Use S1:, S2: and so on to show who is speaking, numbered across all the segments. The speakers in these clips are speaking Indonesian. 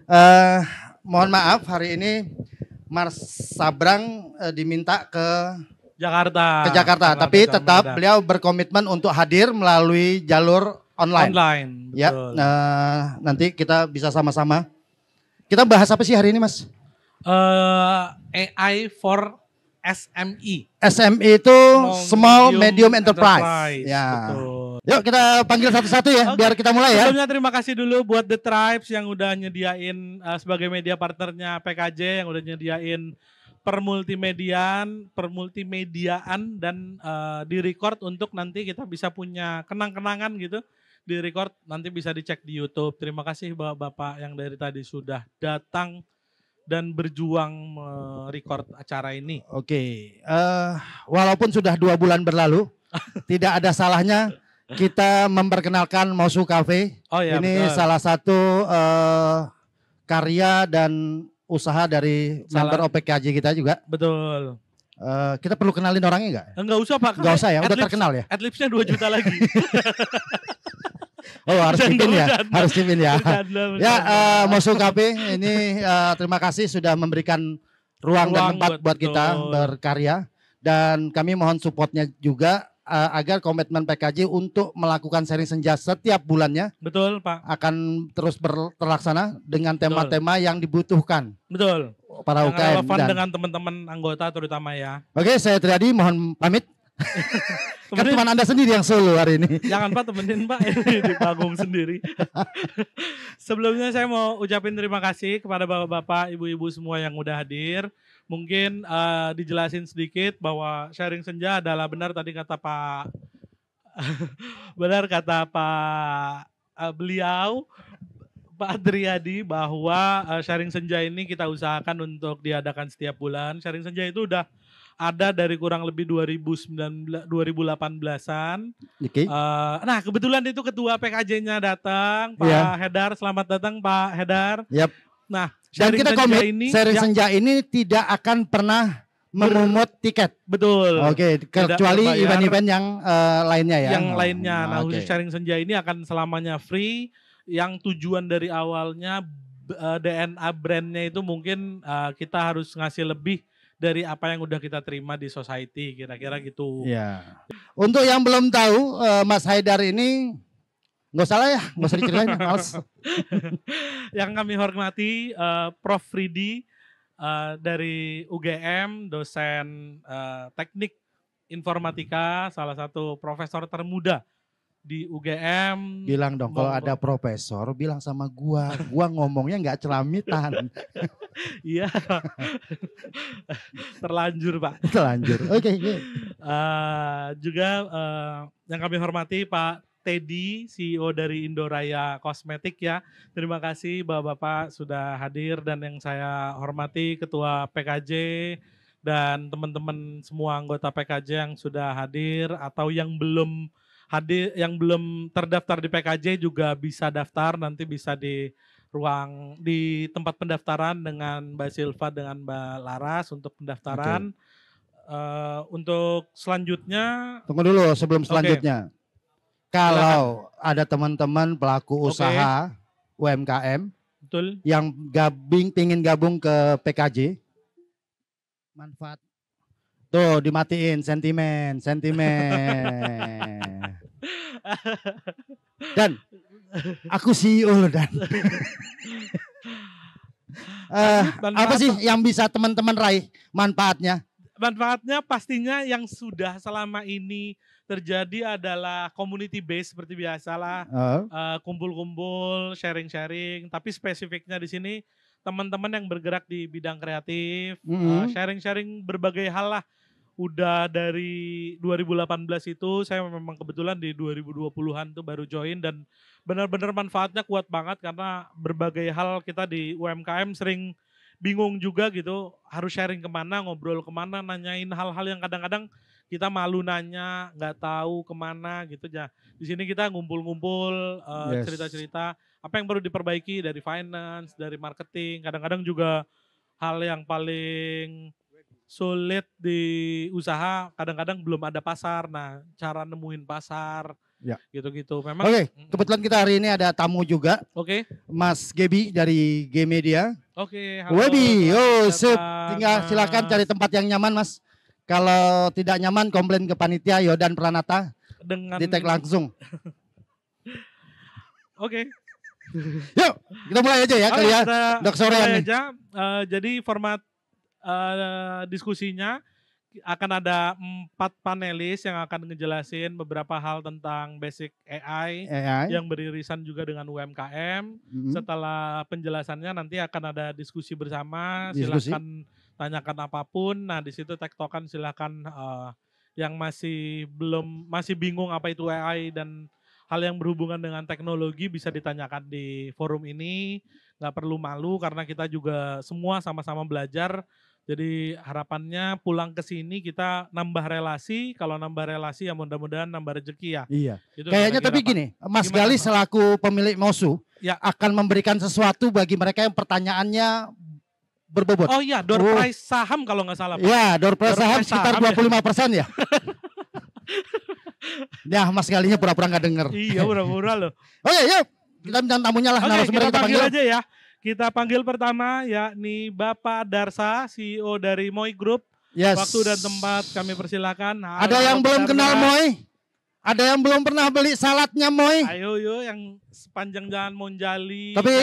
S1: Eh, Mohon maaf hari ini Mas Sabrang diminta
S2: Jakarta.
S1: ke Jakarta, tapi
S2: Jalan
S1: tetap
S2: mendadak.
S1: beliau berkomitmen untuk hadir melalui jalur online.
S2: Online,
S1: Ya,
S2: betul.
S1: nanti kita bisa sama-sama. Kita bahas apa sih hari ini, Mas?
S2: AI for SME.
S1: SME itu Small Medium Enterprise. Ya.
S2: Betul.
S1: Yuk kita panggil satu-satu ya,
S2: Oke,
S1: biar kita mulai ya.
S2: Sebelumnya terima kasih dulu buat The Tribes yang udah nyediain sebagai media partnernya PKJ, yang udah nyediain permultimediaan dan di-record untuk nanti kita bisa punya kenang-kenangan gitu. Di-record nanti bisa dicek di YouTube. Terima kasih Bapak-bapak yang dari tadi sudah datang dan berjuang merecord acara ini.
S1: Oke, walaupun sudah 2 bulan berlalu, tidak ada salahnya kita memperkenalkan Mosu Cafe.
S2: Oh ya,
S1: Ini
S2: betul.
S1: salah satu karya dan usaha dari member OPKJ kita juga.
S2: Betul.
S1: Kita perlu kenalin orangnya nggak?
S2: Enggak usah Pak.
S1: Nggak usah ya, udah terkenal ya?
S2: Adlibsnya 2 juta lagi.
S1: Oh harus tipin ya, harus tipin ya. Ya, Mosu Cafe ini terima kasih sudah memberikan ruang dan tempat buat kita berkarya. Dan kami mohon supportnya juga agar komitmen PKJ untuk melakukan sharing senja setiap bulannya.
S2: Betul Pak.
S1: Akan terus terlaksana dengan tema-tema yang dibutuhkan.
S2: Betul.
S1: Para UKM
S2: relevan dengan teman-teman anggota terutama ya.
S1: Oke, saya Triadi mohon pamit. Kan cuma Anda sendiri yang solo hari ini.
S2: Jangan Pak, temenin Pak, di panggung sendiri. Sebelumnya saya mau ucapin terima kasih kepada bapak-bapak, ibu-ibu semua yang udah hadir. Mungkin dijelasin sedikit bahwa sharing senja adalah benar tadi kata Pak, benar kata Pak beliau, Pak Triadi, bahwa sharing senja ini kita usahakan untuk diadakan setiap bulan. Sharing senja itu udah ada dari kurang lebih 2018-an.
S1: Okay.
S2: Nah kebetulan itu ketua PKJ-nya datang, Pak Hedar. Selamat datang Pak Hedar.
S1: Yep.
S2: Nah,
S1: dan kita komit sharing senja ini tidak akan pernah memungut tiket.
S2: Betul.
S1: Oke, kecuali event-event yang lainnya ya.
S2: Yang lainnya. Nah, khusus sharing senja ini akan selamanya free. Yang tujuan dari awalnya DNA brandnya itu mungkin kita harus ngasih lebih dari apa yang udah kita terima di society, kira-kira gitu.
S1: Ya. Untuk yang belum tahu, Mas Haidar ini nggak salah ya, nggak usah diceritain, males.
S2: Yang kami hormati Prof. Ridi dari UGM, dosen teknik informatika, salah satu profesor termuda di UGM.
S1: Bilang dong kalau ada profesor, bilang sama gua ngomongnya nggak celamitan.
S2: Iya, terlanjur Pak.
S1: Terlanjur, oke.
S2: Juga yang kami hormati Pak Teddy, CEO dari Indoraya Kosmetik ya. Terima kasih Bapak-Bapak sudah hadir, dan yang saya hormati Ketua PKJ dan teman-teman semua anggota PKJ yang sudah hadir atau yang belum hadir, yang belum terdaftar di PKJ juga bisa daftar, nanti bisa di tempat pendaftaran dengan Mbak Silva dengan Mbak Laras untuk pendaftaran. Untuk selanjutnya,
S1: tunggu dulu sebelum selanjutnya. Kalau ada teman-teman pelaku usaha UMKM,
S2: betul,
S1: yang pingin gabung ke PKJ, manfaat tuh dimatiin sentimen. Dan aku CEO loh Dan. Apa sih yang bisa teman-teman raih manfaatnya?
S2: Manfaatnya pastinya yang sudah selama ini terjadi adalah community base seperti biasalah, kumpul-kumpul, sharing-sharing. Tapi spesifiknya di sini teman-teman yang bergerak di bidang kreatif, sharing-sharing berbagai hal lah. Udah dari 2018 itu, saya memang kebetulan di 2020-an tuh baru join, dan benar-benar manfaatnya kuat banget karena berbagai hal kita di UMKM sering bingung juga gitu, harus sharing kemana, ngobrol kemana, nanyain hal-hal yang kadang-kadang kita malu nanya, nggak tahu kemana gitu ya. Di sini kita ngumpul-ngumpul cerita-cerita apa yang perlu diperbaiki dari finance, dari marketing, kadang-kadang juga hal yang paling sulit di usaha, kadang-kadang belum ada pasar. Nah, cara nemuin pasar,
S1: Ya.
S2: Gitu-gitu. Memang.
S1: Oke, kebetulan kita hari ini ada tamu juga.
S2: Oke.
S1: Mas Gebi dari G-Media.
S2: Oke,
S1: halo. Webi, tinggal silakan cari tempat yang nyaman, Mas. Kalau tidak nyaman komplain ke panitia Yodan Pranata. Dengan di tag langsung.
S2: Oke.
S1: Yuk, kita mulai aja ya kali ya. Dok sorean
S2: aja. Jadi format diskusinya akan ada 4 panelis yang akan ngejelasin beberapa hal tentang basic AI. Yang beririsan juga dengan UMKM. Setelah penjelasannya nanti akan ada diskusi bersama. Silakan tanyakan apapun. Nah, di situ tektokan silakan yang masih bingung apa itu AI dan hal yang berhubungan dengan teknologi bisa ditanyakan di forum ini. Nggak perlu malu karena kita juga semua sama-sama belajar. Jadi harapannya pulang ke sini kita nambah relasi. Kalau nambah relasi ya mudah-mudahan nambah rezeki ya.
S1: Iya. Itu kayaknya tapi gini, Mas Gali selaku pemilik Mosu ya akan memberikan sesuatu bagi mereka yang pertanyaannya berbobot.
S2: Oh iya, door prize saham kalau nggak salah.
S1: Iya, door prize saham sekitar 25% ya. Ya, Mas Galinya pura-pura nggak denger.
S2: Iya, pura-pura loh.
S1: Oke, yuk. Kita minta tamunya lah, narasumber
S2: kita panggil aja ya. Kita panggil pertama yakni Bapak Darsa, CEO dari Moi Group.
S1: Yes.
S2: Waktu dan tempat kami persilakan.
S1: Ada yang belum kenal Moi? Ada yang belum pernah beli saladnya Moi?
S2: Ayo yang sepanjang jalan Monjali.
S1: Tapi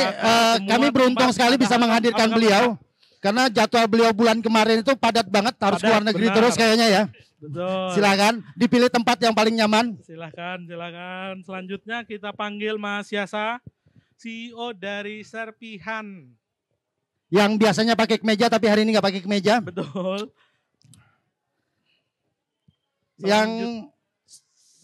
S1: kami beruntung sekali bisa menghadirkan beliau. Karena jadwal beliau bulan kemarin itu padat banget, harus keluar negeri terus kayaknya ya.
S2: Betul.
S1: Silakan dipilih tempat yang paling nyaman.
S2: Silakan. Selanjutnya kita panggil Mas Yasa, CEO dari Serpihan.
S1: Yang biasanya pakai kemeja tapi hari ini nggak pakai kemeja.
S2: Betul.
S1: Yang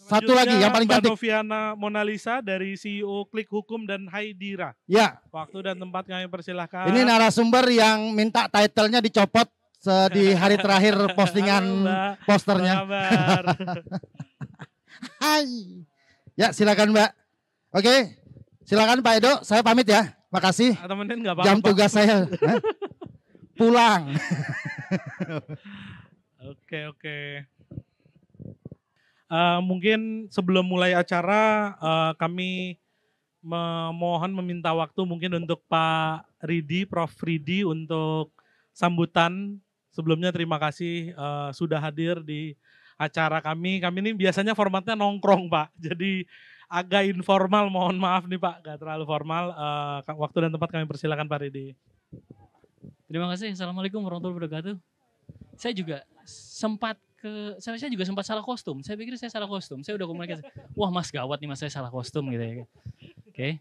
S1: satu lagi yang paling cantik.
S2: Noviana Monalisa dari CEO Klik Hukum dan Haidira.
S1: Ya.
S2: Waktu dan tempat kami persilahkan.
S1: Ini narasumber yang minta title-nya dicopot di hari terakhir postingan posternya. Hai. Ya silakan Mbak. Oke. Silakan Pak Edo, saya pamit ya. Makasih. Jam tugas saya. Pulang.
S2: Oke. Mungkin sebelum mulai acara kami memohon meminta waktu mungkin untuk Pak Ridi, Prof. Ridi untuk sambutan. Sebelumnya terima kasih sudah hadir di acara kami. Kami ini biasanya formatnya nongkrong Pak. Jadi agak informal, mohon maaf nih Pak, gak terlalu formal. Waktu dan tempat kami persilakan Pak Ridi.
S3: Terima kasih. Assalamualaikum warahmatullahi wabarakatuh. Saya juga sempat salah kostum. Saya pikir saya salah kostum. Saya udah komunikasi. Wah Mas gawat nih Mas, saya salah kostum gitu ya. Oke.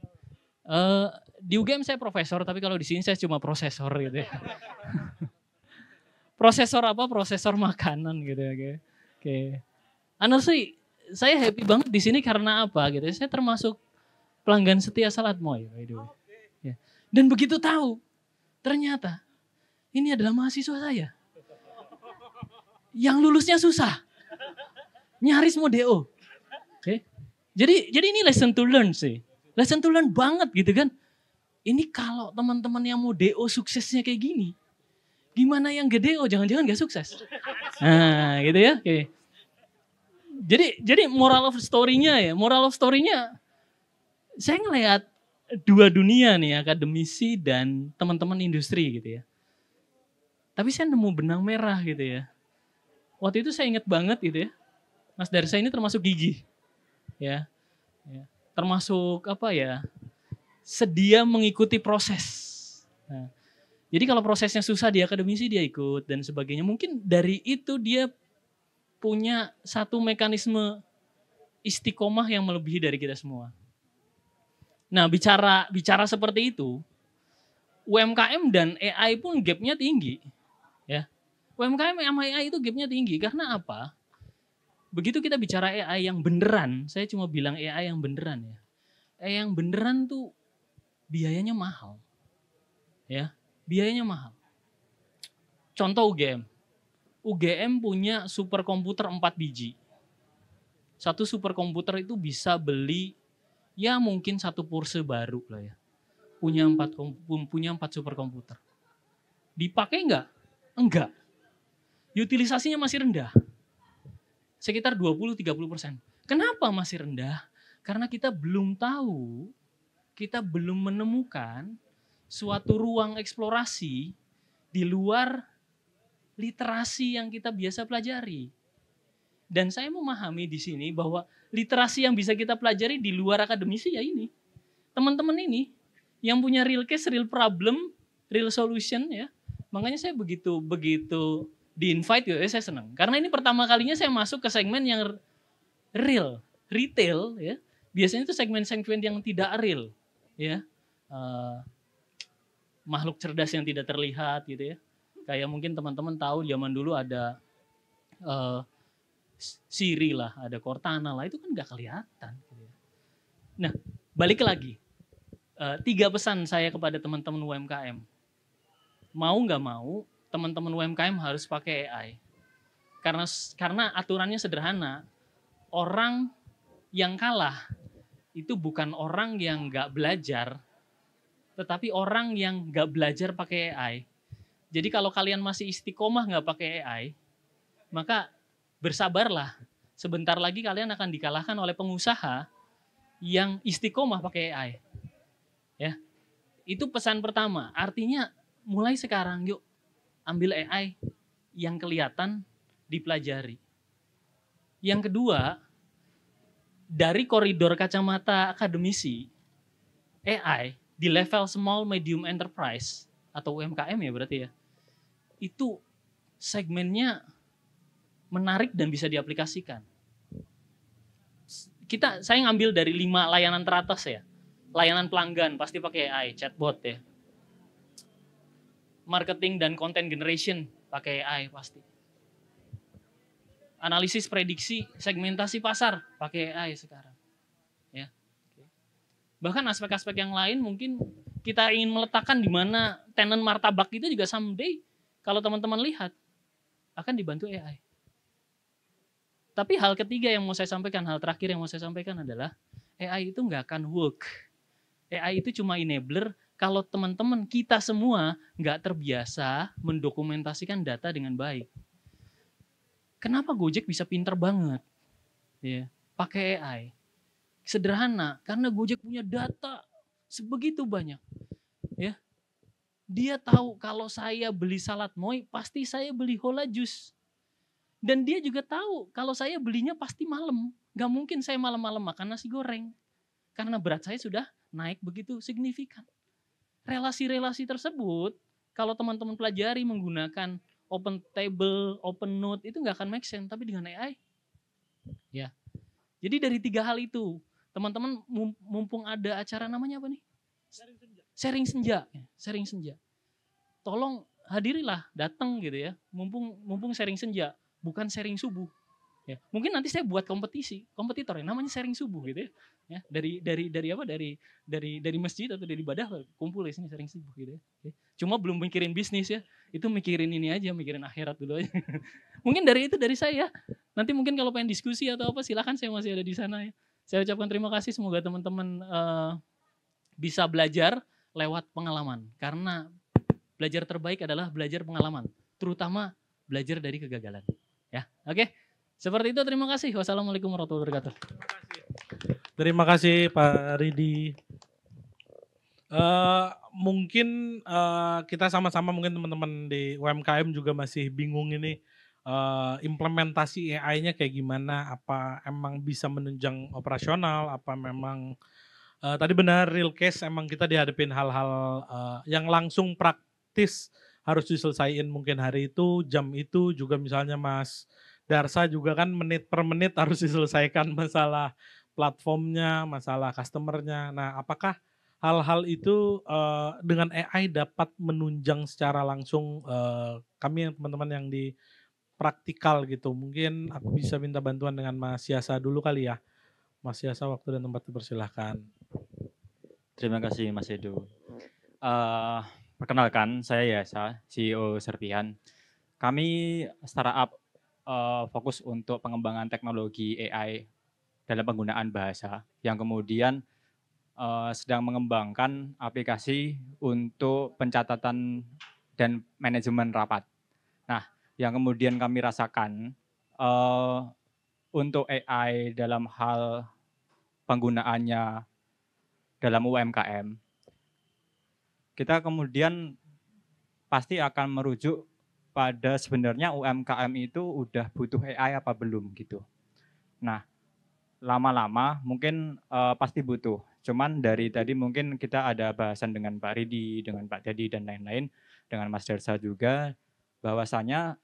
S3: Di UGM saya profesor, tapi kalau di sini saya cuma prosesor gitu ya. Prosesor apa? Prosesor makanan gitu ya. Oke. Honestly, saya happy banget di sini karena apa gitu. Saya termasuk pelanggan setia Salad Moi. Ya. Dan begitu tahu, ternyata ini adalah mahasiswa saya. Yang lulusnya susah. Nyaris mau DO. Okay. Jadi ini lesson to learn sih. Lesson to learn banget gitu kan. Ini kalau teman-teman yang mau DO suksesnya kayak gini. Gimana yang gak DO? Jangan-jangan gak sukses. Nah gitu ya. Okay. Jadi moral of story-nya saya ngelihat dua dunia nih, akademisi dan teman-teman industri gitu ya. Tapi saya nemu benang merah gitu ya. Waktu itu saya ingat banget gitu ya. Mas Darsa ini termasuk gigih. Ya. Termasuk sedia mengikuti proses. Nah, jadi kalau prosesnya susah di akademisi dia ikut dan sebagainya. Mungkin dari itu dia punya satu mekanisme istiqomah yang melebihi dari kita semua. Nah, bicara seperti itu, UMKM dan AI pun gapnya tinggi. Ya. UMKM sama AI itu gapnya tinggi. Karena apa? Begitu kita bicara AI yang beneran, saya cuma bilang AI yang beneran ya. AI yang beneran tuh biayanya mahal. Ya, biayanya mahal. Contoh UGM. UGM punya superkomputer 4 biji. Satu superkomputer itu bisa beli ya mungkin satu Porsche baru lah ya. Punya 4 superkomputer. Dipakai enggak? Enggak. Utilisasinya masih rendah. Sekitar 20-30%. Kenapa masih rendah? Karena kita belum tahu, kita belum menemukan suatu ruang eksplorasi di luar literasi yang kita biasa pelajari. Dan saya memahami di sini bahwa literasi yang bisa kita pelajari di luar akademisi ya ini. Teman-teman ini yang punya real case, real problem, real solution ya. Makanya saya begitu di-invite gitu, saya senang. Karena ini pertama kalinya saya masuk ke segmen yang real, retail ya. Biasanya itu segmen-segmen yang tidak real ya. Makhluk cerdas yang tidak terlihat gitu ya. Kayak mungkin teman-teman tahu zaman dulu ada Siri lah, ada Cortana lah, itu kan nggak kelihatan. Nah, balik lagi. 3 pesan saya kepada teman-teman UMKM. Mau nggak mau, teman-teman UMKM harus pakai AI. Karena aturannya sederhana. Orang yang kalah itu bukan orang yang nggak belajar, tetapi orang yang nggak belajar pakai AI. Jadi kalau kalian masih istiqomah nggak pakai AI, maka bersabarlah, sebentar lagi kalian akan dikalahkan oleh pengusaha yang istiqomah pakai AI. Ya, itu pesan pertama. Artinya mulai sekarang yuk ambil AI yang kelihatan dipelajari. Yang kedua, dari koridor kacamata akademisi, AI di level small medium enterprise atau UMKM ya berarti ya, itu segmennya menarik dan bisa diaplikasikan. Saya ngambil dari 5 layanan teratas ya. Layanan pelanggan pasti pakai AI, chatbot ya. Marketing dan content generation pakai AI pasti. Analisis prediksi, segmentasi pasar pakai AI sekarang. Ya. Bahkan aspek-aspek yang lain mungkin kita ingin meletakkan di mana tenan martabak itu juga someday kalau teman-teman lihat akan dibantu AI. Tapi hal ketiga yang mau saya sampaikan, hal terakhir yang mau saya sampaikan adalah AI itu nggak akan work. AI itu cuma enabler kalau teman-teman kita semua nggak terbiasa mendokumentasikan data dengan baik. Kenapa Gojek bisa pinter banget? Ya, pakai AI. Sederhana, karena Gojek punya data sebegitu banyak. Ya, dia tahu kalau saya beli salad moi, pasti saya beli Hola Jus. Dan dia juga tahu kalau saya belinya pasti malam. Gak mungkin saya malam-malam makan nasi goreng. Karena berat saya sudah naik begitu signifikan. Relasi-relasi tersebut, kalau teman-teman pelajari menggunakan open table, open note, itu gak akan make sense. Tapi dengan AI, ya. Jadi dari 3 hal itu, teman-teman mumpung ada acara namanya apa nih? Sharing senja. Sharing senja. Tolong hadirilah, datang gitu ya. Mumpung sharing senja. Bukan sharing subuh. Ya, mungkin nanti saya buat kompetitor ya, namanya sharing subuh gitu ya. Ya, dari masjid atau dari ibadah kumpul di sini sharing subuh gitu ya. Oke. Cuma belum mikirin bisnis ya. Itu mikirin ini aja, mikirin akhirat dulu aja. Mungkin dari saya. Nanti mungkin kalau pengen diskusi atau apa silakan, saya masih ada di sana ya. Saya ucapkan terima kasih, semoga teman-teman bisa belajar lewat pengalaman. Karena belajar terbaik adalah belajar pengalaman, terutama belajar dari kegagalan. Ya, oke. Seperti itu, terima kasih. Wassalamualaikum warahmatullahi wabarakatuh.
S2: Terima kasih Pak Ridi. Mungkin kita sama-sama, mungkin teman-teman di UMKM juga masih bingung ini implementasi AI-nya kayak gimana, apa emang bisa menunjang operasional, apa memang tadi benar real case emang kita dihadapin hal-hal yang langsung praktis harus diselesaikan mungkin hari itu, jam itu juga. Misalnya Mas Darsa juga kan menit per menit harus diselesaikan masalah platformnya, masalah customernya. Nah, apakah hal-hal itu dengan AI dapat menunjang secara langsung kami teman-teman yang di praktikal gitu? Mungkin aku bisa minta bantuan dengan Mas Yasa dulu kali ya. Mas Yasa, waktu dan tempat dipersilahkan.
S4: Terima kasih Mas Edo. Perkenalkan, saya Yasa, CEO Servian. Kami startup fokus untuk pengembangan teknologi AI dalam penggunaan bahasa, yang kemudian sedang mengembangkan aplikasi untuk pencatatan dan manajemen rapat. Nah, yang kemudian kami rasakan untuk AI dalam hal penggunaannya dalam UMKM, kita kemudian pasti akan merujuk pada sebenarnya UMKM itu udah butuh AI apa belum gitu. Nah, lama-lama mungkin pasti butuh. Cuman dari tadi mungkin kita ada bahasan dengan Pak Ridi, dengan Pak Dedi dan lain-lain, dengan Mas Darsa juga, bahwasanya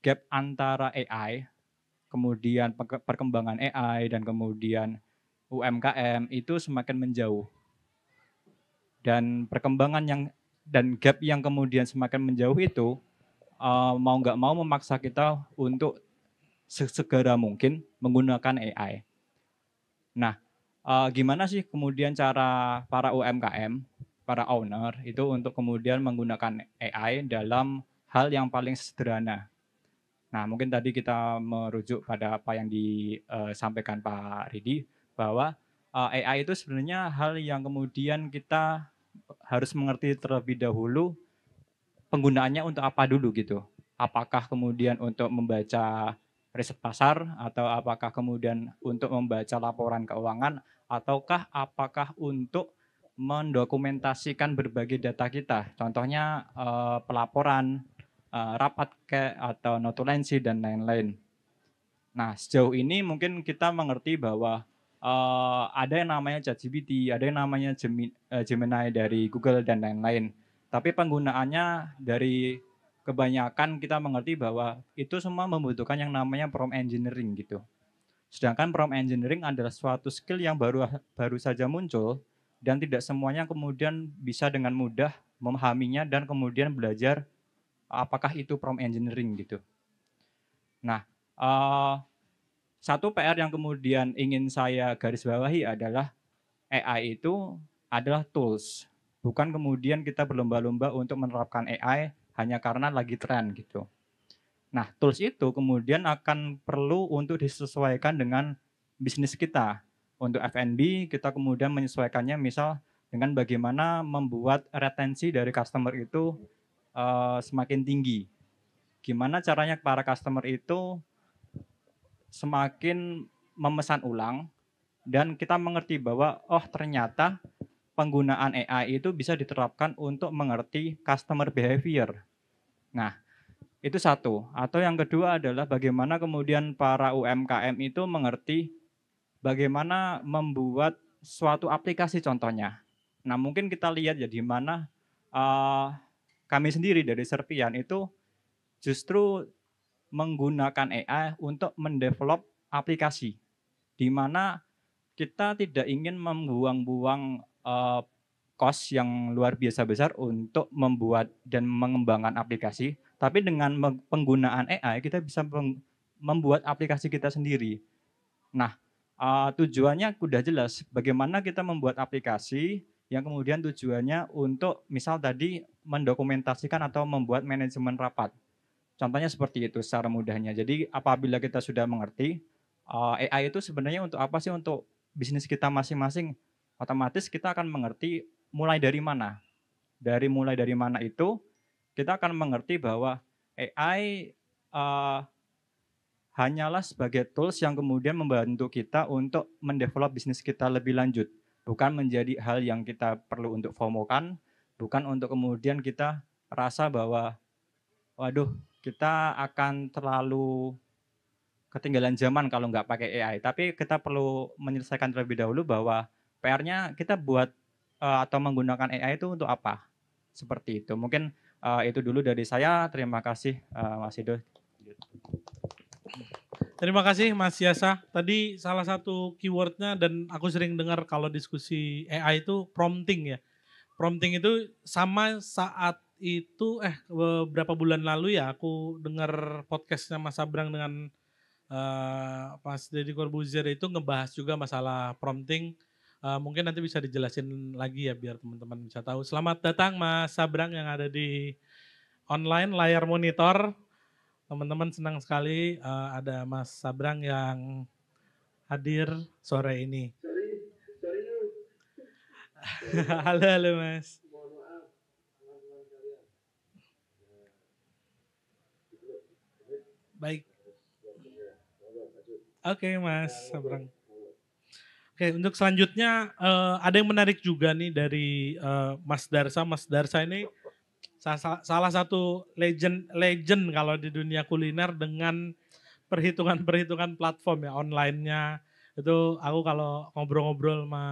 S4: gap antara AI, kemudian perkembangan AI dan kemudian UMKM itu semakin menjauh. Dan perkembangan dan gap yang kemudian semakin menjauh itu mau nggak mau memaksa kita untuk segera mungkin menggunakan AI. Nah, gimana sih kemudian cara para UMKM, para owner itu untuk kemudian menggunakan AI dalam hal yang paling sederhana? Nah, mungkin tadi kita merujuk pada apa yang disampaikan Pak Ridi, bahwa AI itu sebenarnya hal yang kemudian kita harus mengerti terlebih dahulu penggunaannya untuk apa dulu gitu. Apakah kemudian untuk membaca riset pasar, atau apakah kemudian untuk membaca laporan keuangan, ataukah apakah untuk mendokumentasikan berbagai data kita. Contohnya pelaporan, rapat atau notulensi dan lain-lain. Nah, sejauh ini mungkin kita mengerti bahwa ada yang namanya ChatGPT, ada yang namanya Gemini dari Google dan lain-lain. Tapi penggunaannya dari kebanyakan kita mengerti bahwa itu semua membutuhkan yang namanya prompt engineering gitu. Sedangkan prompt engineering adalah suatu skill yang baru saja muncul dan tidak semuanya kemudian bisa dengan mudah memahaminya dan kemudian belajar apakah itu prompt engineering gitu. Nah, satu PR yang kemudian ingin saya garis bawahi adalah AI itu adalah tools, bukan kemudian kita berlomba-lomba untuk menerapkan AI hanya karena lagi tren gitu. Nah, tools itu kemudian akan perlu untuk disesuaikan dengan bisnis kita. Untuk F&B kita kemudian menyesuaikannya misal dengan bagaimana membuat retensi dari customer itu semakin tinggi. Gimana caranya para customer itu semakin memesan ulang dan kita mengerti bahwa oh ternyata penggunaan AI itu bisa diterapkan untuk mengerti customer behavior. Nah, itu satu. Atau yang kedua adalah bagaimana kemudian para UMKM itu mengerti bagaimana membuat suatu aplikasi contohnya. Nah, mungkin kita lihat ya di mana kami sendiri dari Servian itu justru menggunakan AI untuk mendevelop aplikasi, di mana kita tidak ingin membuang-buang cost yang luar biasa besar untuk membuat dan mengembangkan aplikasi, tapi dengan penggunaan AI kita bisa membuat aplikasi kita sendiri. Nah, tujuannya sudah jelas, bagaimana kita membuat aplikasi yang kemudian tujuannya untuk misal tadi mendokumentasikan atau membuat manajemen rapat. Contohnya seperti itu secara mudahnya. Jadi apabila kita sudah mengerti AI itu sebenarnya untuk apa sih, untuk bisnis kita masing-masing, otomatis kita akan mengerti mulai dari mana. Mulai dari mana itu kita akan mengerti bahwa AI hanyalah sebagai tools yang kemudian membantu kita untuk mendevelop bisnis kita lebih lanjut. Bukan menjadi hal yang kita perlu untuk FOMO-kan, bukan untuk kemudian kita rasa bahwa waduh, kita akan terlalu ketinggalan zaman kalau nggak pakai AI. Tapi kita perlu menyelesaikan terlebih dahulu bahwa PR-nya kita buat atau menggunakan AI itu untuk apa? Seperti itu. Mungkin itu dulu dari saya. Terima kasih Mas Ido.
S2: Terima kasih Mas Yasa. Tadi salah satu keywordnya dan aku sering dengar kalau diskusi AI itu prompting ya. Prompting itu sama saat itu beberapa bulan lalu ya aku dengar podcastnya Mas Sabrang dengan Mas Deddy Corbuzier itu ngebahas juga masalah prompting. Mungkin nanti bisa dijelasin lagi ya biar teman-teman bisa tahu. Selamat datang Mas Sabrang yang ada di online layar monitor. Teman-teman senang sekali ada Mas Sabrang yang hadir sore ini. Halo Mas. Baik. Oke, Mas Sabrang. Oke, untuk selanjutnya ada yang menarik juga nih dari Mas Darsa. Mas Darsa ini salah satu legend kalau di dunia kuliner dengan perhitungan platform ya online-nya. Itu aku kalau ngobrol-ngobrol sama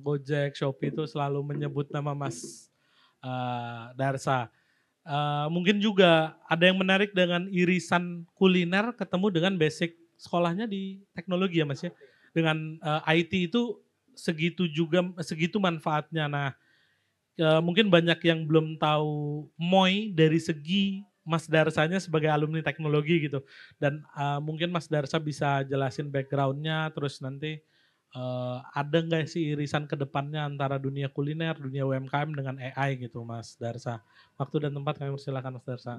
S2: Gojek, Shopee itu selalu menyebut nama Mas Darsa. Mungkin juga ada yang menarik dengan irisan kuliner ketemu dengan basic sekolahnya di teknologi ya Mas ya. Dengan IT itu segitu manfaatnya. Nah, mungkin banyak yang belum tahu MOI dari segi Mas Darsanya sebagai alumni teknologi gitu. Dan mungkin Mas Darsa bisa jelasin backgroundnya, terus nanti ada nggak sih irisan ke depannya antara dunia kuliner, dunia UMKM dengan AI gitu Mas Darsa. Waktu dan tempat kami persilakan Mas Darsa.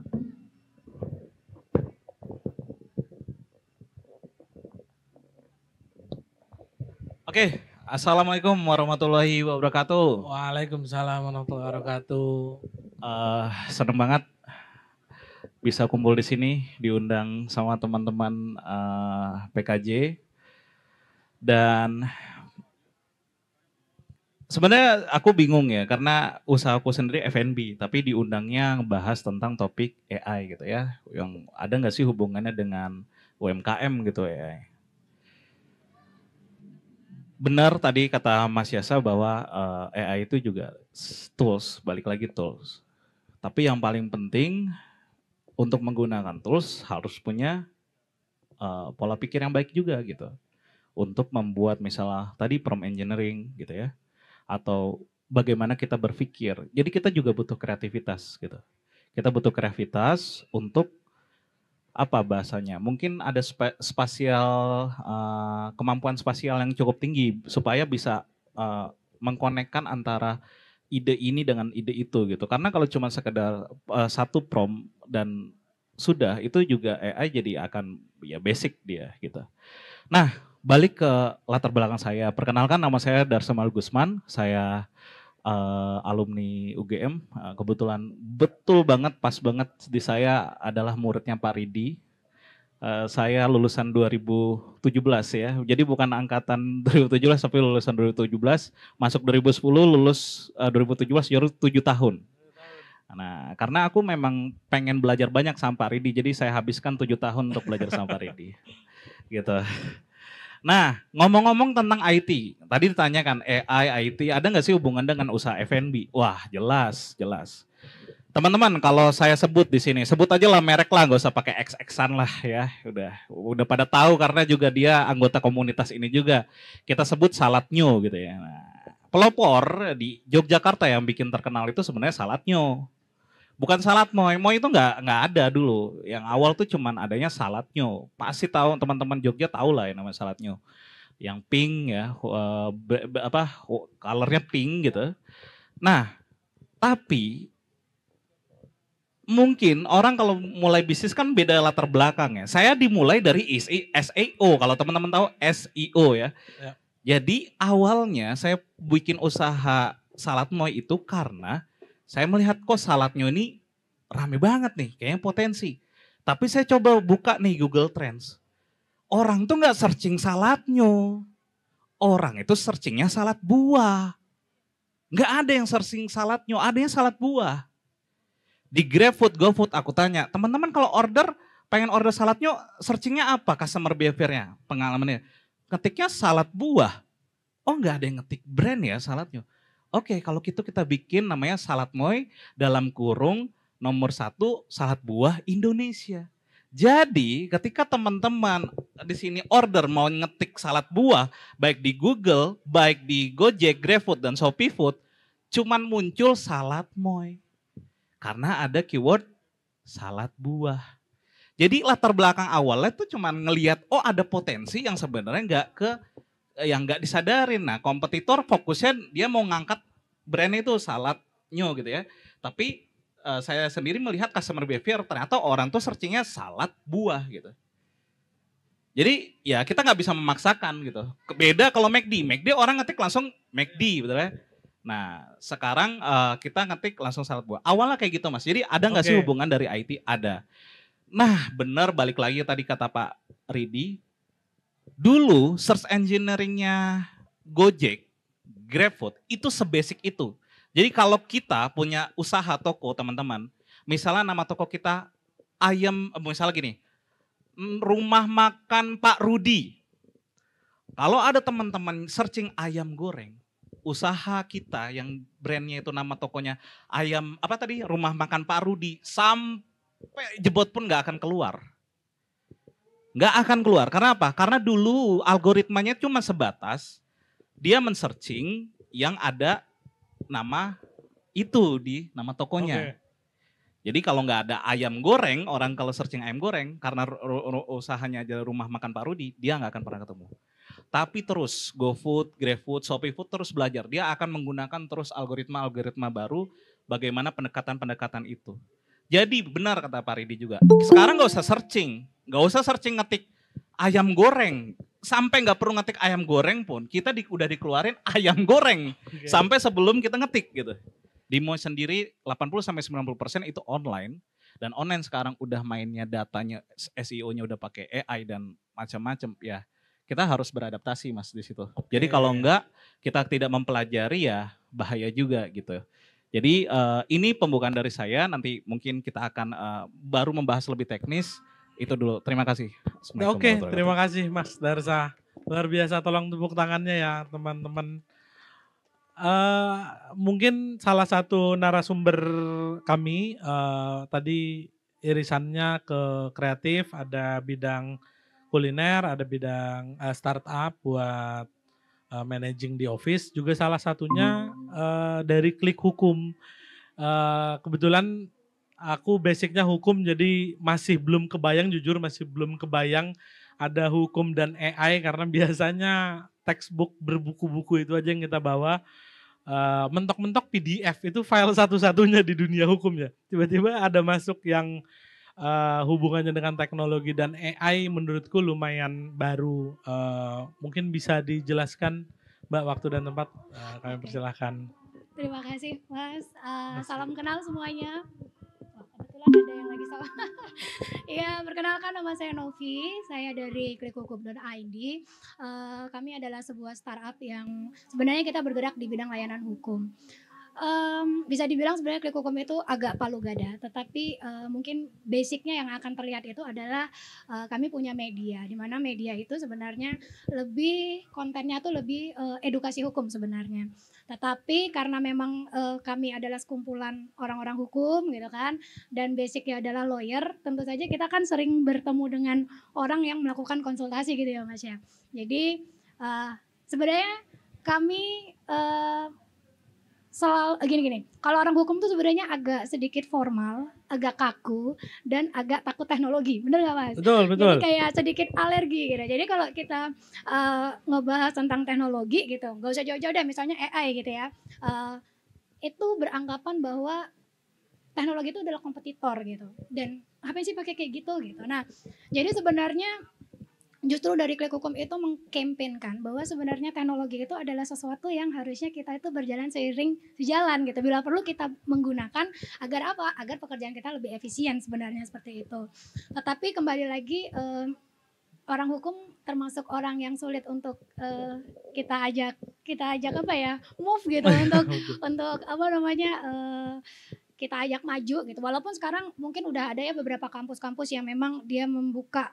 S5: Oke, Assalamualaikum warahmatullahi wabarakatuh.
S2: Waalaikumsalam warahmatullahi wabarakatuh.
S5: Seneng banget bisa kumpul di sini, diundang sama teman-teman PKJ. Dan sebenarnya aku bingung ya, karena usahaku sendiri F&B, tapi diundangnya ngebahas tentang topik AI gitu ya. Yang ada nggak sih hubungannya dengan UMKM gitu AI? Benar tadi kata Mas Yasa bahwa AI itu juga tools, balik lagi tools. Tapi yang paling penting untuk menggunakan tools harus punya pola pikir yang baik juga gitu. Untuk membuat misalnya tadi prompt engineering gitu ya. Atau bagaimana kita berpikir. Jadi kita juga butuh kreativitas gitu. Kita butuh kreativitas untuk apa bahasanya? Mungkin ada kemampuan spasial yang cukup tinggi supaya bisa mengkonekkan antara ide ini dengan ide itu gitu. Karena kalau cuma sekedar satu prompt dan sudah itu juga AI jadi akan ya basic dia gitu. Nah, balik ke latar belakang saya. Perkenalkan nama saya Darsamal Gusman. Saya alumni UGM, kebetulan betul banget, pas banget di saya adalah muridnya Pak Ridi. Saya lulusan 2017 ya, jadi bukan angkatan 2017 tapi lulusan 2017, masuk 2010, lulus 2017, jadi 7 tahun. Nah, karena aku memang pengen belajar banyak sama Pak Ridi, jadi saya habiskan 7 tahun untuk belajar sama Pak Ridi. Gitu. Nah, ngomong-ngomong tentang IT, tadi ditanyakan AI, IT, ada nggak sih hubungan dengan usaha F&B? Wah, jelas. Teman-teman, kalau saya sebut di sini, sebut aja lah merek lah, nggak usah pakai X-Xan lah ya. Udah pada tahu karena juga dia anggota komunitas ini juga. Kita sebut Saladnyo gitu ya. Nah, pelopor di Yogyakarta yang bikin terkenal itu sebenarnya Saladnyo. Bukan salad moi itu nggak ada dulu. Yang awal tuh cuman adanya saladnyo. Pasti tahu teman-teman Jogja tahu lah yang namanya saladnyo. Yang pink ya, colornya pink gitu. Nah, tapi mungkin orang kalau mulai bisnis kan beda latar belakang ya. Saya dimulai dari SEO, kalau teman-teman tahu SEO ya. Jadi awalnya saya bikin usaha salad moi itu karena saya melihat kok saladnya ini rame banget nih, kayaknya potensi. Tapi saya coba buka nih Google Trends. Orang tuh nggak searching saladnya. Orang itu searchingnya salad buah. Nggak ada yang searching saladnya, adanya salad buah. Di GrabFood, GoFood aku tanya, teman-teman kalau pengen order saladnya, searchingnya apa customer behaviornya, pengalamannya? Ketiknya salad buah. Oh nggak ada yang ngetik brand ya saladnya. Oke, kalau gitu kita bikin namanya salad moi dalam kurung nomor 1 salad buah Indonesia. Jadi ketika teman-teman di sini order mau ngetik salad buah, baik di Google, baik di Gojek, GrabFood, dan Shopee Food, cuman muncul salad moi. Karena ada keyword salad buah. Jadi latar belakang awalnya tuh cuman ngelihat, oh ada potensi yang sebenarnya nggak disadarin. Nah, kompetitor fokusnya dia mau ngangkat brand itu saladnya gitu ya. Tapi saya sendiri melihat customer behavior ternyata orang tuh searchingnya salad buah gitu. Jadi ya kita nggak bisa memaksakan gitu. Beda kalau McD orang ngetik langsung McD betul ya. Nah sekarang kita ngetik langsung salad buah. Awalnya kayak gitu Mas. Jadi ada nggak sih hubungan dari IT? Ada. Nah benar balik lagi tadi kata Pak Ridi. Dulu search engineering-nya Gojek, GrabFood itu sebasic itu. Jadi kalau kita punya usaha toko teman-teman, misalnya nama toko kita ayam, misalnya gini, rumah makan Pak Rudi. Kalau ada teman-teman searching ayam goreng, usaha kita yang brandnya itu nama tokonya ayam, apa tadi, rumah makan Pak Rudi, sampai jebot pun gak akan keluar. Nggak akan keluar. Karena apa? Karena dulu algoritmanya cuma sebatas dia men-searching yang ada nama itu di nama tokonya. Jadi kalau nggak ada ayam goreng, orang kalau searching ayam goreng, karena usahanya aja rumah makan Pak Rudi, dia nggak akan pernah ketemu. Tapi terus GoFood, GrabFood, ShopeeFood terus belajar. Dia akan menggunakan terus algoritma-algoritma baru bagaimana pendekatan-pendekatan itu. Jadi benar kata Pak Ridi juga. Sekarang nggak usah searching ngetik ayam goreng. Sampai nggak perlu ngetik ayam goreng pun, kita udah dikeluarin ayam goreng. Sampai sebelum kita ngetik gitu. Di Moy sendiri 80-90% itu online. Dan online sekarang udah mainnya datanya, SEO-nya udah pakai AI dan macam-macam ya. Kita harus beradaptasi Mas di situ. Jadi kalau enggak kita tidak mempelajari ya bahaya juga gitu. Jadi ini pembukaan dari saya, nanti mungkin kita akan baru membahas lebih teknis. Itu dulu, terima kasih.
S2: Oke, terima kasih Mas Darsa. Luar biasa, tolong tepuk tangannya ya teman-teman. Mungkin salah satu narasumber kami tadi irisannya ke kreatif, ada bidang kuliner, ada bidang startup buat managing di office, juga salah satunya dari Klik Hukum. Kebetulan aku basicnya hukum, jadi masih belum kebayang, jujur masih belum kebayang ada hukum dan AI, karena biasanya textbook berbuku-buku itu aja yang kita bawa. Mentok-mentok PDF itu file satu-satunya di dunia hukum ya. Tiba-tiba ada masuk yang hubungannya dengan teknologi dan AI, menurutku lumayan baru. Mungkin bisa dijelaskan Mbak waktu dan tempat, kami persilahkan.
S6: Terima kasih Mas, salam kenal semuanya. Kebetulan ada yang lagi sama. Ya, perkenalkan nama saya Novi, saya dari klikhukum.id. Kami adalah sebuah startup yang sebenarnya kita bergerak di bidang layanan hukum. Bisa dibilang sebenarnya Klik Hukum itu agak palu gada, tetapi mungkin basicnya yang akan terlihat itu adalah kami punya media, di mana media itu sebenarnya lebih kontennya tuh lebih edukasi hukum sebenarnya. Tetapi karena memang kami adalah sekumpulan orang-orang hukum gitu kan, dan basicnya adalah lawyer, tentu saja kita kan sering bertemu dengan orang yang melakukan konsultasi gitu ya Mas ya. Jadi sebenarnya kami selalu gini, kalau orang hukum tuh sebenarnya agak sedikit formal, agak kaku, dan agak takut teknologi, bener gak Mas?
S2: Betul.
S6: Jadi kayak sedikit alergi gitu. Jadi kalau kita ngebahas tentang teknologi gitu, gak usah jauh-jauh deh, misalnya AI gitu ya, itu beranggapan bahwa teknologi itu adalah kompetitor gitu, dan apa sih pakai kayak gitu. Nah, jadi sebenarnya justru dari Klik Hukum itu mengkampanyekan bahwa sebenarnya teknologi itu adalah sesuatu yang harusnya kita itu berjalan sejalan gitu. Bila perlu kita menggunakan agar apa? Agar pekerjaan kita lebih efisien sebenarnya seperti itu. Tetapi kembali lagi orang hukum termasuk orang yang sulit untuk kita ajak apa ya? Move gitu untuk apa namanya? Kita ajak maju gitu. Walaupun sekarang mungkin udah ada ya beberapa kampus-kampus yang memang dia membuka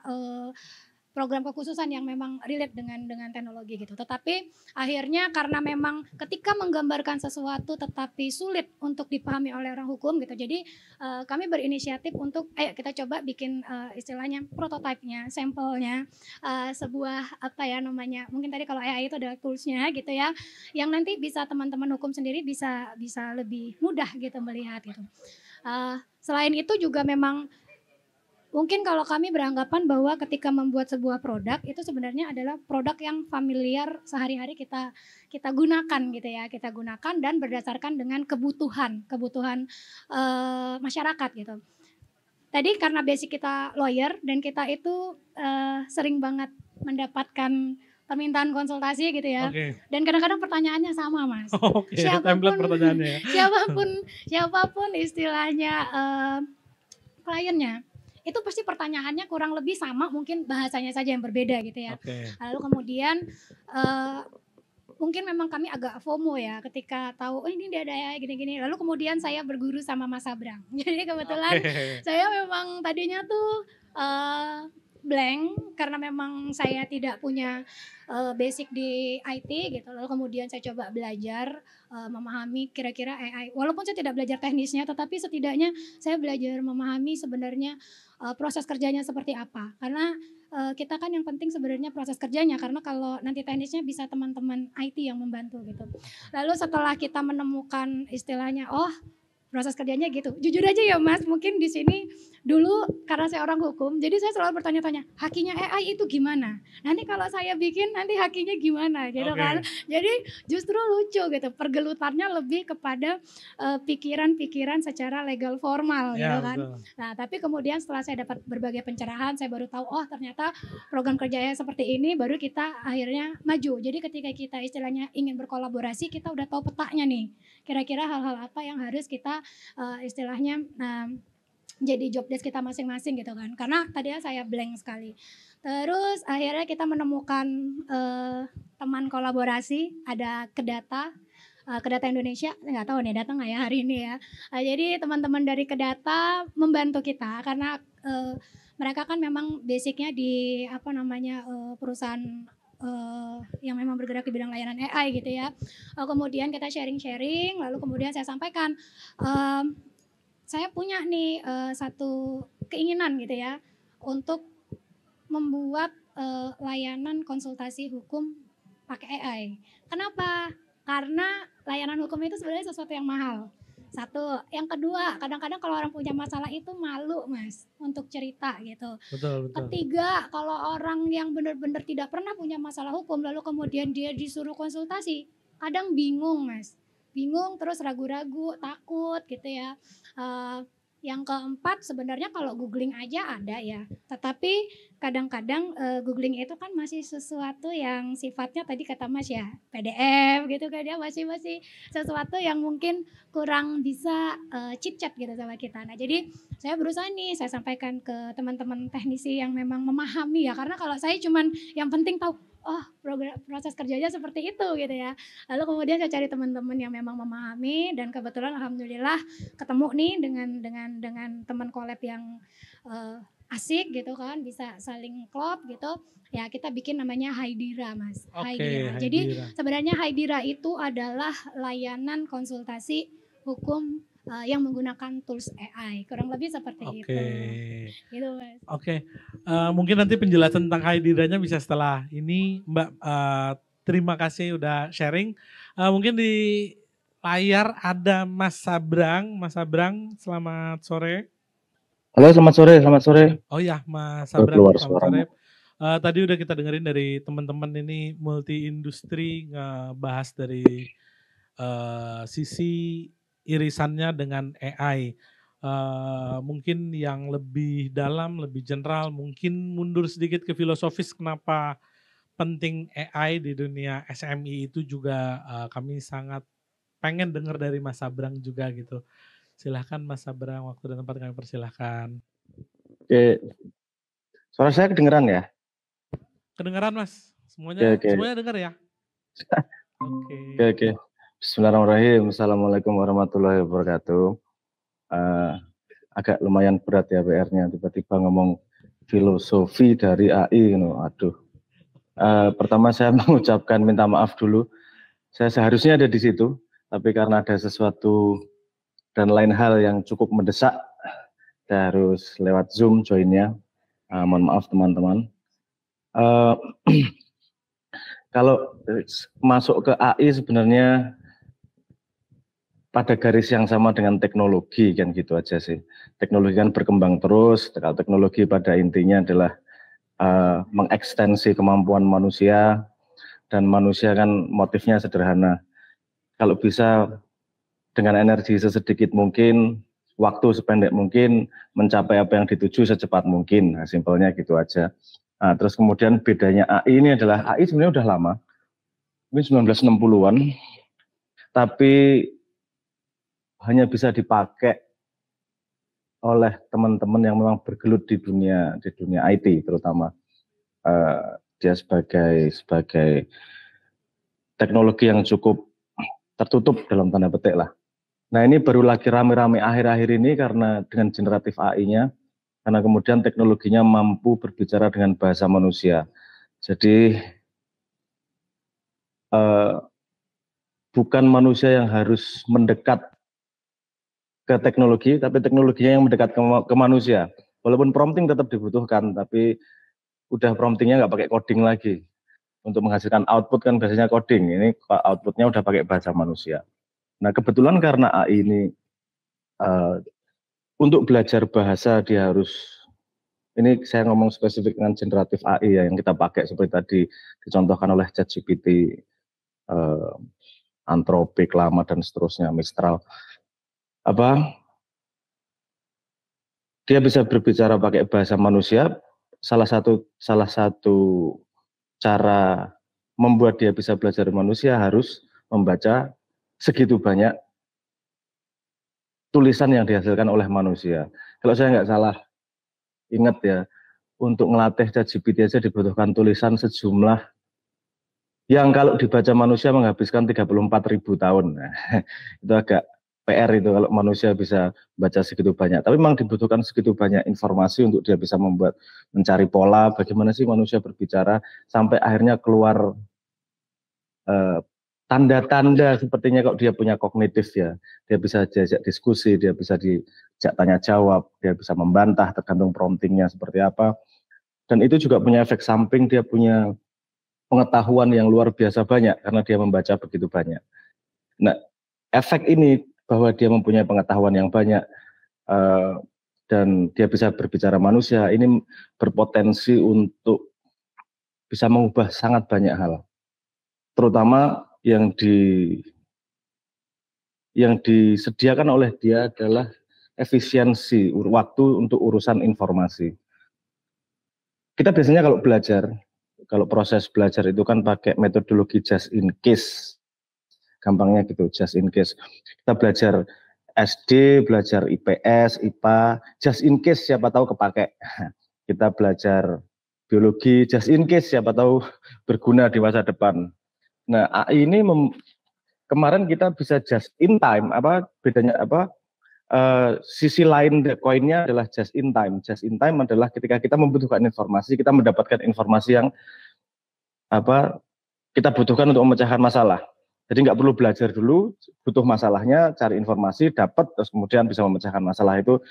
S6: program kekhususan yang memang relate dengan teknologi gitu. Tetapi akhirnya karena memang ketika menggambarkan sesuatu tetapi sulit untuk dipahami oleh orang hukum gitu. Jadi kami berinisiatif untuk ayo kita coba bikin istilahnya prototipenya, sampelnya sebuah apa ya namanya. Mungkin tadi kalau AI itu adalah toolsnya gitu ya. Yang nanti bisa teman-teman hukum sendiri bisa lebih mudah gitu melihat gitu. Selain itu juga memang mungkin kalau kami beranggapan bahwa ketika membuat sebuah produk itu sebenarnya adalah produk yang familiar sehari-hari kita gunakan gitu ya, kita gunakan dan berdasarkan dengan kebutuhan masyarakat gitu. Tadi karena basic kita lawyer dan kita itu sering banget mendapatkan permintaan konsultasi gitu ya. Dan kadang-kadang pertanyaannya sama Mas.
S2: Template pertanyaannya.
S6: Siapapun istilahnya kliennya itu pasti pertanyaannya kurang lebih sama, mungkin bahasanya saja yang berbeda gitu ya. Lalu kemudian mungkin memang kami agak FOMO ya ketika tahu ini dia ada gini-gini. Lalu kemudian saya berguru sama Mas Abrang. Jadi kebetulan saya memang tadinya tuh blank karena memang saya tidak punya basic di IT gitu. Lalu kemudian saya coba belajar memahami kira-kira AI. Walaupun saya tidak belajar teknisnya, tetapi setidaknya saya belajar memahami sebenarnya proses kerjanya seperti apa. Karena kita kan yang penting sebenarnya proses kerjanya, karena kalau nanti teknisnya bisa teman-teman IT yang membantu gitu. Lalu setelah kita menemukan istilahnya, oh proses kerjanya gitu. Jujur aja ya Mas, mungkin di sini dulu karena saya orang hukum, jadi saya selalu bertanya-tanya, hakinya AI itu gimana? Nanti kalau saya bikin nanti hakinya gimana gitu kan. Jadi justru lucu gitu, pergelutannya lebih kepada pikiran-pikiran secara legal formal gitu kan. Betul. Nah, tapi kemudian setelah saya dapat berbagai pencerahan, saya baru tahu oh ternyata program kerjanya seperti ini, baru kita akhirnya maju. Jadi ketika kita istilahnya ingin berkolaborasi, kita udah tahu petanya nih. Kira-kira hal-hal apa yang harus kita istilahnya jadi job desk kita masing-masing gitu kan. Karena tadinya saya blank sekali. Terus akhirnya kita menemukan teman kolaborasi, ada Kedata Indonesia, nggak tahu nih datang nggak ya hari ini ya. Jadi teman-teman dari Kedata membantu kita karena mereka kan memang basicnya di perusahaan yang memang bergerak di bidang layanan AI gitu ya. Kemudian kita sharing-sharing, lalu kemudian saya sampaikan saya punya nih satu keinginan gitu ya untuk membuat layanan konsultasi hukum pakai AI. Kenapa? Karena layanan hukum itu sebenarnya sesuatu yang mahal. Satu, yang kedua, kadang-kadang kalau orang punya masalah itu malu Mas untuk cerita gitu. Betul. Ketiga, kalau orang yang benar-benar tidak pernah punya masalah hukum lalu kemudian dia disuruh konsultasi, kadang bingung Mas. Bingung terus ragu-ragu, takut gitu ya. Yang keempat sebenarnya kalau googling aja ada ya, tetapi kadang-kadang googling itu kan masih sesuatu yang sifatnya tadi kata Mas ya PDF gitu kan ya, masih sesuatu yang mungkin kurang bisa chit-chat gitu sama kita. Nah jadi saya berusaha nih, saya sampaikan ke teman-teman teknisi yang memang memahami ya, karena kalau saya cuman yang penting tahu oh proses kerjanya seperti itu gitu ya. Lalu kemudian saya cari teman-teman yang memang memahami dan kebetulan alhamdulillah ketemu nih dengan teman collab yang asik gitu kan, bisa saling klop gitu. Ya kita bikin namanya Haidira Mas. Haidira. Jadi sebenarnya Haidira itu adalah layanan konsultasi hukum yang menggunakan tools AI, kurang lebih seperti itu. Gitu Mas.
S2: Mungkin nanti penjelasan tentang Haidiranya bisa setelah ini Mbak. Terima kasih udah sharing. Mungkin di layar ada Mas Abrang. Mas Abrang, selamat sore.
S7: Halo, selamat sore.
S2: Oh ya, Mas Abrang, selamat sore. Tadi udah kita dengerin dari teman-teman ini multi industri ngebahas dari sisi irisannya dengan AI. Mungkin yang lebih dalam, lebih general, mungkin mundur sedikit ke filosofis kenapa penting AI di dunia SMI itu juga kami sangat pengen dengar dari Mas Abrang juga gitu. Silahkan Mas Abrang, waktu dan tempat kami persilahkan.
S7: Oke, suara saya kedengeran ya?
S2: Kedengeran Mas, semuanya dengar ya?
S7: Oke. Bismillahirrahmanirrahim. Assalamualaikum warahmatullahi wabarakatuh. Agak lumayan berat ya PR-nya, tiba-tiba ngomong filosofi dari AI. Aduh. Pertama saya mengucapkan minta maaf dulu. Saya seharusnya ada di situ, tapi karena ada sesuatu dan lain hal yang cukup mendesak, saya harus lewat Zoom joinnya. Mohon maaf teman-teman. Kalau masuk ke AI sebenarnya pada garis yang sama dengan teknologi kan gitu aja sih. Teknologi kan berkembang terus. Kalau teknologi pada intinya adalah mengekstensi kemampuan manusia, dan manusia kan motifnya sederhana. Kalau bisa dengan energi sesedikit mungkin, waktu sependek mungkin, mencapai apa yang dituju secepat mungkin. Nah, simpelnya gitu aja. Nah, terus kemudian bedanya AI ini adalah AI sebenarnya udah lama, ini 1960-an, tapi hanya bisa dipakai oleh teman-teman yang memang bergelut di dunia IT terutama. Dia sebagai teknologi yang cukup tertutup dalam tanda petik lah. Nah ini baru lagi rame-rame akhir-akhir ini karena dengan generatif AI-nya, karena kemudian teknologinya mampu berbicara dengan bahasa manusia. Jadi bukan manusia yang harus mendekat ke teknologi, tapi teknologinya yang mendekat ke manusia. Walaupun prompting tetap dibutuhkan, tapi udah promptingnya nggak pakai coding lagi. Untuk menghasilkan output kan biasanya coding, ini outputnya udah pakai bahasa manusia. Nah kebetulan karena AI ini untuk belajar bahasa dia harus, ini saya ngomong spesifik dengan generatif AI ya, yang kita pakai seperti tadi dicontohkan oleh ChatGPT, Anthropic, Llama dan seterusnya, Mistral. Dia bisa berbicara pakai bahasa manusia. Salah satu cara membuat dia bisa belajar manusia harus membaca segitu banyak tulisan yang dihasilkan oleh manusia. Kalau saya nggak salah ingat ya, untuk ngelatih ChatGPT aja dibutuhkan tulisan sejumlah yang kalau dibaca manusia menghabiskan 34.000 tahun. Nah, itu agak PR itu kalau manusia bisa baca segitu banyak. Tapi memang dibutuhkan segitu banyak informasi untuk dia bisa mencari pola bagaimana sih manusia berbicara sampai akhirnya keluar tanda-tanda sepertinya kalau dia punya kognitif ya, dia bisa diajak diskusi, dia bisa diajak tanya jawab, dia bisa membantah tergantung promptingnya seperti apa. Dan itu juga punya efek samping, dia punya pengetahuan yang luar biasa banyak karena dia membaca begitu banyak. Nah, efek ini bahwa dia mempunyai pengetahuan yang banyak dan dia bisa berbicara manusia, ini berpotensi untuk bisa mengubah sangat banyak hal. Terutama yang disediakan oleh dia adalah efisiensi waktu untuk urusan informasi. Kita biasanya kalau proses belajar itu kan pakai metodologi just in case. Gampangnya gitu, just in case. Kita belajar SD, belajar IPS, IPA, just in case siapa tahu kepake. Kita belajar biologi, just in case siapa tahu berguna di masa depan. Nah, AI ini kemarin kita bisa just in time, bedanya sisi lain koinnya adalah just in time. Just in time adalah ketika kita membutuhkan informasi, kita mendapatkan informasi yang kita butuhkan untuk memecahkan masalah. Jadi nggak perlu belajar dulu, butuh masalahnya, cari informasi, dapat, terus kemudian bisa memecahkan masalah. Itu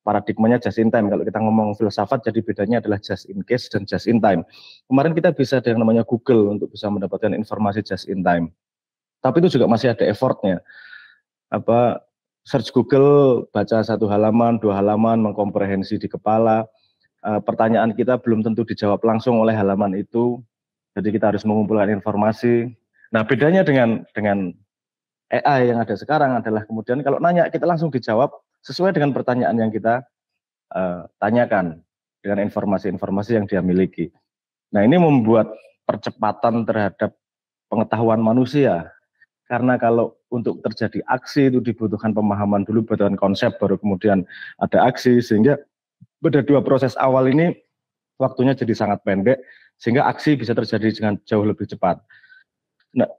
S7: paradigmanya just in time. Kalau kita ngomong filsafat, jadi bedanya adalah just in case dan just in time. Kemarin kita bisa ada yang namanya Google untuk bisa mendapatkan informasi just in time. Tapi itu juga masih ada effortnya. Search Google, baca 1 halaman, 2 halaman, mengkomprehensi di kepala. Pertanyaan kita belum tentu dijawab langsung oleh halaman itu. Jadi kita harus mengumpulkan informasi. Nah, bedanya dengan AI yang ada sekarang adalah kemudian kalau nanya kita langsung dijawab sesuai dengan pertanyaan yang kita tanyakan dengan informasi-informasi yang dia miliki. Nah, ini membuat percepatan terhadap pengetahuan manusia. Karena kalau untuk terjadi aksi itu dibutuhkan pemahaman dulu, butuhkan konsep, baru kemudian ada aksi. Sehingga pada 2 proses awal ini waktunya jadi sangat pendek, sehingga aksi bisa terjadi dengan jauh lebih cepat. Nah,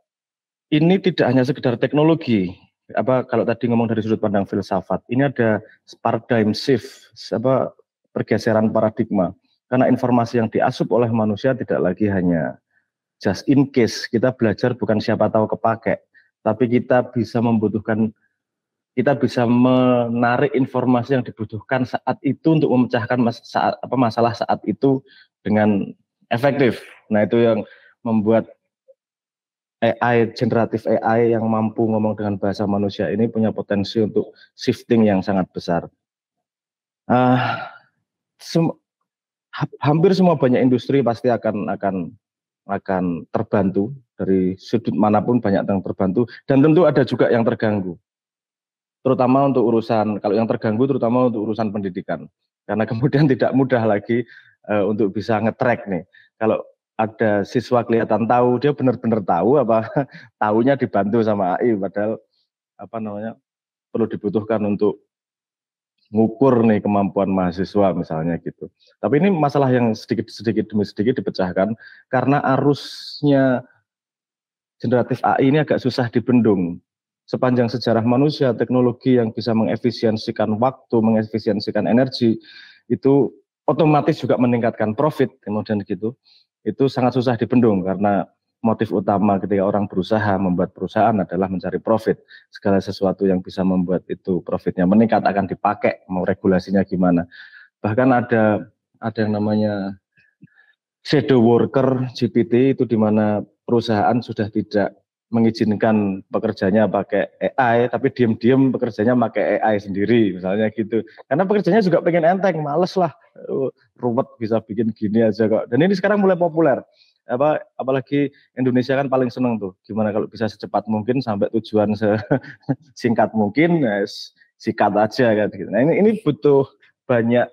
S7: ini tidak hanya sekedar teknologi. Kalau tadi ngomong dari sudut pandang filsafat, ini ada paradigm shift, pergeseran paradigma. Karena informasi yang diasup oleh manusia tidak lagi hanya just in case. Kita belajar bukan siapa tahu kepake, tapi kita bisa menarik informasi yang dibutuhkan saat itu untuk memecahkan masalah saat itu dengan efektif. Nah, itu yang membuat AI, generatif AI yang mampu ngomong dengan bahasa manusia ini punya potensi untuk shifting yang sangat besar. Hampir semua banyak industri pasti akan terbantu dari sudut manapun, banyak yang terbantu, dan tentu ada juga yang terganggu. Terutama untuk urusan pendidikan, karena kemudian tidak mudah lagi untuk bisa nge-track nih. Kalau ada siswa kelihatan tahu, dia benar-benar tahu tahunya dibantu sama AI, padahal perlu dibutuhkan untuk ngukur nih kemampuan mahasiswa misalnya gitu. Tapi ini masalah yang sedikit demi sedikit dipecahkan karena arusnya generatif AI ini agak susah dibendung. Sepanjang sejarah manusia, teknologi yang bisa mengefisiensikan waktu, mengefisiensikan energi, itu otomatis juga meningkatkan profit, kemudian gitu. Itu sangat susah dibendung karena motif utama ketika orang berusaha membuat perusahaan adalah mencari profit. Segala sesuatu yang bisa membuat itu profitnya meningkat akan dipakai, mau regulasinya gimana. Bahkan ada yang namanya shadow worker GPT, itu di mana perusahaan sudah tidak mengizinkan pekerjanya pakai AI, tapi diam-diam pekerjanya pakai AI sendiri, misalnya gitu. Karena pekerjanya juga pengen enteng, males lah, ruwet bisa bikin gini aja kok. Dan ini sekarang mulai populer. Apalagi Indonesia kan paling seneng tuh, gimana kalau bisa secepat mungkin sampai tujuan singkat mungkin, sikat aja kan gitu. Nah ini butuh banyak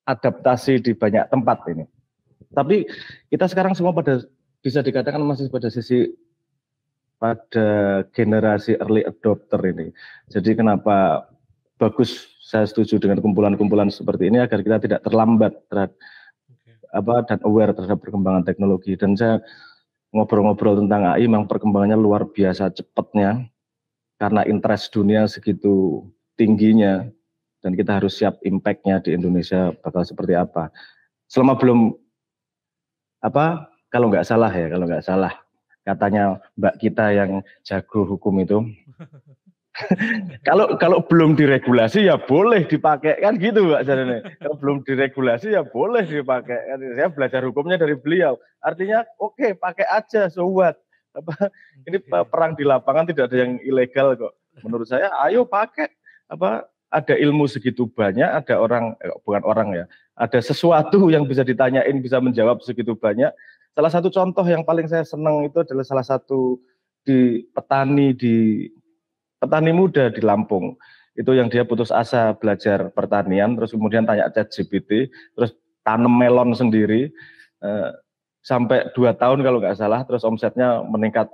S7: adaptasi di banyak tempat ini. Tapi kita sekarang semua bisa dikatakan masih pada generasi early adopter ini. Jadi kenapa bagus, saya setuju dengan kumpulan-kumpulan seperti ini agar kita tidak terlambat dan aware terhadap perkembangan teknologi. Dan saya ngobrol-ngobrol tentang AI, memang perkembangannya luar biasa cepatnya karena interest dunia segitu tingginya, dan kita harus siap impact-nya di Indonesia bakal seperti apa. Selama belum kalau nggak salah katanya Mbak kita yang jago hukum itu, kalau belum diregulasi ya boleh dipakai kan gitu Mbak Jarene. Kalau belum diregulasi ya boleh dipakai. Saya belajar hukumnya dari beliau. Artinya oke, pakai aja, so what. Ini perang di lapangan tidak ada yang ilegal kok. Menurut saya ayo pakai. Ada ilmu segitu banyak, ada ada sesuatu yang bisa ditanyain, bisa menjawab segitu banyak. Salah satu contoh yang paling saya senang itu adalah salah satu petani muda di Lampung. Itu yang dia putus asa belajar pertanian, terus kemudian tanya ChatGPT, terus tanam melon sendiri, sampai 2 tahun kalau nggak salah, terus omsetnya meningkat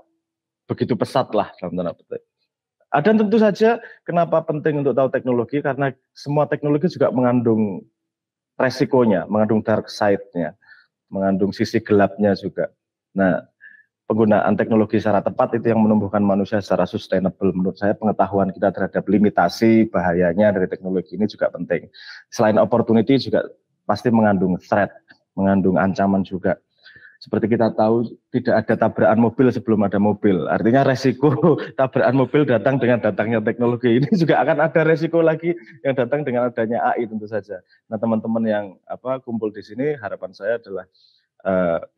S7: begitu pesat lah dalam tanda petik. Dan tentu saja kenapa penting untuk tahu teknologi, karena semua teknologi juga mengandung resikonya, mengandung dark side-nya, mengandung sisi gelapnya juga. Nah, penggunaan teknologi secara tepat itu yang menumbuhkan manusia secara sustainable. Menurut saya pengetahuan kita terhadap limitasi bahayanya dari teknologi ini juga penting. Selain opportunity juga pasti mengandung threat, mengandung ancaman juga. Seperti kita tahu tidak ada tabrakan mobil sebelum ada mobil. Artinya resiko tabrakan mobil datang dengan datangnya teknologi. Ini juga akan ada resiko lagi yang datang dengan adanya AI tentu saja. Nah teman-teman yang kumpul di sini, harapan saya adalah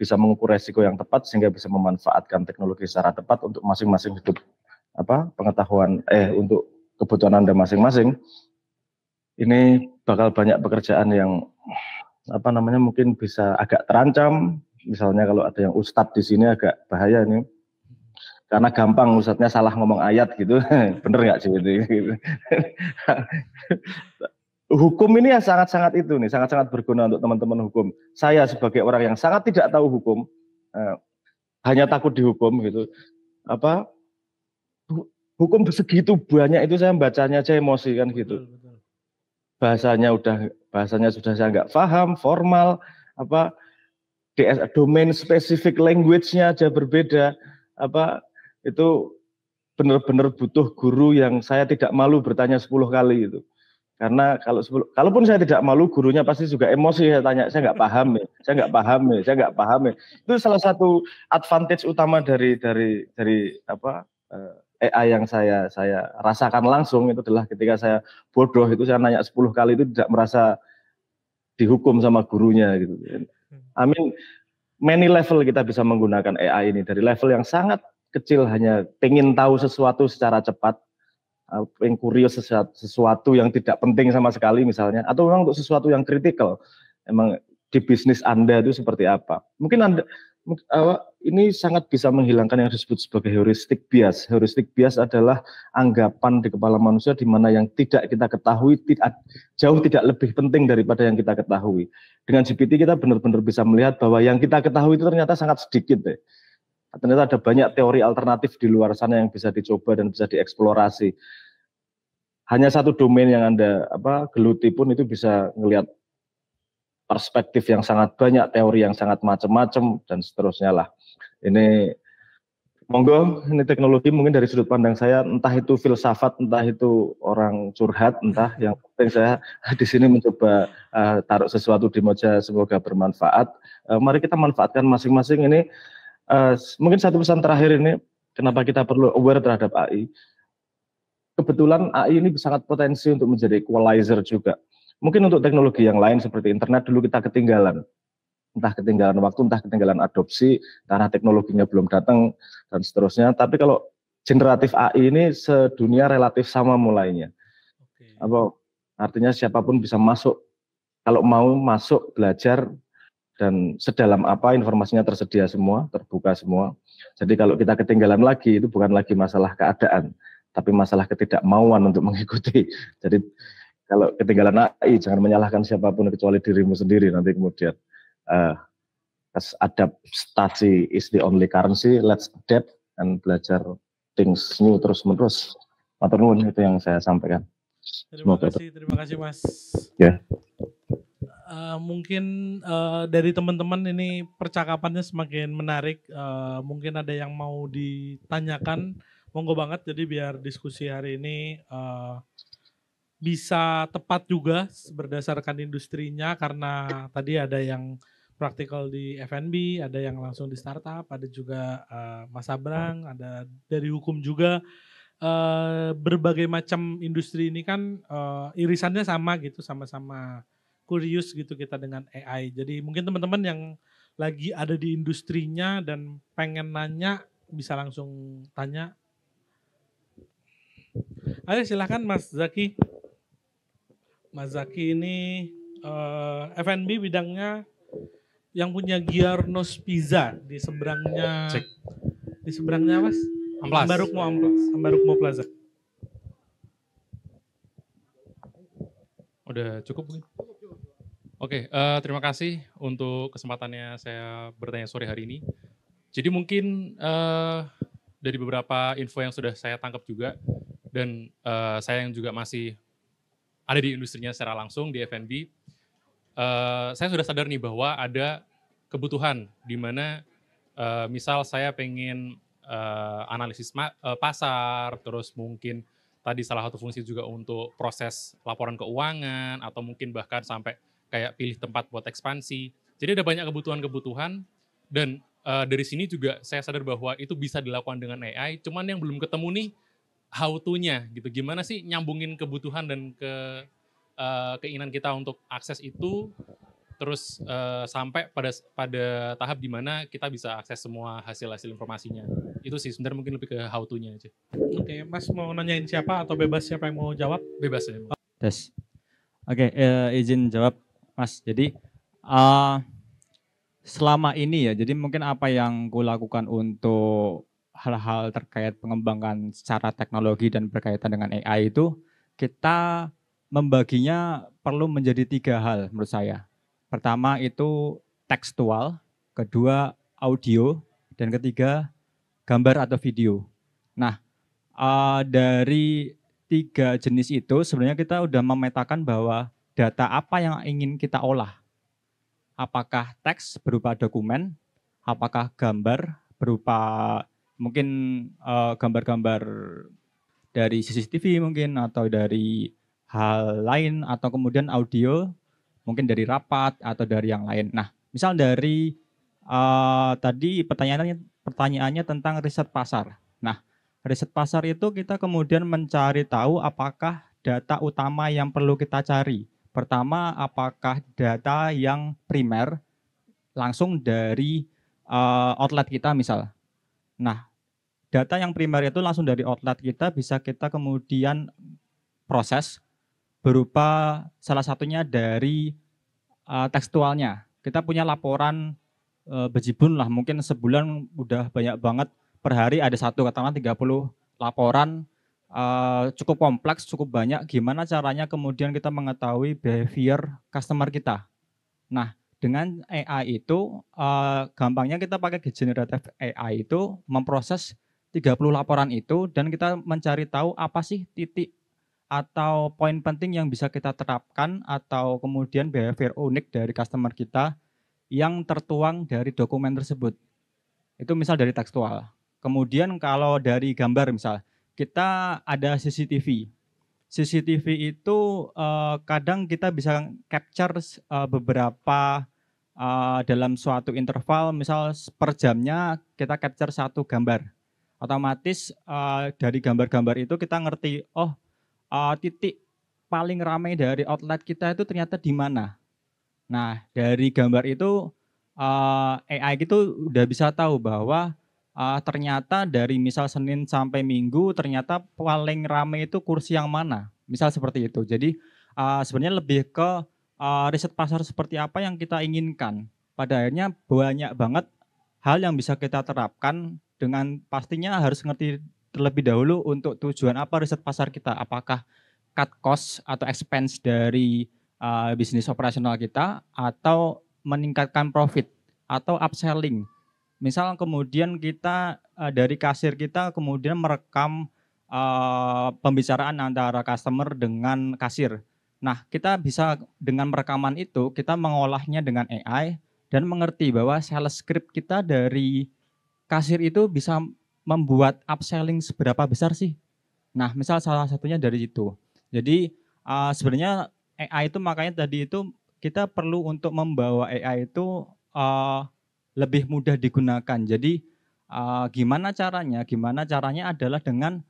S7: bisa mengukur resiko yang tepat sehingga bisa memanfaatkan teknologi secara tepat untuk masing-masing hidup pengetahuan untuk kebutuhan Anda masing-masing. Ini bakal banyak pekerjaan yang mungkin bisa agak terancam. Misalnya kalau ada yang ustadz di sini agak bahaya nih, karena gampang ustadznya salah ngomong ayat gitu, bener nggak sih itu? Hukum ini ya sangat-sangat sangat-sangat berguna untuk teman-teman hukum. Saya sebagai orang yang sangat tidak tahu hukum, hanya takut dihukum gitu. Hukum segitu banyak itu saya bacanya aja emosi kan gitu. Bahasanya sudah saya nggak paham, formal, domain spesifik language-nya aja berbeda. Itu benar-benar butuh guru yang saya tidak malu bertanya 10 kali itu. Karena kalaupun saya tidak malu, gurunya pasti juga emosi. Saya tanya, saya nggak paham ya. Itu salah satu advantage utama dari AI yang saya rasakan langsung itu adalah ketika saya bodoh itu saya nanya 10 kali itu tidak merasa dihukum sama gurunya gitu. Many level kita bisa menggunakan AI ini, dari level yang sangat kecil hanya pengen tahu sesuatu secara cepat, yang kurios sesuatu yang tidak penting sama sekali misalnya, atau memang untuk sesuatu yang kritikal, emang di bisnis Anda itu seperti apa. Mungkin Anda ini sangat bisa menghilangkan yang disebut sebagai heuristic bias. Heuristic bias adalah anggapan di kepala manusia di mana yang tidak kita ketahui jauh tidak lebih penting daripada yang kita ketahui. Dengan GPT kita benar-benar bisa melihat bahwa yang kita ketahui itu ternyata sangat sedikit deh. Ternyata ada banyak teori alternatif di luar sana yang bisa dicoba dan bisa dieksplorasi. hanya satu domain yang Anda geluti pun itu bisa ngelihat perspektif yang sangat banyak, teori yang sangat macam-macam dan seterusnya lah. Ini monggo, ini teknologi mungkin dari sudut pandang saya, entah itu filsafat, entah itu orang curhat, entah yang penting saya di sini mencoba taruh sesuatu di meja, semoga bermanfaat. Mari kita manfaatkan masing-masing ini. Mungkin satu pesan terakhir ini, kenapa kita perlu aware terhadap AI. Kebetulan AI ini sangat potensi untuk menjadi equalizer juga. Mungkin untuk teknologi yang lain seperti internet dulu kita ketinggalan. Entah ketinggalan waktu, entah ketinggalan adopsi, karena teknologinya belum datang, dan seterusnya. Tapi kalau generatif AI ini sedunia relatif sama mulainya. Artinya siapapun bisa masuk, kalau mau masuk, belajar, dan sedalam apa informasinya tersedia semua, terbuka semua. Jadi kalau kita ketinggalan lagi, itu bukan lagi masalah keadaan, tapi masalah ketidakmauan untuk mengikuti. Jadi kalau ketinggalan AI, jangan menyalahkan siapapun kecuali dirimu sendiri nanti kemudian. Adaptasi is the only currency, let's adapt and belajar things new terus-menerus. Matur nuwun, itu yang saya sampaikan.
S2: Terima kasih Mas.
S7: Ya.
S2: Mungkin dari teman-teman ini percakapannya semakin menarik. Mungkin ada yang mau ditanyakan, monggo banget. Jadi biar diskusi hari ini bisa tepat juga berdasarkan industrinya, karena tadi ada yang praktikal di F&B, ada yang langsung di startup, ada juga Mas Abrang, ada dari hukum juga. Berbagai macam industri ini kan irisannya sama gitu, sama-sama curious gitu kita dengan AI. Jadi mungkin teman-teman yang lagi ada di industrinya dan pengen nanya bisa langsung tanya. Ayo silahkan Mas Zaki. Mas Zaki ini F&B bidangnya yang punya Giarnos Pizza di seberangnya. Cek. Di seberangnya Mas?
S8: Amplas.
S2: Ambarukmo Plaza.
S8: Udah cukup mungkin? Oke, terima kasih untuk kesempatannya saya bertanya sore hari ini. Jadi mungkin dari beberapa info yang sudah saya tangkap juga, dan saya yang juga masih ada di industrinya secara langsung di F&B, saya sudah sadar nih bahwa ada kebutuhan di mana misal saya pengen analisis pasar, terus mungkin tadi salah satu fungsi juga untuk proses laporan keuangan, atau mungkin bahkan sampai kayak pilih tempat buat ekspansi. Jadi ada banyak kebutuhan-kebutuhan, dan dari sini juga saya sadar bahwa itu bisa dilakukan dengan AI, cuman yang belum ketemu nih how to-nya gitu. Gimana sih nyambungin kebutuhan dan keinginan kita untuk akses itu, terus sampai pada tahap di mana kita bisa akses semua hasil-hasil informasinya. Itu sih sebenarnya mungkin lebih ke how to-nya aja.
S2: Oke, Mas mau nanyain siapa atau bebas siapa yang mau jawab?
S8: Bebas ya.
S4: Tes. Oke, izin jawab Mas. Jadi selama ini ya, jadi mungkin apa yang kulakukan untuk hal-hal terkait pengembangan secara teknologi dan berkaitan dengan AI itu, kita membaginya perlu menjadi 3 hal menurut saya. Pertama itu tekstual, kedua audio, dan ketiga gambar atau video. Nah, dari 3 jenis itu sebenarnya kita udah memetakan bahwa data apa yang ingin kita olah. Apakah teks berupa dokumen, apakah gambar berupa mungkin gambar-gambar dari CCTV mungkin, atau dari hal lain, atau kemudian audio mungkin dari rapat atau dari yang lain. Nah, misal dari tadi pertanyaannya tentang riset pasar. Nah, riset pasar itu kita kemudian mencari tahu apakah data utama yang perlu kita cari. Pertama, apakah data yang primer langsung dari outlet kita misal. Nah, data yang primer itu langsung dari outlet kita bisa kita kemudian proses berupa salah satunya dari tekstualnya. Kita punya laporan bejibun lah, mungkin sebulan udah banyak banget, per hari ada katakanlah 30 laporan, cukup kompleks, cukup banyak. Gimana caranya kemudian kita mengetahui behavior customer kita. Nah, dengan AI itu gampangnya kita pakai generative AI itu memproses 30 laporan itu, dan kita mencari tahu apa sih titik atau poin penting yang bisa kita terapkan atau kemudian behavior unik dari customer kita yang tertuang dari dokumen tersebut. Itu misal dari tekstual. Kemudian kalau dari gambar misal, kita ada CCTV. CCTV itu kadang kita bisa capture beberapa dalam suatu interval, misal per jamnya kita capture satu gambar. Otomatis dari gambar-gambar itu kita ngerti, oh titik paling ramai dari outlet kita itu ternyata di mana. Nah, dari gambar itu AI itu udah bisa tahu bahwa ternyata dari misal Senin sampai Minggu ternyata paling ramai itu kursi yang mana. Misal seperti itu. Jadi sebenarnya lebih ke riset pasar seperti apa yang kita inginkan. Pada akhirnya banyak banget hal yang bisa kita terapkan dengan pastinya harus ngerti terlebih dahulu untuk tujuan apa riset pasar kita. Apakah cut cost atau expense dari bisnis operasional kita atau meningkatkan profit atau upselling. Misal kemudian kita dari kasir kita kemudian merekam pembicaraan antara customer dengan kasir. Nah, kita bisa dengan rekaman itu kita mengolahnya dengan AI dan mengerti bahwa sales script kita dari kasir itu bisa membuat upselling seberapa besar sih? Nah, misal salah satunya dari itu. Jadi sebenarnya AI itu makanya tadi itu kita perlu untuk membawa AI itu lebih mudah digunakan. Jadi gimana caranya? Gimana caranya adalah dengan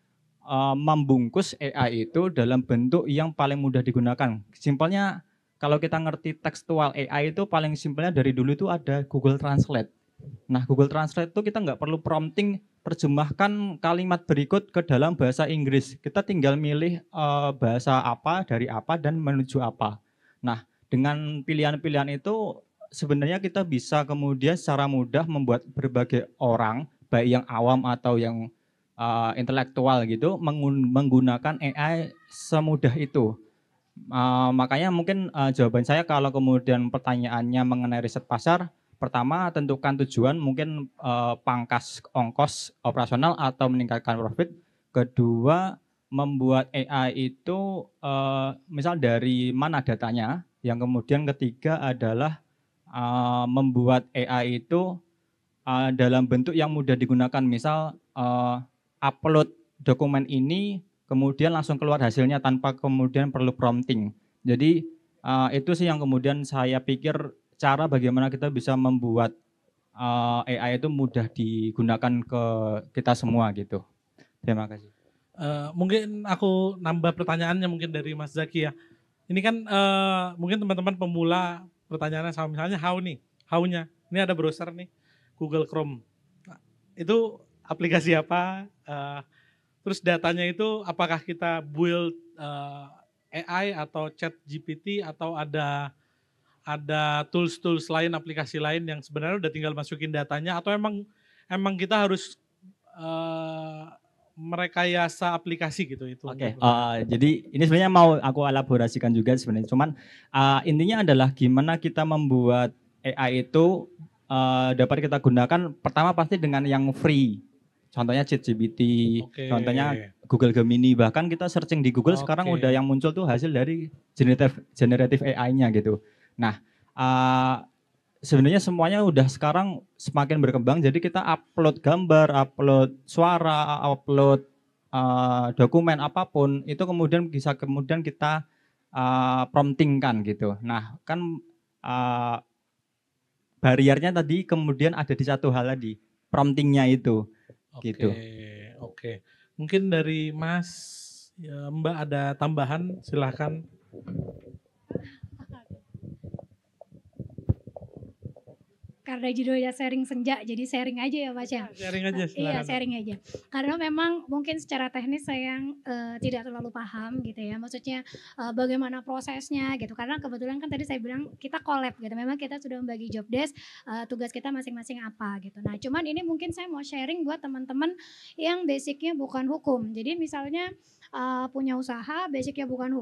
S4: membungkus AI itu dalam bentuk yang paling mudah digunakan. Simpelnya kalau kita ngerti tekstual AI itu paling simpelnya dari dulu itu ada Google Translate. Nah, Google Translate itu kita nggak perlu prompting terjemahkan kalimat berikut ke dalam bahasa Inggris. Kita tinggal milih bahasa apa, dari apa, dan menuju apa. Nah, dengan pilihan-pilihan itu sebenarnya kita bisa kemudian secara mudah membuat berbagai orang, baik yang awam atau yang intelektual gitu, menggunakan AI semudah itu. Makanya mungkin jawaban saya kalau kemudian pertanyaannya mengenai riset pasar, pertama, tentukan tujuan, mungkin pangkas ongkos operasional atau meningkatkan profit. Kedua, membuat AI itu misal dari mana datanya. Yang kemudian ketiga adalah membuat AI itu dalam bentuk yang mudah digunakan. Misal upload dokumen ini, kemudian langsung keluar hasilnya tanpa kemudian perlu prompting. Jadi itu sih yang kemudian saya pikir cara bagaimana kita bisa membuat AI itu mudah digunakan ke kita semua gitu. Terima kasih.
S2: Mungkin aku nambah pertanyaannya mungkin dari Mas Zaki ya. Ini kan mungkin teman-teman pemula pertanyaannya sama misalnya how-nya. Ini ada browser nih, Google Chrome. Nah, itu aplikasi apa? Terus datanya itu apakah kita build AI atau chat GPT atau ada tools-tools lain, aplikasi lain yang sebenarnya udah tinggal masukin datanya atau emang kita harus merekayasa aplikasi gitu itu.
S4: Oke, jadi ini sebenarnya mau aku elaborasikan juga sebenarnya. Cuman intinya adalah gimana kita membuat AI itu dapat kita gunakan. Pertama pasti dengan yang free. Contohnya ChatGPT, contohnya Google Gemini. Bahkan kita searching di Google sekarang udah yang muncul tuh hasil dari generative AI-nya gitu. Nah, sebenarnya semuanya udah sekarang semakin berkembang. Jadi kita upload gambar, upload suara, upload dokumen apapun itu kemudian bisa kita promptingkan gitu. Nah, kan bariernya tadi kemudian ada di satu hal tadi, promptingnya itu. Gitu.
S2: Oke. Mungkin dari Mas, ya, Mbak ada tambahan, silahkan.
S6: Karena judulnya sharing senja, jadi sharing aja ya Mas ya.
S2: Sharing aja silakan.
S6: Iya, sharing aja. Karena memang mungkin secara teknis saya yang tidak terlalu paham gitu ya. Maksudnya bagaimana prosesnya gitu. Karena kebetulan kan tadi saya bilang kita collab gitu. Memang kita sudah membagi job desk, tugas kita masing-masing apa gitu. Nah, cuman ini mungkin saya mau sharing buat teman-teman yang basicnya bukan hukum. Jadi misalnya punya usaha, basicnya bukan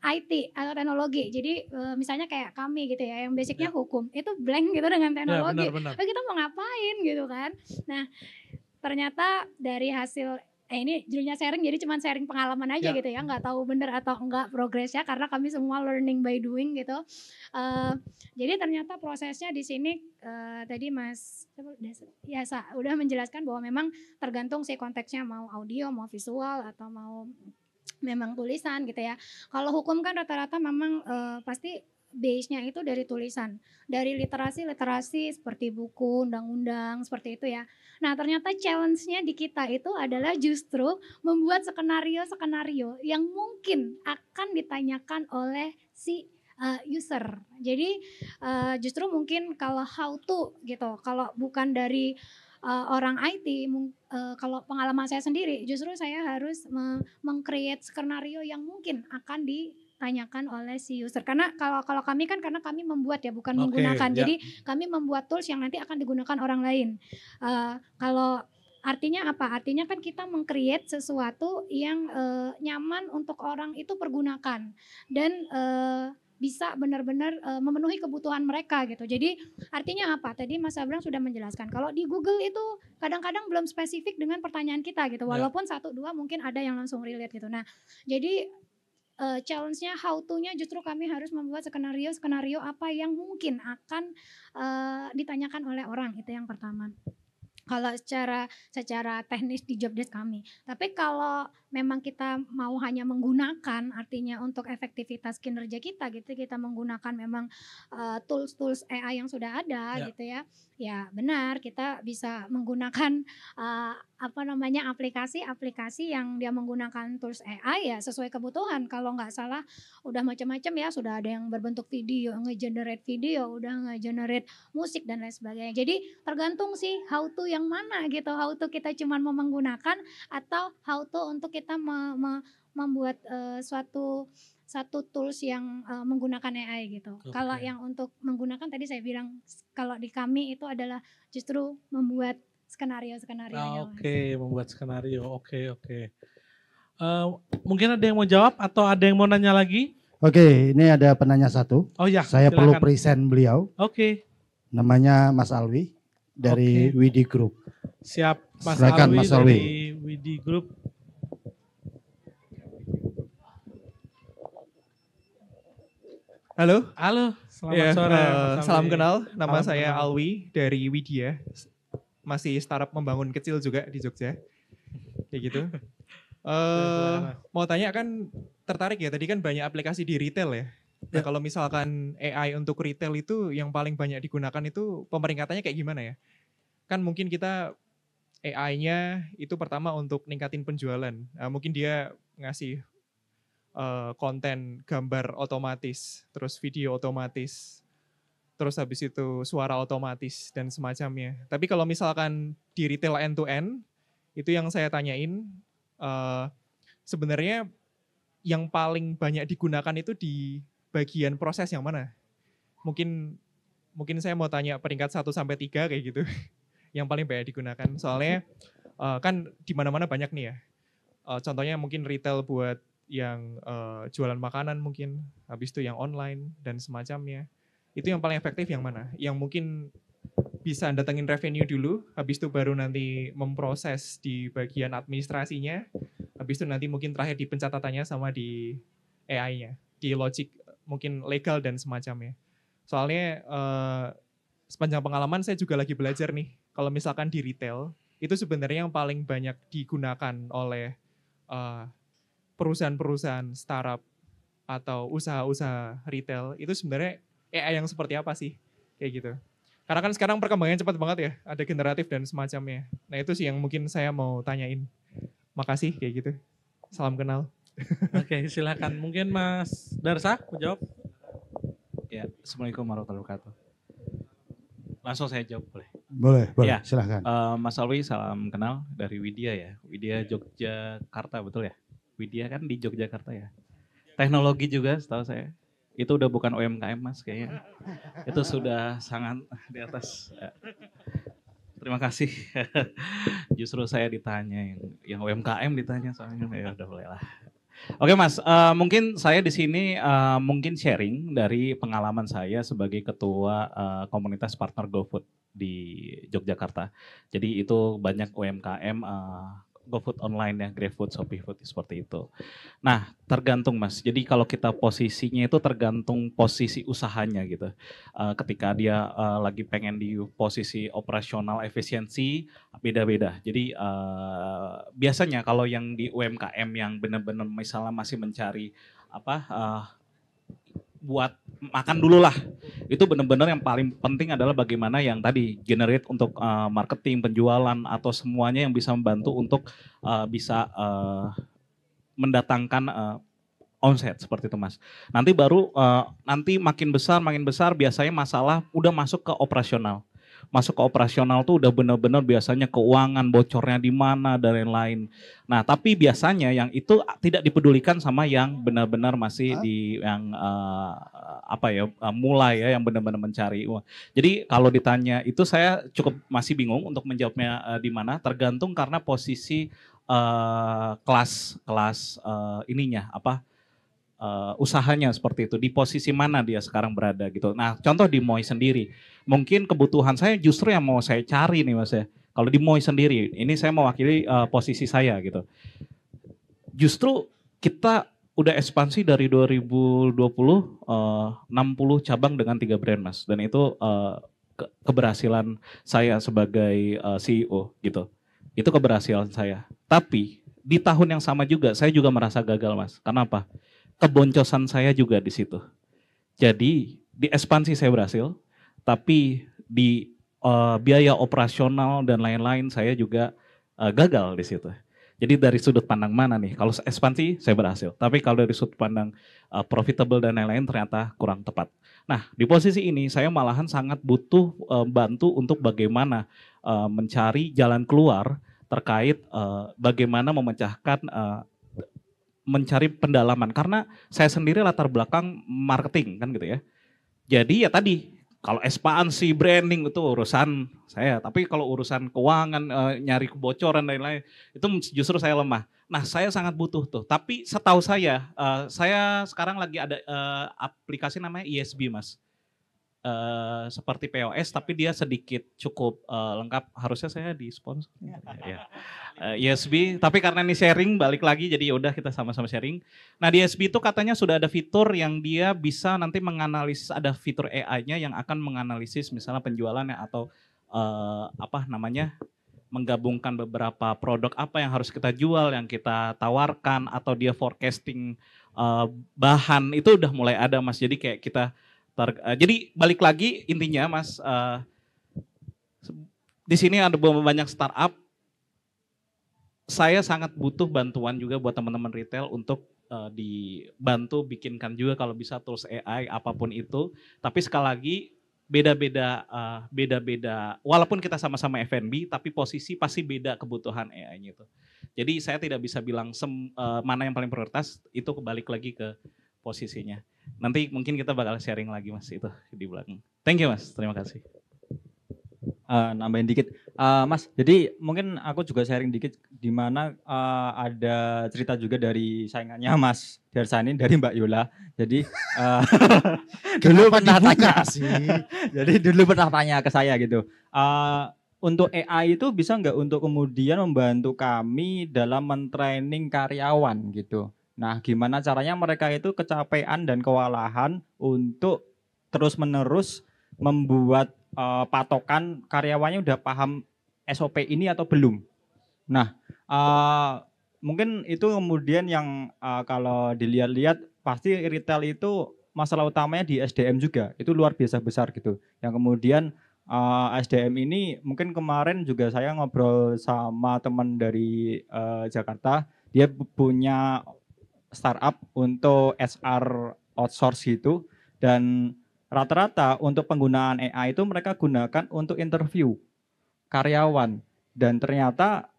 S6: IT atau teknologi. Jadi misalnya kayak kami gitu ya, yang basicnya hukum, itu blank gitu dengan teknologi.
S2: Ya, benar.
S6: Kita mau ngapain gitu kan? Nah, ternyata dari hasil ini judulnya sharing, jadi cuma sharing pengalaman aja gitu ya, nggak tahu bener atau enggak progresnya karena kami semua learning by doing gitu. Jadi ternyata prosesnya di sini tadi Mas Yasa udah menjelaskan bahwa memang tergantung sih konteksnya, mau audio, mau visual atau mau memang tulisan gitu ya. Kalau hukum kan rata-rata memang pasti base-nya itu dari tulisan, dari literasi seperti buku, undang-undang, seperti itu ya. Nah ternyata challenge-nya di kita itu adalah justru membuat skenario-skenario yang mungkin akan ditanyakan oleh si user. Jadi justru mungkin kalau how to gitu, kalau bukan dari orang IT, kalau pengalaman saya sendiri, justru saya harus meng-create skenario yang mungkin akan ditanyakan oleh si user. Karena kalau kami kan karena kami membuat ya, bukan menggunakan. Jadi kami membuat tools yang nanti akan digunakan orang lain. Kalau artinya apa? Artinya kan kita meng-create sesuatu yang nyaman untuk orang itu pergunakan dan bisa benar-benar memenuhi kebutuhan mereka gitu. Jadi artinya apa? Tadi Mas Abraham sudah menjelaskan. Kalau di Google itu kadang-kadang belum spesifik dengan pertanyaan kita gitu. Walaupun satu dua mungkin ada yang langsung relate gitu. Nah, jadi challenge-nya how to-nya justru kami harus membuat skenario apa yang mungkin akan ditanyakan oleh orang, itu yang pertama. Kalau secara teknis di job desk kami. Tapi kalau memang kita mau hanya menggunakan, artinya untuk efektivitas kinerja kita gitu, kita menggunakan memang tools AI yang sudah ada gitu ya. Ya benar, kita bisa menggunakan aplikasi-aplikasi yang dia menggunakan tools AI ya sesuai kebutuhan. Kalau nggak salah udah macam-macam ya, sudah ada yang berbentuk video, nge-generate video, udah nge-generate musik dan lain sebagainya. Jadi tergantung sih how to yang mana gitu, how to kita cuma mau menggunakan atau how to untuk kita membuat satu tools yang menggunakan AI gitu. Kalau yang untuk menggunakan tadi saya bilang kalau di kami itu adalah justru membuat skenario.
S2: Membuat skenario. Oke. Mungkin ada yang mau jawab atau ada yang mau nanya lagi?
S1: Oke, ini ada penanya satu.
S2: Oh ya,
S1: saya
S2: silakan.
S1: perlu present beliau.
S2: Oke.
S1: Namanya Mas Alwi dari Widi Group.
S2: Siap, Mas
S1: Silakan,
S2: Alwi
S1: Mas Alwi
S2: dari Widi Group.
S9: Halo,
S2: selamat sore.
S9: Salam kenal, nama saya Alwi dari Widya. Masih startup membangun kecil juga di Jogja, kayak gitu. Mau tanya kan tertarik ya, tadi kan banyak aplikasi di retail ya. Nah kalau misalkan AI untuk retail itu yang paling banyak digunakan itu pemeringkatannya kayak gimana ya? Kan mungkin kita AI-nya itu pertama untuk ningkatin penjualan. Nah, mungkin dia ngasih konten gambar otomatis, terus video otomatis, terus habis itu suara otomatis dan semacamnya. Tapi kalau misalkan di retail end to end, itu yang saya tanyain, sebenarnya yang paling banyak digunakan itu di bagian proses yang mana? Mungkin saya mau tanya peringkat 1 sampai 3 kayak gitu. Yang paling banyak digunakan. Soalnya kan di mana-mana banyak nih ya. Contohnya mungkin retail buat yang jualan makanan mungkin, habis itu yang online dan semacamnya. Itu yang paling efektif yang mana? Yang mungkin bisa datengin revenue dulu, habis itu baru nanti memproses di bagian administrasinya, habis itu nanti mungkin terakhir di pencatatannya sama di AI-nya, di logic mungkin legal dan semacamnya. Soalnya sepanjang pengalaman saya juga lagi belajar nih, kalau misalkan di retail, itu sebenarnya yang paling banyak digunakan oleh perusahaan-perusahaan startup atau usaha-usaha retail, itu sebenarnya AI yang seperti apa sih? Kayak gitu. Karena kan sekarang perkembangannya cepat banget ya, ada generatif dan semacamnya. Nah itu sih yang mungkin saya mau tanyain. Makasih kayak gitu. Salam kenal.
S2: Oke, silakan. Mungkin Mas Darsa mau jawab?
S5: Ya, Assalamualaikum warahmatullahi wabarakatuh. Langsung saya jawab boleh?
S1: Boleh,
S5: ya,
S1: silahkan.
S5: Mas Alwi, salam kenal dari Widya ya. Widya Yogyakarta, betul ya? Widya kan di Yogyakarta ya. Teknologi juga setahu saya. Itu udah bukan UMKM Mas kayaknya. Itu sudah sangat di atas. Terima kasih. Justru saya ditanya yang UMKM ditanya soalnya ya udah boleh lah. Oke Mas, mungkin saya di sini mungkin sharing dari pengalaman saya sebagai ketua komunitas partner GoFood di Yogyakarta. Jadi itu banyak UMKM GoFood online ya, GrabFood, ShopeeFood seperti itu. Nah, tergantung Mas. Jadi kalau kita posisinya itu tergantung posisi usahanya gitu. Ketika dia lagi pengen di posisi operasional efisiensi, beda-beda. Jadi biasanya kalau yang di UMKM yang benar-benar misalnya masih mencari buat makan dulu lah. Itu benar-benar yang paling penting adalah bagaimana yang tadi generate untuk marketing, penjualan atau semuanya yang bisa membantu untuk bisa mendatangkan omset seperti itu Mas. Nanti baru nanti makin besar biasanya masalah udah masuk ke operasional. Masuk ke operasional tuh udah benar-benar biasanya keuangan bocornya di mana dan lain-lain. Nah, tapi biasanya yang itu tidak dipedulikan sama yang benar-benar masih di yang mulai ya, yang benar-benar mencari. Jadi kalau ditanya itu saya cukup masih bingung untuk menjawabnya di mana, tergantung karena posisi kelas ininya usahanya seperti itu, di posisi mana dia sekarang berada gitu. Nah, contoh di Moi sendiri, mungkin kebutuhan saya justru yang mau saya cari nih Mas ya. Kalau di Moi sendiri, ini saya mewakili posisi saya gitu. Justru kita udah ekspansi dari 2020 60 cabang dengan 3 brand Mas, dan itu keberhasilan saya sebagai CEO gitu. Itu keberhasilan saya. Tapi di tahun yang sama juga saya juga merasa gagal Mas. Kenapa? Keboncosan saya juga di situ. Jadi di ekspansi saya berhasil, tapi di biaya operasional dan lain-lain saya juga gagal di situ. Jadi dari sudut pandang mana nih? Kalau ekspansi saya berhasil, tapi kalau dari sudut pandang profitable dan lain-lain ternyata kurang tepat. Nah, di posisi ini saya malahan sangat butuh bantu untuk bagaimana mencari jalan keluar terkait bagaimana memecahkan mencari pendalaman, karena saya sendiri latar belakang marketing kan gitu ya. Jadi ya tadi kalau ekspansi branding itu urusan saya, tapi kalau urusan keuangan nyari kebocoran dan lain-lain itu justru saya lemah. Nah, saya sangat butuh tuh. Tapi setahu saya sekarang lagi ada aplikasi namanya ESB Mas. Seperti POS tapi dia sedikit cukup lengkap, harusnya saya di sponsor ya. ESB, tapi karena ini sharing balik lagi jadi yaudah kita sama-sama sharing. Nah di ESB itu katanya sudah ada fitur yang dia bisa nanti menganalisis, ada fitur AI-nya yang akan menganalisis misalnya penjualannya atau menggabungkan beberapa produk apa yang harus kita jual, yang kita tawarkan, atau dia forecasting bahan itu udah mulai ada Mas. Jadi kayak kita jadi balik lagi intinya Mas, di sini ada banyak startup. Saya sangat butuh bantuan juga buat teman-teman retail untuk dibantu bikinkan juga kalau bisa tools AI apapun itu. Tapi sekali lagi beda-beda. Walaupun kita sama-sama F&B, tapi posisi pasti beda kebutuhan AI-nya itu. Jadi saya tidak bisa bilang mana yang paling prioritas, itu kebalik lagi ke posisinya. Nanti mungkin kita bakal sharing lagi Mas itu di belakang. Thank you Mas, terima kasih.
S4: Nambahin dikit, Mas. Jadi mungkin aku juga sharing dikit di mana ada cerita juga dari saingannya Mas Darsani, dari Mbak Yola. Jadi dulu pernah tanya sih. Jadi dulu pernah tanya ke saya gitu. Untuk AI itu bisa nggak untuk kemudian membantu kami dalam mentraining karyawan gitu. Nah, gimana caranya mereka itu kecapean dan kewalahan untuk terus-menerus membuat patokan karyawannya udah paham SOP ini atau belum. Nah, mungkin itu kemudian yang kalau dilihat-lihat pasti retail itu masalah utamanya di SDM juga. Itu luar biasa besar gitu. Yang kemudian SDM ini mungkin kemarin juga saya ngobrol sama teman dari Jakarta. Dia punya startup untuk HR outsource gitu, dan rata-rata untuk penggunaan AI itu mereka gunakan untuk interview karyawan, dan ternyata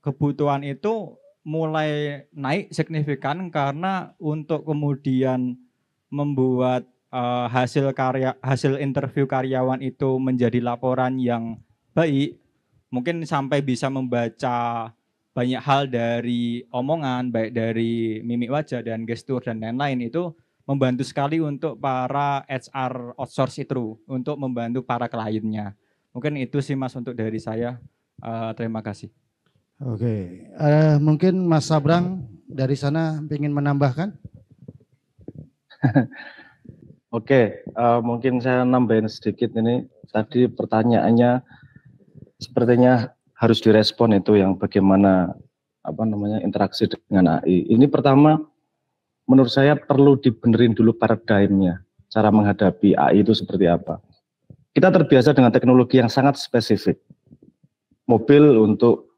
S4: kebutuhan itu mulai naik signifikan karena untuk kemudian membuat hasil interview karyawan itu menjadi laporan yang baik, mungkin sampai bisa membaca banyak hal dari omongan, baik dari mimik wajah dan gestur dan lain-lain, itu membantu sekali untuk para HR outsource itu, untuk membantu para kliennya. Mungkin itu sih Mas untuk dari saya. Terima kasih.
S1: Oke, mungkin Mas Sabrang dari sana ingin menambahkan?
S7: Oke, mungkin saya nambahin sedikit ini. Tadi pertanyaannya sepertinya harus direspon itu yang bagaimana interaksi dengan AI. Ini pertama menurut saya perlu dibenerin dulu paradigmnya, cara menghadapi AI itu seperti apa. Kita terbiasa dengan teknologi yang sangat spesifik. Mobil untuk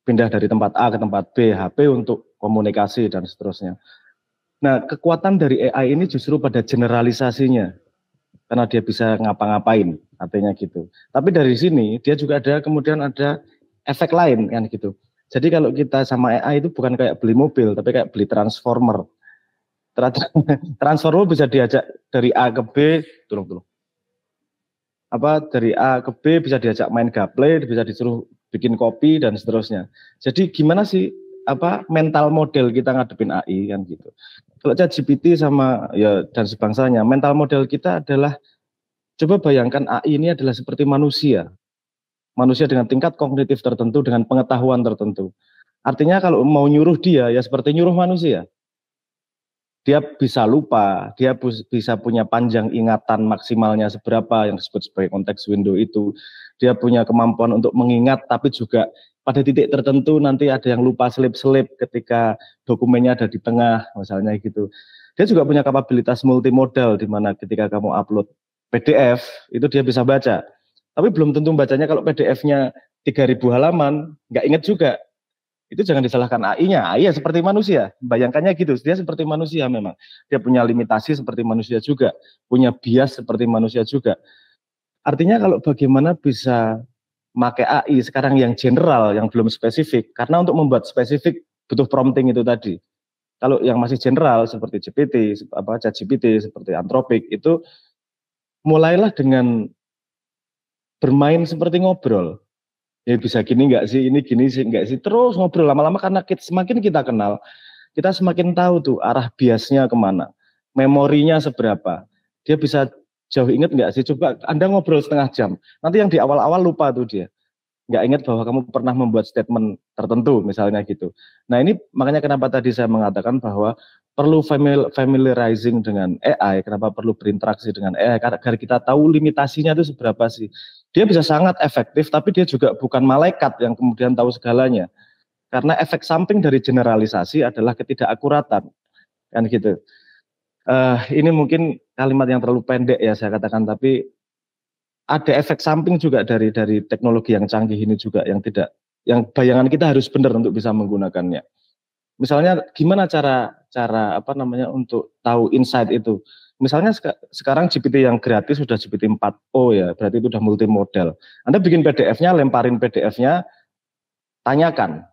S7: pindah dari tempat A ke tempat B, HP untuk komunikasi dan seterusnya. Nah, kekuatan dari AI ini justru pada generalisasinya, karena dia bisa ngapa-ngapain, artinya gitu. Tapi dari sini dia juga kemudian ada efek lain kan gitu. Jadi kalau kita sama AI itu bukan kayak beli mobil, tapi kayak beli transformer. Transformer bisa diajak dari A ke B, dari A ke B bisa diajak main gaple, bisa disuruh bikin kopi dan seterusnya. Jadi gimana sih mental model kita ngadepin AI kan gitu. Kalau ChatGPT sama dan sebangsanya, mental model kita adalah, coba bayangkan AI ini adalah seperti manusia. Manusia dengan tingkat kognitif tertentu, dengan pengetahuan tertentu. Artinya kalau mau nyuruh dia, ya seperti nyuruh manusia. Dia bisa lupa, dia bisa punya panjang ingatan maksimalnya seberapa, yang disebut sebagai konteks window itu. Dia punya kemampuan untuk mengingat, tapi juga pada titik tertentu nanti ada yang lupa selip-selip ketika dokumennya ada di tengah, misalnya gitu. Dia juga punya kapabilitas multimodal, di mana ketika kamu upload PDF, itu dia bisa baca. Tapi belum tentu bacanya kalau PDF-nya 3.000 halaman, nggak ingat juga. Itu jangan disalahkan AI-nya. AI ya seperti manusia, bayangkannya gitu. Dia seperti manusia memang. Dia punya limitasi seperti manusia juga, punya bias seperti manusia juga. Artinya kalau bagaimana bisa pakai AI sekarang yang general, yang belum spesifik, karena untuk membuat spesifik butuh prompting itu tadi. Kalau yang masih general seperti ChatGPT, seperti Anthropic, itu mulailah dengan bermain seperti ngobrol. Ya bisa gini nggak sih, ini gini sih nggak sih, terus ngobrol lama-lama karena semakin kita kenal, kita semakin tahu tuh arah biasnya kemana, memorinya seberapa, dia bisa jauh inget nggak sih, coba Anda ngobrol setengah jam, nanti yang di awal-awal lupa tuh dia, nggak ingat bahwa kamu pernah membuat statement tertentu misalnya gitu. Nah ini makanya kenapa tadi saya mengatakan bahwa perlu familiarizing dengan AI, kenapa perlu berinteraksi dengan AI, agar kita tahu limitasinya itu seberapa sih. Dia bisa sangat efektif, tapi dia juga bukan malaikat yang kemudian tahu segalanya. Karena efek samping dari generalisasi adalah ketidakakuratan, kan gitu. Ini mungkin kalimat yang terlalu pendek ya saya katakan, tapi ada efek samping juga dari teknologi yang canggih ini juga yang bayangan kita harus benar untuk bisa menggunakannya. Misalnya gimana cara untuk tahu insight itu? Misalnya sekarang GPT yang gratis sudah GPT 4o ya, berarti itu sudah multimodal. Anda bikin PDF-nya, lemparin PDF-nya, tanyakan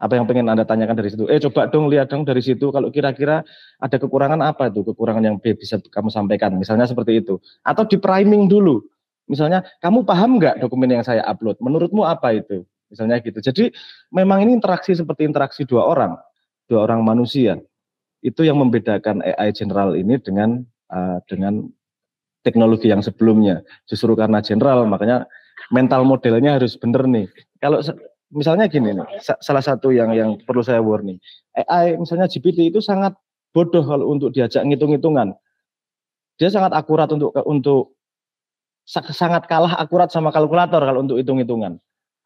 S7: apa yang pengen Anda tanyakan dari situ. Coba dong lihat dong dari situ, kalau kira-kira ada kekurangan apa itu, kekurangan yang bisa kamu sampaikan, misalnya seperti itu. Atau di priming dulu, misalnya kamu paham nggak dokumen yang saya upload, menurutmu apa itu, misalnya gitu. Jadi memang ini interaksi seperti interaksi dua orang manusia. Itu yang membedakan AI general ini dengan teknologi yang sebelumnya. Justru karena general, makanya mental modelnya harus benar nih. Kalau misalnya gini nih, salah satu yang perlu saya warning, AI misalnya GPT itu sangat bodoh kalau untuk diajak ngitung-ngitungan. Dia sangat akurat untuk sangat kalah akurat sama kalkulator kalau untuk hitung-hitungan.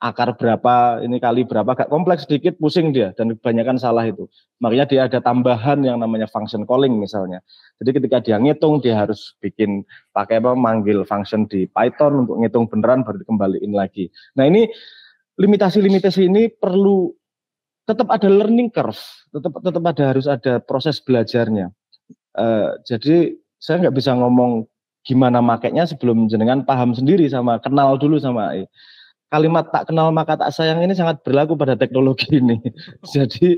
S7: Akar berapa, ini kali berapa, agak kompleks sedikit, pusing dia, dan kebanyakan salah itu. Makanya dia ada tambahan yang namanya function calling misalnya. Jadi ketika dia ngitung, dia harus manggil function di Python untuk ngitung beneran, baru dikembaliin lagi. Nah ini, limitasi-limitasi ini perlu, tetap ada learning curve, tetap harus ada proses belajarnya. Jadi saya nggak bisa ngomong gimana makainya sebelum jenengan paham sendiri kenal dulu sama AI. Kalimat tak kenal maka tak sayang ini sangat berlaku pada teknologi ini. Jadi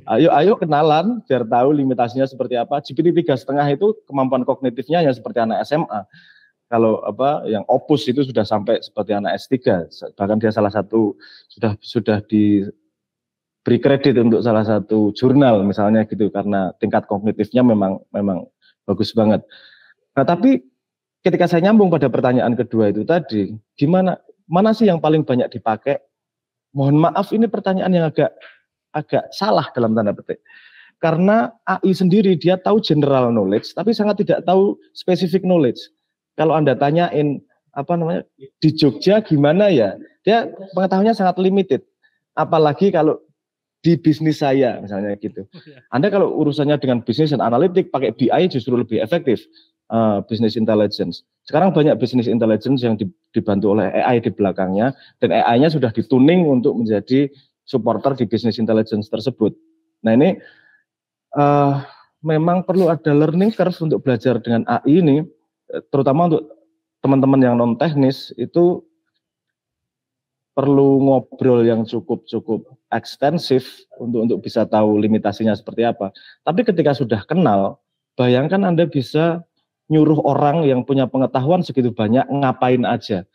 S7: ayo kenalan biar tahu limitasinya seperti apa. GPT 3,5 itu kemampuan kognitifnya ya seperti anak SMA. Kalau yang Opus itu sudah sampai seperti anak S3. Bahkan dia salah satu sudah diberi kredit untuk salah satu jurnal misalnya gitu, karena tingkat kognitifnya memang bagus banget. Nah, tapi ketika saya nyambung pada pertanyaan kedua itu tadi, mana sih yang paling banyak dipakai Mohon maaf, ini pertanyaan yang agak salah dalam tanda petik. Karena AI sendiri dia tahu general knowledge, tapi sangat tidak tahu specific knowledge. Kalau Anda tanyain di Jogja gimana ya, dia pengetahuannya sangat limited. Apalagi kalau di bisnis saya misalnya gitu. Anda kalau urusannya dengan bisnis dan analitik pakai BI justru lebih efektif. Business intelligence. Sekarang banyak business intelligence yang dibantu oleh AI di belakangnya, dan AI-nya sudah dituning untuk menjadi supporter di business intelligence tersebut. Nah ini memang perlu ada learning curve untuk belajar dengan AI ini, terutama untuk teman-teman yang non teknis itu perlu ngobrol yang cukup ekstensif untuk bisa tahu limitasinya seperti apa. Tapi ketika sudah kenal, bayangkan Anda bisa nyuruh orang yang punya pengetahuan segitu banyak ngapain aja.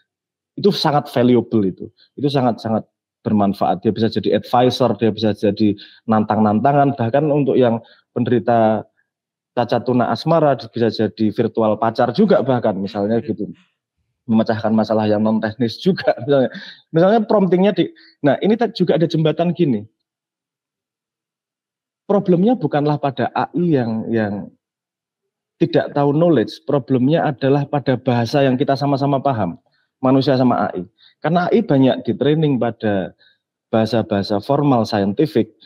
S7: Itu sangat valuable itu. Itu sangat-sangat bermanfaat. Dia bisa jadi advisor, dia bisa jadi nantang-nantangan, bahkan untuk yang penderita cacat tuna asmara bisa jadi virtual pacar juga bahkan misalnya gitu. Memecahkan masalah yang non teknis juga misalnya promptingnya nah ini juga ada jembatan gini. Problemnya bukanlah pada AI yang tidak tahu knowledge, problemnya adalah pada bahasa yang kita sama-sama paham, manusia sama AI. Karena AI banyak di training pada bahasa-bahasa formal scientific.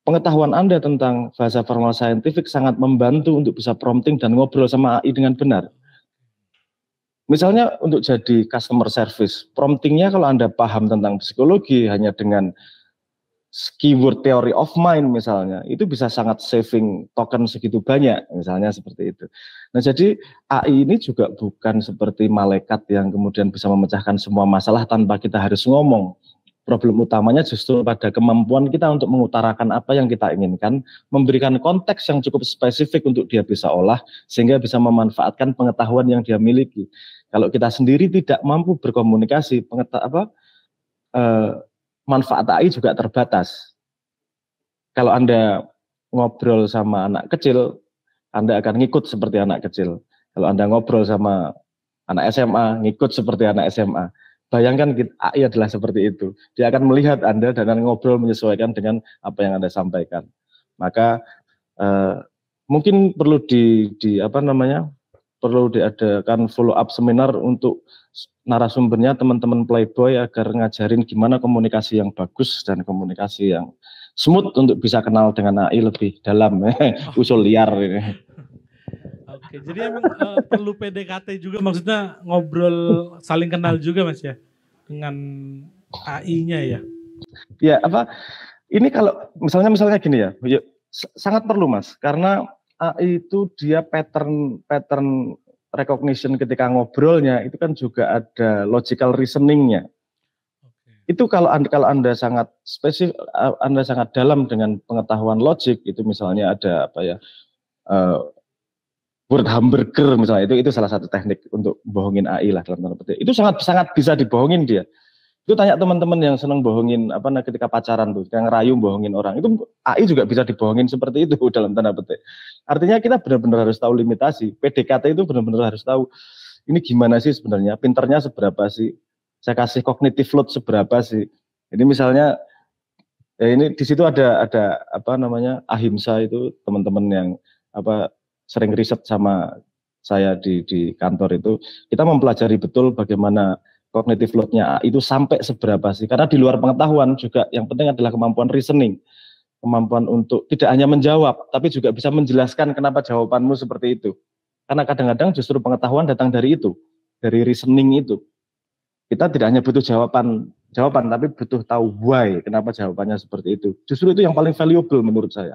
S7: Pengetahuan Anda tentang bahasa formal scientific sangat membantu untuk bisa prompting dan ngobrol sama AI dengan benar. Misalnya untuk jadi customer service, promptingnya kalau Anda paham tentang psikologi hanya dengan keyword theory of mind misalnya, itu bisa sangat saving token segitu banyak, misalnya seperti itu. Nah jadi AI ini juga bukan seperti malaikat yang kemudian bisa memecahkan semua masalah tanpa kita harus ngomong. Problem utamanya justru pada kemampuan kita untuk mengutarakan apa yang kita inginkan, memberikan konteks yang cukup spesifik untuk dia bisa olah, sehingga bisa memanfaatkan pengetahuan yang dia miliki. Kalau kita sendiri tidak mampu berkomunikasi, manfaat AI juga terbatas. Kalau Anda ngobrol sama anak kecil, Anda akan ngikut seperti anak kecil. Kalau Anda ngobrol sama anak SMA, ngikut seperti anak SMA. Bayangkan AI adalah seperti itu. Dia akan melihat Anda dan akan ngobrol menyesuaikan dengan apa yang Anda sampaikan. Maka mungkin perlu perlu diadakan follow up seminar untuk narasumbernya teman-teman Playboy agar ngajarin gimana komunikasi yang bagus dan komunikasi yang smooth untuk bisa kenal dengan AI lebih dalam. Usul liar ini.
S2: Oke, jadi emang perlu PDKT juga, maksudnya ngobrol saling kenal juga Mas ya dengan AI-nya ya.
S7: Ya ini kalau misalnya gini ya, sangat perlu Mas, karena AI itu dia pattern recognition ketika ngobrolnya itu kan juga ada logical reasoningnya. Itu kalau Anda sangat spesifik, Anda sangat dalam dengan pengetahuan logik, itu misalnya ada word hamburger misalnya, itu salah satu teknik untuk bohongin AI lah dalam tanda petik. Itu sangat bisa dibohongin dia. Itu tanya teman-teman yang senang bohongin ketika pacaran tuh, yang ngerayu bohongin orang. Itu AI juga bisa dibohongin seperti itu dalam tanda petik. Artinya kita benar-benar harus tahu limitasi. PDKT itu benar-benar harus tahu ini gimana sih sebenarnya, pinternya seberapa sih, saya kasih cognitive load seberapa sih. Ini misalnya ini di situ ada ahimsa itu, teman-teman yang sering riset sama saya di kantor itu, kita mempelajari betul bagaimana cognitive load-nya itu sampai seberapa sih. Karena di luar pengetahuan juga yang penting adalah kemampuan reasoning. Kemampuan untuk tidak hanya menjawab, tapi juga bisa menjelaskan kenapa jawabanmu seperti itu. Karena kadang-kadang justru pengetahuan datang dari itu, dari reasoning itu. Kita tidak hanya butuh jawaban, tapi butuh tahu why, kenapa jawabannya seperti itu. Justru itu yang paling valuable menurut saya.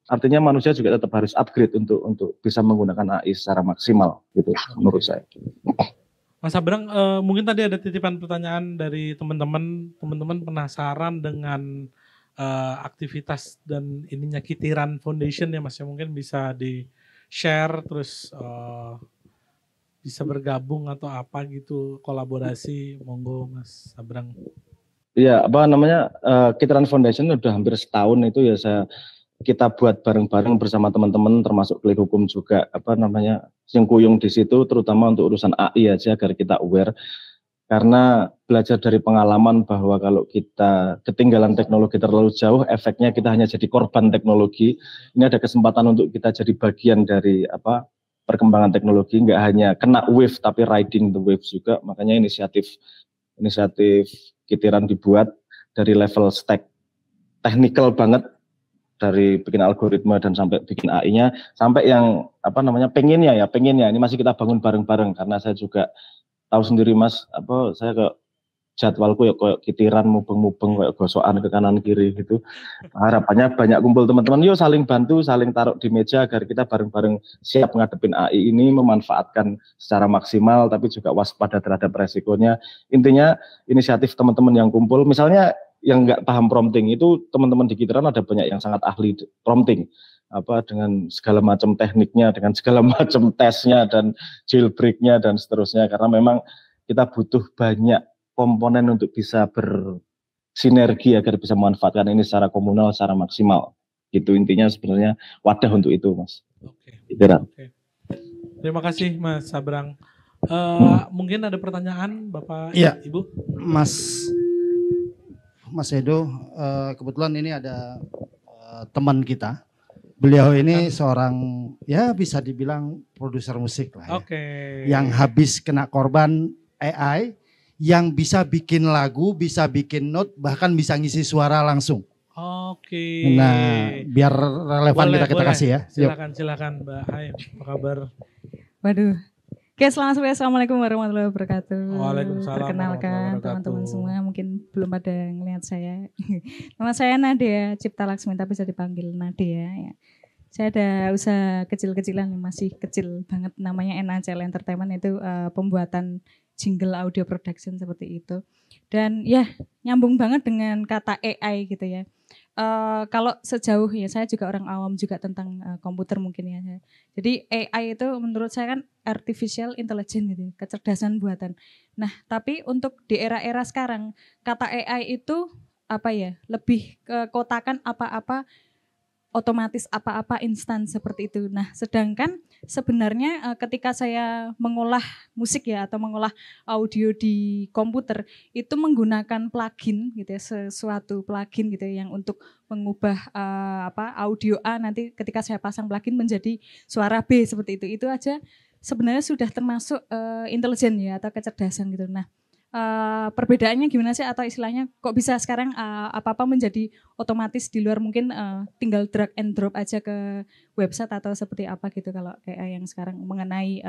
S7: Artinya manusia juga tetap harus upgrade untuk bisa menggunakan AI secara maksimal, gitu menurut saya.
S2: Mas Abrang, mungkin tadi ada titipan pertanyaan dari teman-teman penasaran dengan aktivitas dan ininya Kitiran Foundation ya Mas, ya mungkin bisa di-share terus bisa bergabung atau apa gitu, kolaborasi, monggo Mas Abrang.
S7: Iya, Kitiran Foundation udah hampir setahun itu ya kita buat bareng-bareng bersama teman-teman termasuk Klik Hukum juga singkuyung di situ terutama untuk urusan AI aja agar kita aware. Karena belajar dari pengalaman bahwa kalau kita ketinggalan teknologi terlalu jauh, efeknya kita hanya jadi korban teknologi. Ini ada kesempatan untuk kita jadi bagian dari perkembangan teknologi, nggak hanya kena wave tapi riding the waves juga. Makanya inisiatif Kitiran dibuat dari level stack technical banget, dari bikin algoritma dan sampai bikin AI-nya, sampai yang pengennya ini masih kita bangun bareng-bareng. Karena saya juga tahu sendiri Mas, saya ke jadwalku ya kayak Kitiran mubeng-mubeng kayak gosokan ke kanan kiri gitu. Harapannya banyak kumpul teman-teman, yuk saling bantu, saling taruh di meja agar kita bareng-bareng siap ngadepin AI ini, memanfaatkan secara maksimal tapi juga waspada terhadap resikonya. Intinya inisiatif teman-teman yang kumpul, misalnya yang nggak paham prompting itu, teman-teman di Kitiran ada banyak yang sangat ahli prompting, dengan segala macam tekniknya, dengan segala macam tesnya dan jailbreaknya dan seterusnya, karena memang kita butuh banyak komponen untuk bisa bersinergi agar bisa memanfaatkan ini secara komunal, secara maksimal. Gitu intinya, sebenarnya wadah untuk itu, Mas.
S2: Oke.
S7: Terima
S2: kasih Mas Sabrang. Mungkin ada pertanyaan Bapak Ibu?
S1: Mas Edo, kebetulan ini ada teman kita. Beliau ini seorang, ya bisa dibilang produser musik lah ya. Yang habis kena korban AI, yang bisa bikin lagu, bisa bikin note, bahkan bisa ngisi suara langsung. Nah, biar relevan kita kasih ya.
S2: Silakan Mbak Hai, apa kabar?
S10: Waduh. Oke, selamat sore. Assalamualaikum warahmatullahi wabarakatuh.
S2: Waalaikumsalam.
S10: Perkenalkan teman-teman semua, mungkin belum pada ngelihat saya. Nama saya Nadia Cipta Laksminta, bisa dipanggil Nadia ya. Saya ada usaha kecil-kecilan, masih kecil banget, namanya NACL Entertainment, itu pembuatan jingle audio production seperti itu. Dan ya nyambung banget dengan kata AI gitu ya. Kalau sejauh ya, saya juga orang awam juga tentang komputer mungkin ya. Jadi AI itu menurut saya kan artificial intelligence gitu, kecerdasan buatan. Nah, tapi untuk di era-era sekarang, kata AI itu lebih ke kotakan apa-apa otomatis, apa-apa instan seperti itu. Nah, sedangkan sebenarnya ketika saya mengolah musik ya, atau mengolah audio di komputer, itu menggunakan plugin gitu ya, sesuatu plugin gitu ya, yang untuk mengubah audio A, nanti ketika saya pasang plugin menjadi suara B seperti itu. Itu aja sebenarnya sudah termasuk intelijen ya, atau kecerdasan gitu. Nah, perbedaannya gimana sih, atau istilahnya kok bisa sekarang apa-apa menjadi otomatis di luar, mungkin tinggal drag and drop aja ke website atau seperti apa gitu kalau AI yang sekarang mengenai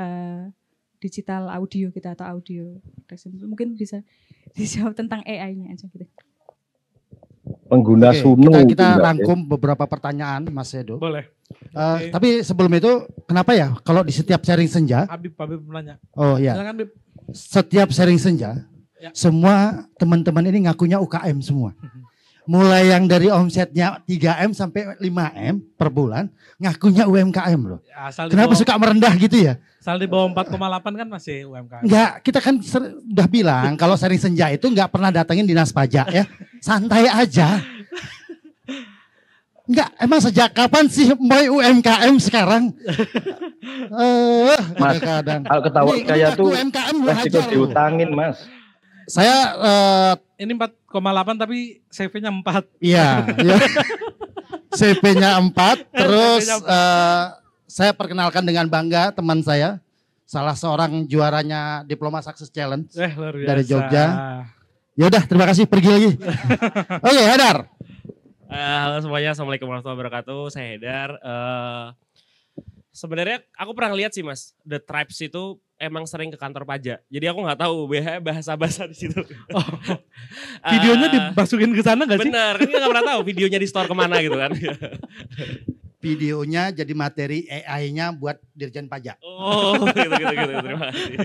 S10: digital audio gitu atau audio. Mungkin bisa dijawab tentang AI-nya aja gitu.
S7: Pengguna Suno.
S1: Kita rangkum beberapa pertanyaan Mas Edo.
S2: Boleh.
S1: Tapi sebelum itu, kenapa ya kalau di setiap sharing senja?
S2: Habib menanya.
S1: Oh iya.
S2: Silakan, Habib.
S1: Setiap sharing senja, semua teman-teman ini ngakunya UKM semua. Mulai yang dari omsetnya 3M sampai 5M per bulan, ngakunya UMKM loh. Kenapa suka merendah gitu ya?
S2: Asal di bawah 4,8 kan masih UMKM.
S1: Enggak, kita kan udah bilang kalau sharing senja itu enggak pernah datengin dinas pajak ya. Santai aja. Enggak, emang sejak kapan sih Moy UMKM sekarang?
S7: Mas, kalau ketawa kayak tuh
S1: UMKM
S7: resiko diutangin Mas.
S1: Saya
S2: ini 4,8 tapi CV-nya 4.
S1: Iya, iya. CV-nya 4, terus saya perkenalkan dengan bangga teman saya, salah seorang juaranya Diploma Success Challenge dari Jogja. Ya udah, terima kasih, pergi lagi. Oke, Hadar.
S11: Halo semuanya, assalamualaikum warahmatullahi wabarakatuh. Saya Hedar. Sebenarnya aku pernah lihat sih Mas, The Tribes itu emang sering ke kantor pajak. Jadi aku nggak tahu bahasa-bahasa di situ.
S2: Videonya dimasukin ke sana nggak sih?
S11: Bener, kan kita nggak pernah tahu videonya di store kemana gitu kan.
S1: Videonya jadi materi AI-nya buat Dirjen Pajak.
S11: Oh, gitu. Terima kasih.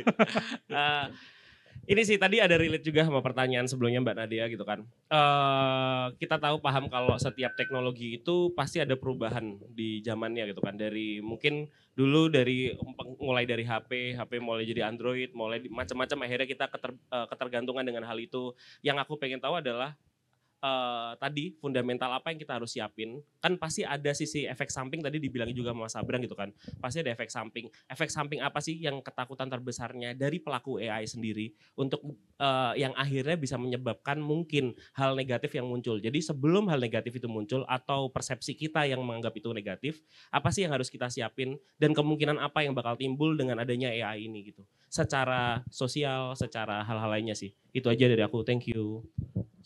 S11: Ini sih tadi ada relate juga sama pertanyaan sebelumnya Mbak Nadia gitu kan. Kita tahu paham kalau setiap teknologi itu pasti ada perubahan di zamannya gitu kan. Dari mungkin dulu mulai dari HP mulai jadi Android, mulai macam-macam, akhirnya kita ketergantungan dengan hal itu. Yang aku pengen tahu adalah tadi fundamental apa yang kita harus siapin, kan pasti ada sisi efek samping tadi dibilang juga Mas Abrang gitu kan, pasti ada efek samping. Efek samping apa sih yang ketakutan terbesarnya dari pelaku AI sendiri untuk yang akhirnya bisa menyebabkan mungkin hal negatif yang muncul. Jadi sebelum hal negatif itu muncul atau persepsi kita yang menganggap itu negatif, apa sih yang harus kita siapin dan kemungkinan apa yang bakal timbul dengan adanya AI ini gitu. Secara sosial, secara hal-hal lainnya sih. Itu aja dari aku, thank you.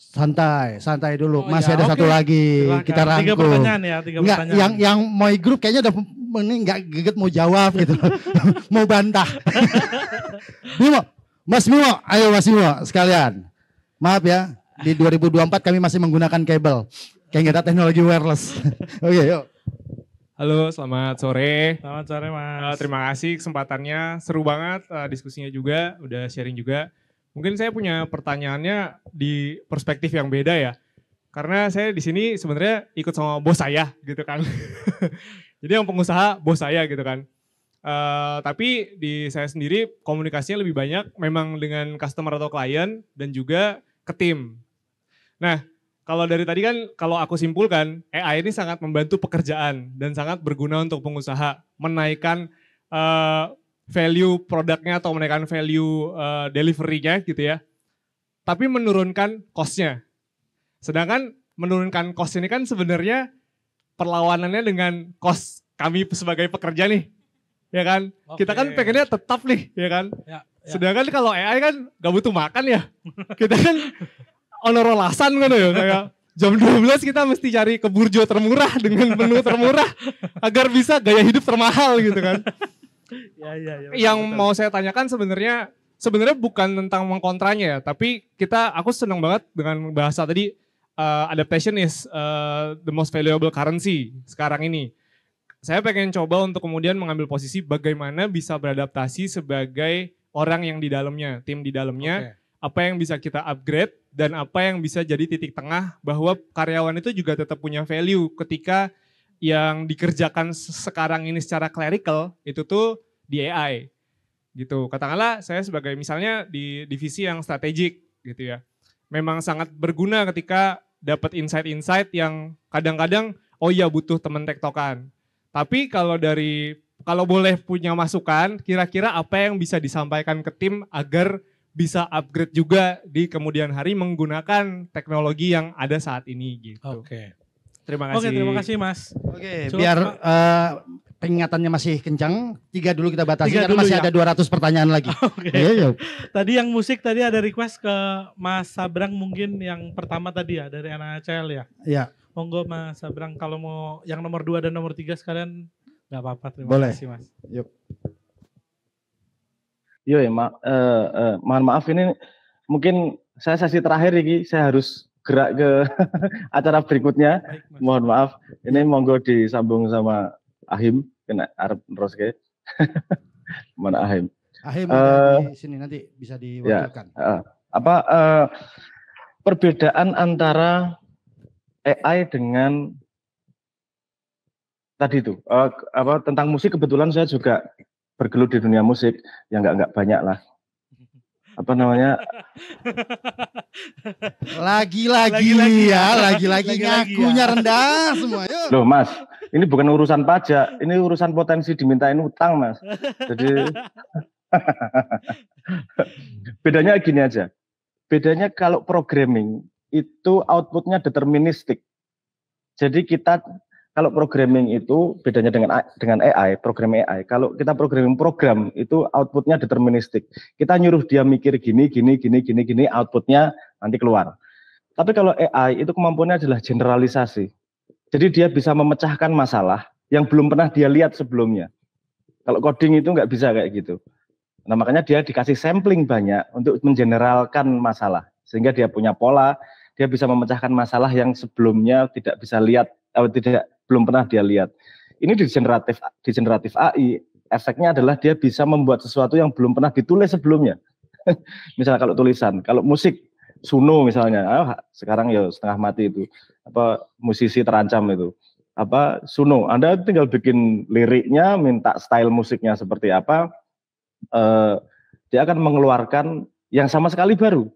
S1: Santai dulu. Masih ada satu lagi. Silahkan. Kita rangkum.
S2: 3 pertanyaan ya, 3 pertanyaan.
S1: Yang Moy Group kayaknya udah nggak geget mau jawab gitu. Mau bantah. Bimo, Mas Bimo, ayo Mas Bimo sekalian. Maaf ya, di 2024 kami masih menggunakan kabel. Kayak nggak ada teknologi wireless. Oke, yuk.
S12: Halo, selamat sore.
S2: Selamat sore Mas.
S12: Terima kasih kesempatannya, seru banget diskusinya juga, udah sharing juga. Mungkin saya punya pertanyaannya di perspektif yang beda ya. Karena saya di sini sebenarnya ikut sama bos saya gitu kan. Jadi yang pengusaha bos saya gitu kan. Tapi di saya sendiri komunikasinya lebih banyak memang dengan customer atau klien dan juga ke tim. Nah, kalau dari tadi kan kalau aku simpulkan AI ini sangat membantu pekerjaan dan sangat berguna untuk pengusaha menaikkan value produknya atau menaikkan value delivery-nya gitu ya. Tapi menurunkan cost-nya. Sedangkan menurunkan cost ini kan sebenarnya perlawanannya dengan cost kami sebagai pekerja nih. Ya kan? Okay. Kita kan pengennya tetap nih, ya kan? Ya. Sedangkan kalau AI kan gak butuh makan ya. Kita kan honor-olasan kan ya, kayak jam 12 kita mesti cari ke burjo termurah dengan menu termurah agar bisa gaya hidup termahal gitu kan. Ya, yang betul. Mau saya tanyakan sebenarnya bukan tentang mengkontranya ya, tapi aku senang banget dengan bahasa tadi adaptation is the most valuable currency sekarang ini. Saya pengen coba untuk kemudian mengambil posisi bagaimana bisa beradaptasi sebagai orang yang di dalamnya, tim di dalamnya, apa yang bisa kita upgrade dan apa yang bisa jadi titik tengah bahwa karyawan itu juga tetap punya value ketika yang dikerjakan sekarang ini secara clerical itu tuh di AI gitu. Katakanlah saya sebagai misalnya di divisi yang strategik gitu ya. Memang sangat berguna ketika dapat insight-insight yang kadang-kadang oh iya butuh teman tektokan. Tapi kalau boleh punya masukan, kira-kira apa yang bisa disampaikan ke tim agar bisa upgrade juga di kemudian hari menggunakan teknologi yang ada saat ini gitu.
S2: Oke.
S12: Terima kasih.
S2: Oke, terima kasih Mas.
S1: Oke, biar pengingatannya masih kencang, 3 dulu kita batasi karena masih ada 200 pertanyaan lagi.
S2: Oke. Tadi yang musik tadi ada request ke Mas Sabrang mungkin yang pertama tadi ya dari NHL ya.
S1: Iya.
S2: Monggo Mas Sabrang kalau mau yang nomor 2 dan nomor 3 sekalian nggak apa-apa. Terima kasih Mas.
S1: Yuk.
S7: Mohon maaf ini mungkin saya sesi terakhir ini saya harus gerak ke acara berikutnya. Baik, mohon maaf. Ini monggo disambung sama Ahim kena Arab Roske. Mana Ahim?
S1: Ahim di sini nanti bisa diwakilkan.
S7: Perbedaan antara AI dengan tadi itu tentang musik, kebetulan saya juga bergelut di dunia musik, yang nggak banyak lah. Apa namanya?
S1: Lagi-lagi ngakunya rendah semua. Yuk.
S7: Loh Mas, ini bukan urusan pajak, ini urusan potensi dimintain utang Mas. Jadi bedanya gini aja. Bedanya kalau programming itu outputnya deterministik. Jadi kita kalau programming itu bedanya dengan AI, program AI. Kalau kita programming program itu outputnya deterministik. Kita nyuruh dia mikir gini, outputnya nanti keluar. Tapi kalau AI itu kemampuannya adalah generalisasi. Jadi dia bisa memecahkan masalah yang belum pernah dia lihat sebelumnya. Kalau coding itu nggak bisa kayak gitu. Nah makanya dia dikasih sampling banyak untuk mengeneralkan masalah. Sehingga dia punya pola, dia bisa memecahkan masalah yang sebelumnya tidak bisa lihat, belum pernah dia lihat. Ini di generatif AI, efeknya adalah dia bisa membuat sesuatu yang belum pernah ditulis sebelumnya. Misalnya kalau tulisan, kalau musik, Suno misalnya, sekarang ya setengah mati itu, musisi terancam itu, Suno, Anda tinggal bikin liriknya, minta style musiknya seperti apa, dia akan mengeluarkan yang sama sekali baru,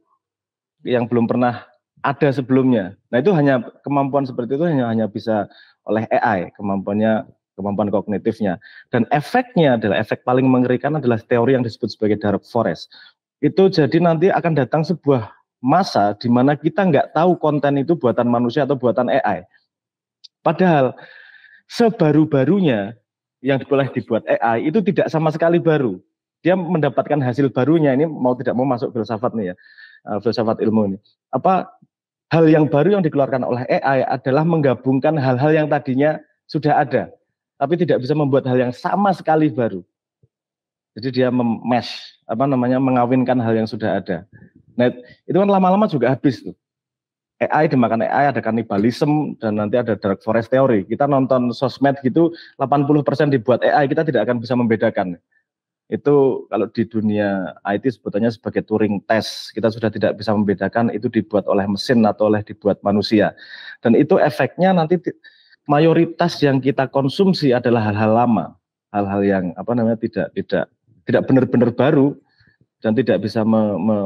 S7: yang belum pernah ada sebelumnya. Nah itu hanya kemampuan seperti itu hanya bisa oleh AI, kemampuan kognitifnya. Dan efeknya adalah, efek paling mengerikan adalah teori yang disebut sebagai dark forest. Itu jadi nanti akan datang sebuah masa di mana kita nggak tahu konten itu buatan manusia atau buatan AI. Padahal sebaru-barunya yang boleh dibuat AI itu tidak sama sekali baru. Dia mendapatkan hasil barunya, ini mau tidak mau masuk filsafat nih ya, filsafat ilmu ini. Hal yang baru yang dikeluarkan oleh AI adalah menggabungkan hal-hal yang tadinya sudah ada, tapi tidak bisa membuat hal yang sama sekali baru. Jadi dia mengawinkan hal yang sudah ada. Nah, itu kan lama-lama juga habis tuh. AI dimakan AI, ada kanibalisme, dan nanti ada dark forest teori. Kita nonton sosmed gitu, 80% dibuat AI, kita tidak akan bisa membedakan. Itu kalau di dunia IT sebetulnya sebagai Turing test, kita sudah tidak bisa membedakan itu dibuat oleh mesin atau dibuat manusia. Dan itu efeknya nanti mayoritas yang kita konsumsi adalah hal-hal lama, hal-hal yang tidak benar-benar baru dan tidak bisa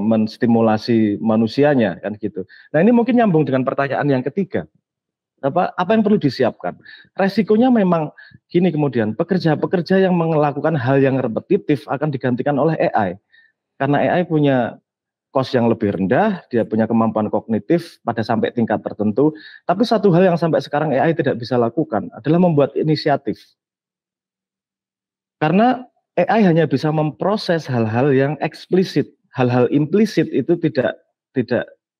S7: menstimulasi manusianya kan gitu. Nah ini mungkin nyambung dengan pertanyaan yang ketiga. Apa yang perlu disiapkan? Resikonya memang gini, kemudian pekerja-pekerja yang melakukan hal yang repetitif akan digantikan oleh AI. Karena AI punya cost yang lebih rendah, dia punya kemampuan kognitif pada sampai tingkat tertentu. Tapi satu hal yang sampai sekarang AI tidak bisa lakukan adalah membuat inisiatif. Karena AI hanya bisa memproses hal-hal yang eksplisit, hal-hal implisit itu tidak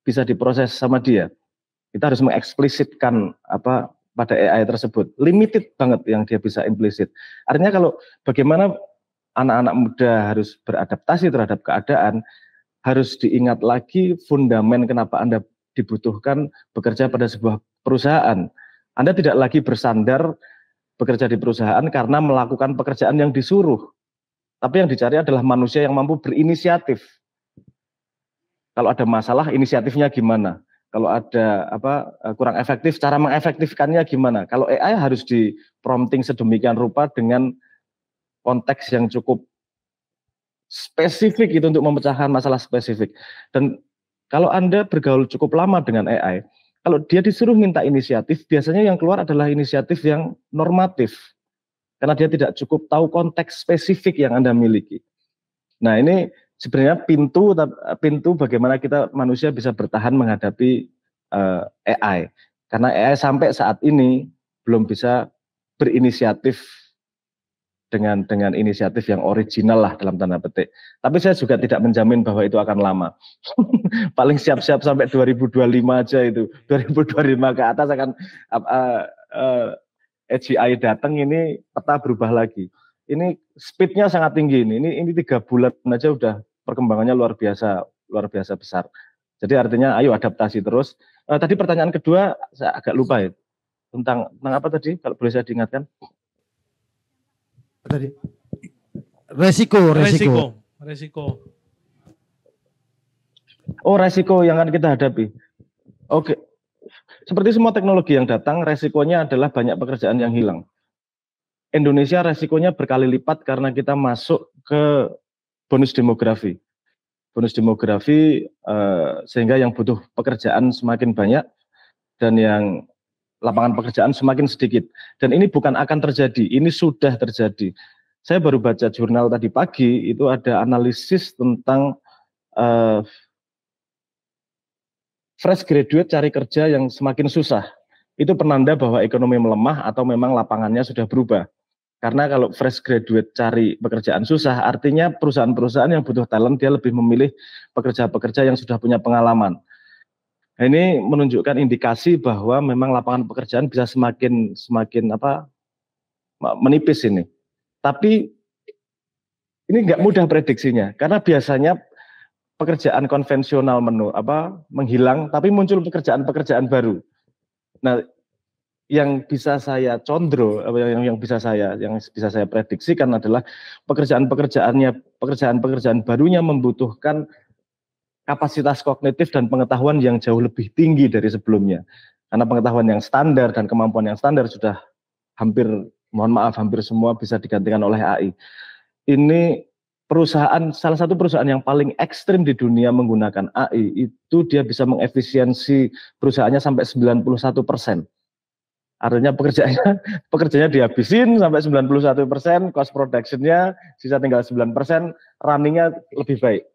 S7: bisa diproses sama dia. Kita harus mengeksplisitkan pada AI tersebut. Limited banget yang dia bisa implisit. Artinya kalau bagaimana anak-anak muda harus beradaptasi terhadap keadaan, harus diingat lagi fundamen kenapa Anda dibutuhkan bekerja pada sebuah perusahaan. Anda tidak lagi bersandar bekerja di perusahaan karena melakukan pekerjaan yang disuruh. Tapi yang dicari adalah manusia yang mampu berinisiatif. Kalau ada masalah, inisiatifnya gimana? Kalau ada kurang efektif, cara mengefektifkannya gimana? Kalau AI harus di prompting sedemikian rupa dengan konteks yang cukup spesifik itu untuk memecahkan masalah spesifik. Dan kalau Anda bergaul cukup lama dengan AI, kalau dia disuruh minta inisiatif, biasanya yang keluar adalah inisiatif yang normatif. Karena dia tidak cukup tahu konteks spesifik yang Anda miliki. Nah ini sebenarnya pintu bagaimana kita manusia bisa bertahan menghadapi AI. Karena AI sampai saat ini belum bisa berinisiatif dengan inisiatif yang original lah dalam tanda petik. Tapi saya juga tidak menjamin bahwa itu akan lama. Paling siap-siap sampai 2025 aja itu. 2025 ke atas akan AGI datang, ini peta berubah lagi. Ini speednya sangat tinggi ini 3 bulan aja udah perkembangannya luar biasa besar. Jadi artinya ayo adaptasi terus. Tadi pertanyaan kedua saya agak lupa ya. Tentang apa tadi kalau boleh saya diingatkan?
S1: Tadi resiko. Oh, resiko yang akan kita hadapi. Oke. Seperti semua teknologi yang datang, resikonya adalah banyak pekerjaan yang hilang. Indonesia resikonya berkali lipat karena kita masuk ke bonus demografi. Bonus demografi sehingga yang butuh pekerjaan semakin banyak dan yang lapangan pekerjaan semakin sedikit. Dan ini bukan akan terjadi, ini sudah terjadi. Saya baru baca jurnal tadi pagi, itu ada analisis tentang fresh graduate cari kerja yang semakin susah. Itu penanda bahwa ekonomi melemah atau memang lapangannya sudah berubah. Karena kalau fresh graduate cari pekerjaan susah, artinya perusahaan-perusahaan yang butuh talent, dia lebih memilih pekerja-pekerja yang sudah punya pengalaman. Nah, ini menunjukkan indikasi bahwa memang lapangan pekerjaan bisa semakin menipis ini. Tapi ini nggak mudah prediksinya, karena biasanya pekerjaan konvensional menghilang, tapi muncul pekerjaan-pekerjaan baru. Nah, yang bisa saya condro, yang bisa saya prediksikan adalah pekerjaan-pekerjaan barunya membutuhkan kapasitas kognitif dan pengetahuan yang jauh lebih tinggi dari sebelumnya. Karena pengetahuan yang standar dan kemampuan yang standar sudah hampir semua bisa digantikan oleh AI. Ini
S7: salah satu perusahaan yang paling ekstrim di dunia menggunakan AI itu dia bisa mengefisiensi perusahaannya sampai 91%. Artinya pekerjaannya dihabisin sampai 91%, cost production-nya sisa tinggal 9%, running-nya lebih baik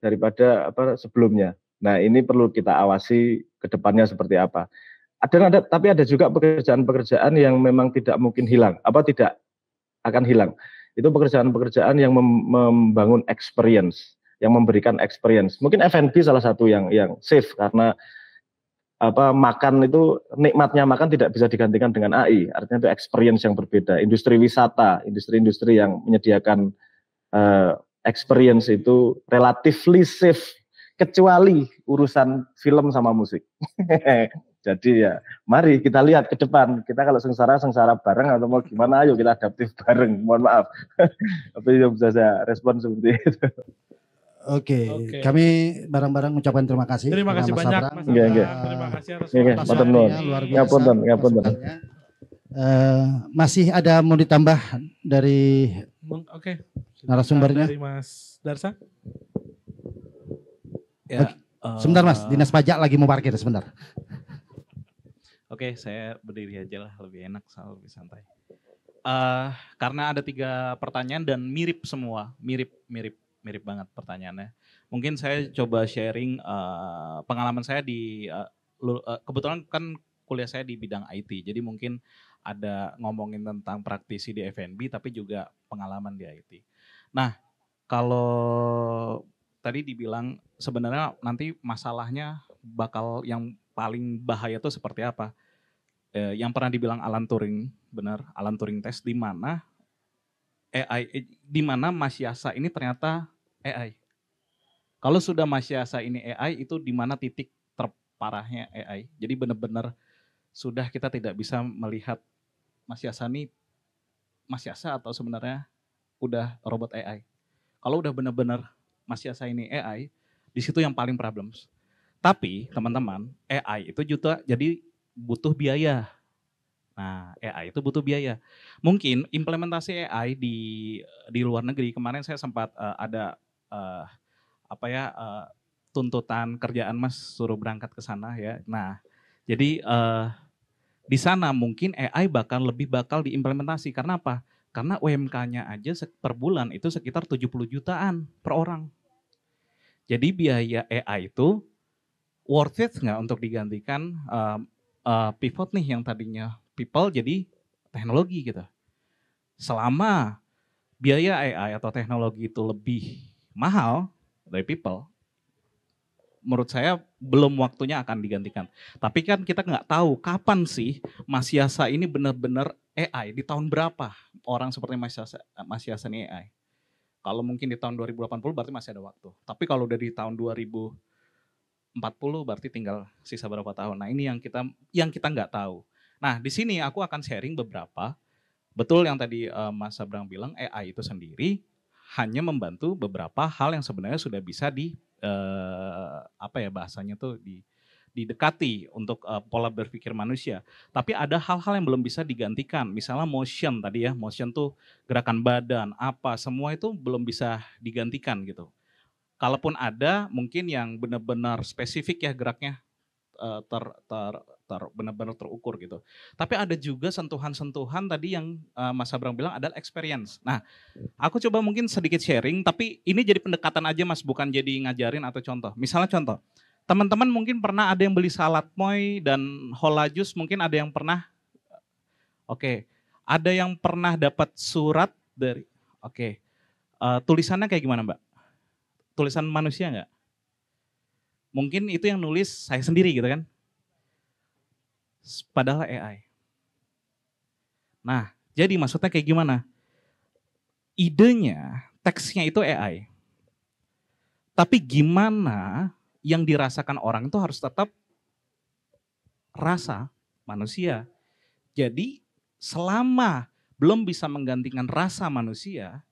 S7: daripada sebelumnya. Nah, ini perlu kita awasi ke depannya seperti apa. Tapi ada juga pekerjaan-pekerjaan yang memang tidak mungkin hilang, tidak akan hilang. Itu pekerjaan-pekerjaan yang membangun experience, yang memberikan experience. Mungkin F&B salah satu yang safe karena makan itu nikmatnya makan tidak bisa digantikan dengan AI. Artinya itu experience yang berbeda. Industri wisata, industri-industri yang menyediakan experience itu relatively safe kecuali urusan film sama musik. Jadi ya, mari kita lihat ke depan. Kita kalau sengsara bareng atau mau gimana, ayo kita adaptif bareng. Mohon maaf. Tapi yang bisa saya respon seperti itu.
S1: Oke. Kami bareng-bareng mengucapkan terima kasih.
S2: Terima kasih banyak, Mas Abram. Terima kasih atas
S1: waktunya, luar biasa. Masih ada mau ditambah dari narasumbernya?
S2: Dari Mas Darsa.
S1: Ya, sebentar Mas, Dinas Pajak lagi mau parkir sebentar.
S5: Oke, saya berdiri aja lah, lebih enak, lebih santai. Karena ada 3 pertanyaan dan mirip semua, mirip banget pertanyaannya. Mungkin saya coba sharing pengalaman saya di, kebetulan kan kuliah saya di bidang IT, jadi mungkin ada ngomongin tentang praktisi di F&B, tapi juga pengalaman di IT. Nah, kalau tadi dibilang sebenarnya nanti masalahnya bakal yang paling bahaya itu seperti apa? Yang pernah dibilang Alan Turing, benar, Alan Turing test, di mana AI, di mana Masyasa ini ternyata AI. Kalau sudah Masyasa ini AI, itu di mana titik terparahnya AI. Jadi benar-benar sudah kita tidak bisa melihat Masyasa ini Masyasa atau sebenarnya udah robot AI. Kalau udah benar-benar Masyasa ini AI, di situ yang paling problems. Tapi teman-teman, AI itu juga jadi butuh biaya. Nah, AI itu butuh biaya. Mungkin implementasi AI di luar negeri, kemarin saya sempat ada tuntutan kerjaan Mas suruh berangkat ke sana ya. Nah, jadi di sana mungkin AI lebih bakal diimplementasi. Karena apa? Karena UMK-nya aja per bulan itu sekitar 70 jutaan per orang. Jadi biaya AI itu worth it nggak untuk digantikan pivot nih yang tadinya people jadi teknologi gitu. Selama biaya AI atau teknologi itu lebih mahal dari people, menurut saya belum waktunya akan digantikan. Tapi kan kita nggak tahu kapan sih Masyasa ini benar-benar AI, di tahun berapa orang seperti Masyasa ini AI. Kalau mungkin di tahun 2080 berarti masih ada waktu. Tapi kalau udah di tahun 2040 berarti tinggal sisa berapa tahun. Nah ini yang kita nggak tahu. Nah di sini aku akan sharing beberapa. Betul yang tadi Mas Abrang bilang, AI itu sendiri hanya membantu beberapa hal yang sebenarnya sudah bisa bahasanya tuh didekati untuk pola berpikir manusia. Tapi ada hal-hal yang belum bisa digantikan. Misalnya motion tadi ya, motion tuh gerakan badan, semua itu belum bisa digantikan gitu. Kalaupun ada, mungkin yang benar-benar spesifik ya geraknya benar-benar terukur gitu. Tapi ada juga sentuhan-sentuhan tadi yang Mas Abrang bilang adalah experience. Nah, aku coba mungkin sedikit sharing, tapi ini jadi pendekatan aja Mas, bukan jadi ngajarin atau contoh. Misalnya contoh, teman-teman mungkin pernah ada yang beli salad moy dan hola jus, mungkin ada yang pernah, ada yang pernah dapat surat dari, tulisannya kayak gimana Mbak? Tulisan manusia nggak? Mungkin itu yang nulis saya sendiri gitu kan. Padahal AI. Nah, jadi maksudnya kayak gimana? Idenya, teksnya itu AI. Tapi gimana yang dirasakan orang itu harus tetap rasa manusia. Jadi selama belum bisa menggantikan rasa manusia,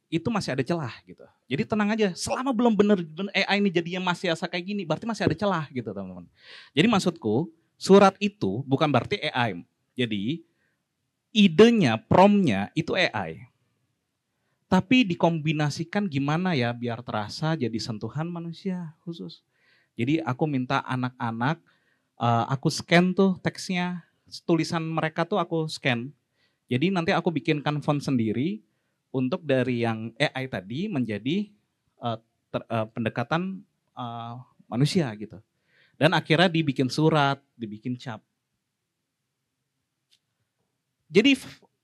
S5: itu masih ada celah gitu. Jadi tenang aja, selama belum benar AI ini jadinya Masyasa kayak gini, berarti masih ada celah gitu teman-teman. Jadi maksudku, surat itu bukan berarti AI. Jadi idenya, promptnya itu AI. Tapi dikombinasikan gimana ya biar terasa jadi sentuhan manusia khusus. Jadi aku minta anak-anak, aku scan tuh teksnya, tulisan mereka tuh aku scan. Jadi nanti aku bikinkan font sendiri untuk dari yang AI tadi menjadi pendekatan manusia gitu. Dan akhirnya dibikin surat, dibikin cap. Jadi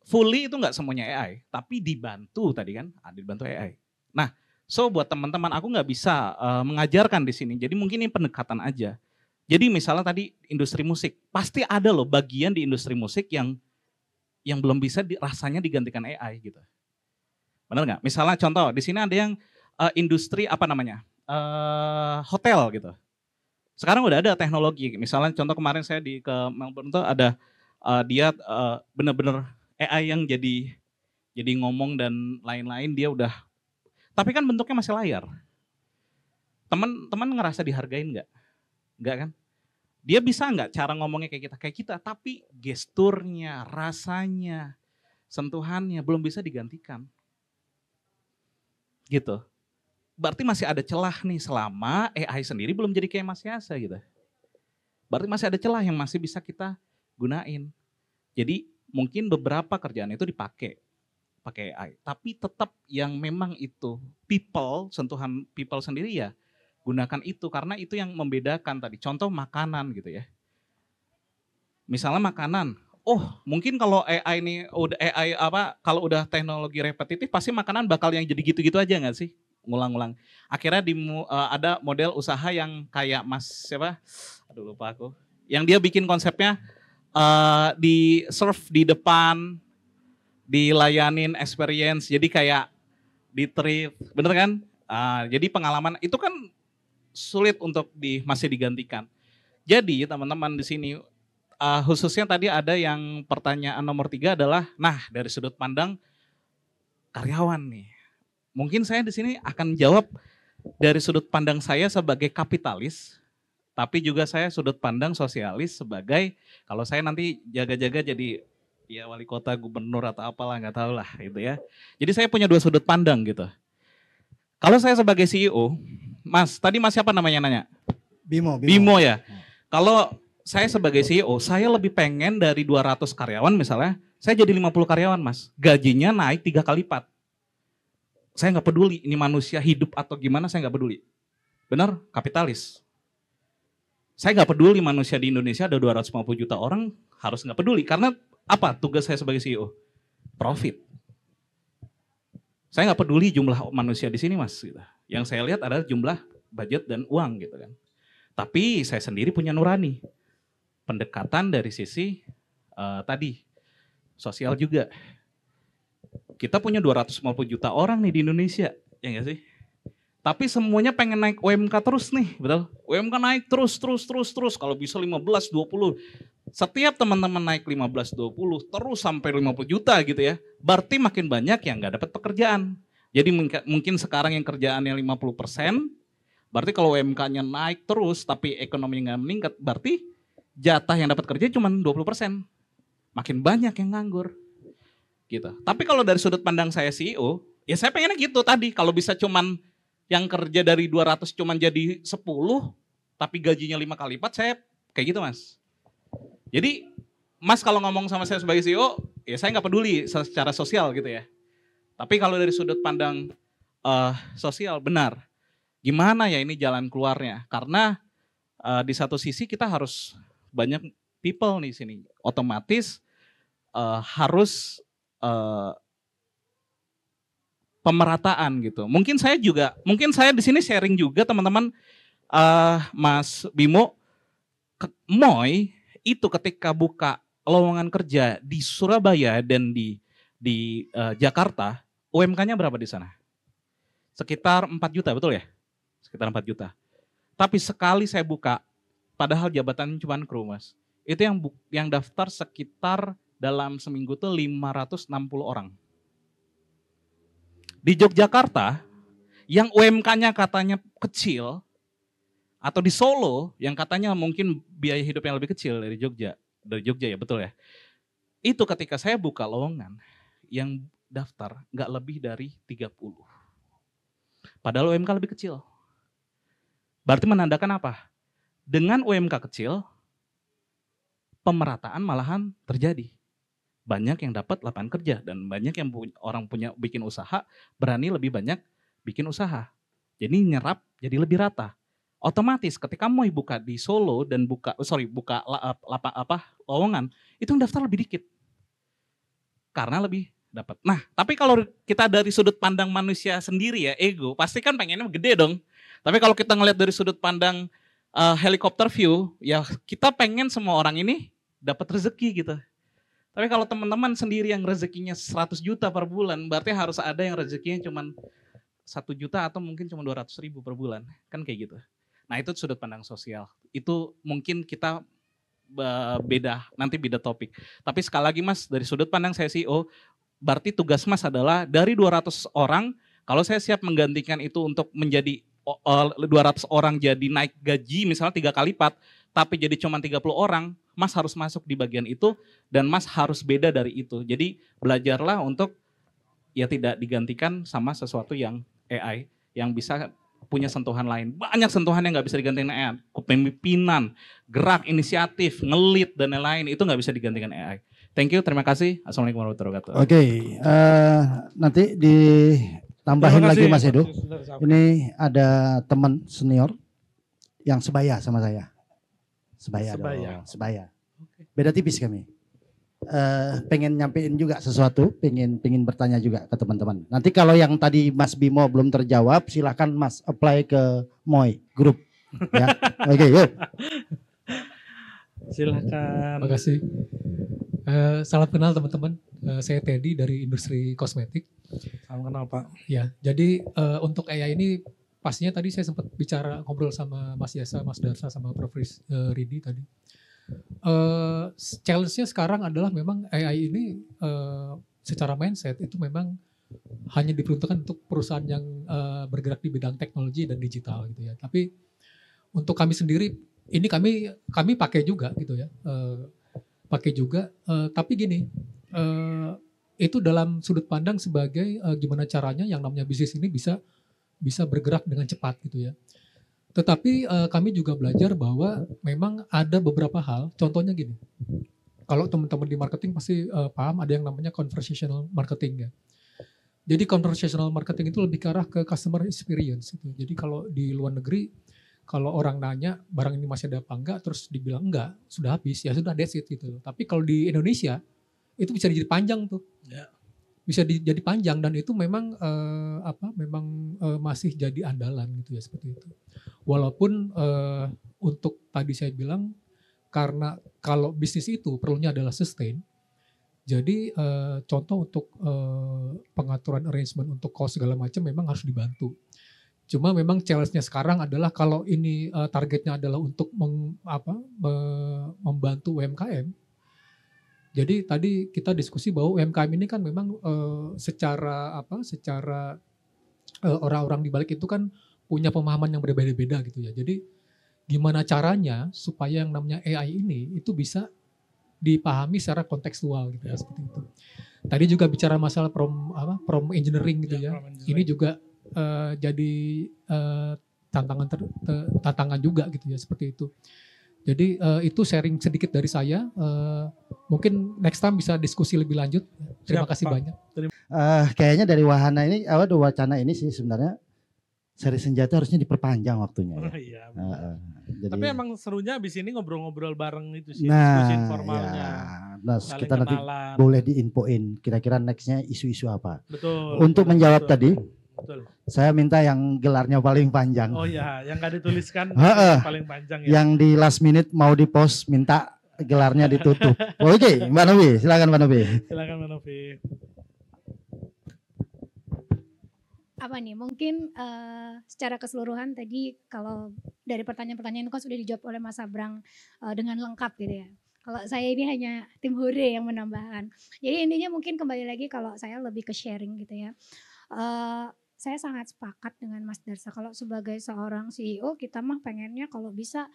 S5: fully itu nggak semuanya AI, tapi dibantu tadi kan, dibantu AI. Nah, so buat teman-teman aku nggak bisa mengajarkan di sini, jadi mungkin ini pendekatan aja. Jadi misalnya tadi industri musik, pasti ada loh bagian di industri musik yang belum bisa rasanya digantikan AI gitu. Benar nggak? Misalnya contoh, di sini ada yang industri apa namanya, hotel gitu. Sekarang udah ada teknologi, misalnya contoh kemarin saya ke Melbourne tuh ada dia bener-bener AI yang jadi ngomong dan lain-lain dia udah, tapi kan bentuknya masih layar. Teman-teman ngerasa dihargain nggak? Nggak kan? Dia bisa nggak cara ngomongnya kayak kita, tapi gesturnya, rasanya, sentuhannya belum bisa digantikan. Gitu. Berarti masih ada celah nih selama AI sendiri belum jadi kayak Mas Yasa gitu. Berarti masih ada celah yang masih bisa kita gunain. Jadi mungkin beberapa kerjaan itu pakai AI, tapi tetap yang memang itu sentuhan people sendiri ya gunakan itu karena itu yang membedakan tadi. Contoh makanan gitu ya. Misalnya makanan, mungkin kalau AI ini udah kalau udah teknologi repetitif pasti makanan bakal yang jadi gitu-gitu aja nggak sih? Ngulang-ngulang. Akhirnya ada model usaha yang kayak Mas siapa? Aduh lupa aku. Yang dia bikin konsepnya di serve di depan, dilayanin experience, jadi kayak di treat, bener kan? Jadi pengalaman itu kan sulit untuk masih digantikan. Jadi teman-teman di sini khususnya tadi ada yang pertanyaan nomor 3 adalah, nah dari sudut pandang karyawan nih, mungkin saya di sini akan jawab dari sudut pandang saya sebagai kapitalis. Tapi juga saya sudut pandang sosialis sebagai, kalau saya nanti jaga-jaga jadi ya wali kota, gubernur atau apalah nggak tahu lah gitu ya. Jadi saya punya 2 sudut pandang gitu. Kalau saya sebagai CEO, Mas, tadi Mas siapa namanya nanya? Bimo ya. Kalau saya sebagai CEO, saya lebih pengen dari 200 karyawan misalnya, saya jadi 50 karyawan Mas. Gajinya naik 3 kali lipat. Saya nggak peduli ini manusia hidup atau gimana, saya nggak peduli. Benar? Kapitalis. Saya nggak peduli manusia di Indonesia ada 250 juta orang, harus nggak peduli. Karena apa tugas saya sebagai CEO? Profit. Saya nggak peduli jumlah manusia di sini Mas. Gitu. Yang saya lihat adalah jumlah budget dan uang gitu kan. Tapi saya sendiri punya nurani. Pendekatan dari sisi tadi, sosial juga. Kita punya 250 juta orang nih di Indonesia, ya nggak sih? Tapi semuanya pengen naik UMK terus nih, betul? UMK naik terus. Kalau bisa 15, 20. Setiap teman-teman naik 15, 20, terus sampai 50 juta gitu ya. Berarti makin banyak yang nggak dapat pekerjaan. Jadi mungkin sekarang yang kerjaannya 50%, berarti kalau UMK-nya naik terus tapi ekonomi nggak meningkat, berarti jatah yang dapat kerja cuma 20%. Makin banyak yang nganggur. Gitu. Tapi kalau dari sudut pandang saya CEO, ya saya pengennya gitu tadi. Kalau bisa cuman yang kerja dari 200 cuman jadi 10, tapi gajinya 5 kali lipat, saya kayak gitu Mas. Jadi Mas kalau ngomong sama saya sebagai CEO, ya saya nggak peduli secara sosial gitu ya. Tapi kalau dari sudut pandang sosial, benar. Gimana ya ini jalan keluarnya? Karena di satu sisi kita harus banyak people nih sini. Otomatis harus pemerataan gitu. Mungkin saya di sini sharing juga teman-teman, Mas Bimo, Moy itu ketika buka lowongan kerja di Surabaya dan di Jakarta, UMK-nya berapa di sana? Sekitar 4 juta, betul ya? Sekitar 4 juta. Tapi sekali saya buka, padahal jabatan cuma kru Mas, itu yang daftar sekitar dalam seminggu tuh 560 orang. Di Yogyakarta, yang UMK-nya katanya kecil, atau di Solo, yang katanya mungkin biaya hidup yang lebih kecil dari Jogja ya betul ya. Itu ketika saya buka lowongan, yang daftar nggak lebih dari 30. Padahal UMK lebih kecil. Berarti menandakan apa? Dengan UMK kecil, pemerataan malahan terjadi. Banyak yang dapat lapangan kerja dan banyak yang orang punya bikin usaha berani lebih banyak bikin usaha. Jadi nyerap jadi lebih rata. Otomatis ketika mau buka di Solo dan buka lowongan, itu yang daftar lebih dikit. Karena lebih dapat. Nah, tapi kalau kita dari sudut pandang manusia sendiri ya, ego, pasti kan pengennya gede dong. Tapi kalau kita ngelihat dari sudut pandang helikopter view, ya kita pengen semua orang ini dapat rezeki gitu. Tapi kalau teman-teman sendiri yang rezekinya 100 juta per bulan, berarti harus ada yang rezekinya cuma 1 juta atau mungkin cuma 200.000 per bulan. Kan kayak gitu. Nah itu sudut pandang sosial. Itu mungkin kita nanti beda topik. Tapi sekali lagi Mas, dari sudut pandang saya CEO, berarti tugas Mas adalah dari 200 orang, kalau saya siap menggantikan itu untuk menjadi 200 orang jadi naik gaji misalnya 3 kali lipat, tapi jadi cuma 30 orang, Mas harus masuk di bagian itu dan Mas harus beda dari itu. Jadi belajarlah untuk ya tidak digantikan sama sesuatu yang AI yang bisa punya sentuhan lain. Banyak sentuhan yang nggak bisa digantikan AI. Kepemimpinan, gerak, inisiatif, ngelit dan lain-lain itu nggak bisa digantikan AI. Thank you, terima kasih. Assalamualaikum warahmatullahi wabarakatuh.
S1: Oke, nanti ditambahin lagi Mas Edo. Ini ada teman senior yang sebaya sama saya. Sebaya. Beda tipis kami. Pengen nyampein juga sesuatu, pengen bertanya juga ke teman-teman. Nanti kalau yang tadi Mas Bimo belum terjawab, silakan Mas apply ke Moy Group. Ya, oke, yuk.
S13: Silakan. Terima kasih. Salam kenal teman-teman. Saya Teddy dari industri kosmetik.
S2: Salam kenal Pak.
S13: Ya, jadi untuk AI ini pastinya tadi saya sempat bicara ngobrol sama Mas Yasa, Mas Darsa, sama Prof. Ridi tadi. Challenge-nya sekarang adalah memang AI ini secara mindset itu memang hanya diperuntukkan untuk perusahaan yang bergerak di bidang teknologi dan digital gitu ya. Tapi untuk kami sendiri ini kami pakai juga gitu ya. Pakai juga tapi gini, itu dalam sudut pandang sebagai gimana caranya yang namanya bisnis ini bisa bergerak dengan cepat gitu ya. Tetapi kami juga belajar bahwa memang ada beberapa hal, contohnya gini, kalau teman-teman di marketing pasti paham ada yang namanya conversational marketing ya. Jadi conversational marketing itu lebih ke arah ke customer experience gitu. Jadi kalau di luar negeri, kalau orang nanya barang ini masih ada apa enggak, terus dibilang enggak, sudah habis, ya sudah that's it gitu. Tapi kalau di Indonesia, itu bisa jadi panjang tuh. Ya. Bisa jadi panjang dan itu memang masih jadi andalan gitu ya seperti itu. Walaupun untuk tadi saya bilang karena kalau bisnis itu perlunya adalah sustain. Jadi contoh untuk pengaturan arrangement untuk cost segala macam memang harus dibantu. Cuma memang challenge-nya sekarang adalah kalau ini targetnya adalah untuk membantu UMKM. Jadi tadi kita diskusi bahwa UMKM ini kan memang secara orang-orang di balik itu kan punya pemahaman yang berbeda-beda gitu ya. Jadi gimana caranya supaya yang namanya AI ini itu bisa dipahami secara kontekstual gitu ya seperti itu. Tadi juga bicara masalah prompt engineering gitu ya. Ini juga jadi tantangan juga gitu ya seperti itu. Jadi itu sharing sedikit dari saya. Mungkin next time bisa diskusi lebih lanjut. Terima kasih banyak.
S1: Kayaknya dari wacana ini sih sebenarnya seri senjata harusnya diperpanjang waktunya. Ya.
S2: Iya.
S1: Jadi,
S2: tapi emang serunya abis ini ngobrol-ngobrol bareng itu sih, diskusi informalnya.
S1: Ya. Nah, kita nanti boleh diinfoin kira-kira nextnya isu-isu apa.
S2: Betul.
S1: Untuk menjawab
S2: betul.
S1: tadi,
S2: Betul.
S1: saya minta yang gelarnya paling panjang.
S2: Oh iya, yang gak dituliskan paling panjang ya.
S1: Yang di last minute mau di post minta gelarnya ditutup. Oke, Mbak Novi, silakan Mbak Novi.
S2: Silakan Mbak Novi.
S6: Apa nih, mungkin secara keseluruhan tadi kalau dari pertanyaan-pertanyaan itu kan sudah dijawab oleh Mas Abrang dengan lengkap gitu ya. Kalau saya ini hanya tim hore yang menambahkan. Jadi intinya mungkin kembali lagi kalau saya lebih ke sharing gitu ya. Saya sangat sepakat dengan Mas Darsa kalau sebagai seorang CEO kita mah pengennya kalau bisa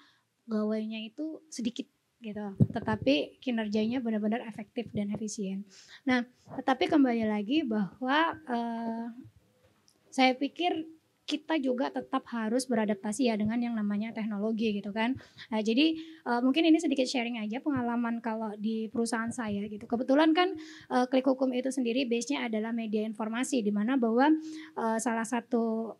S6: gawainya itu sedikit gitu, tetapi kinerjanya benar-benar efektif dan efisien. Nah, tetapi kembali lagi bahwa saya pikir kita juga tetap harus beradaptasi ya dengan yang namanya teknologi gitu kan. Nah, jadi mungkin ini sedikit sharing aja pengalaman kalau di perusahaan saya gitu. Kebetulan kan Klik Hukum itu sendiri base-nya adalah media informasi, di mana bahwa salah satu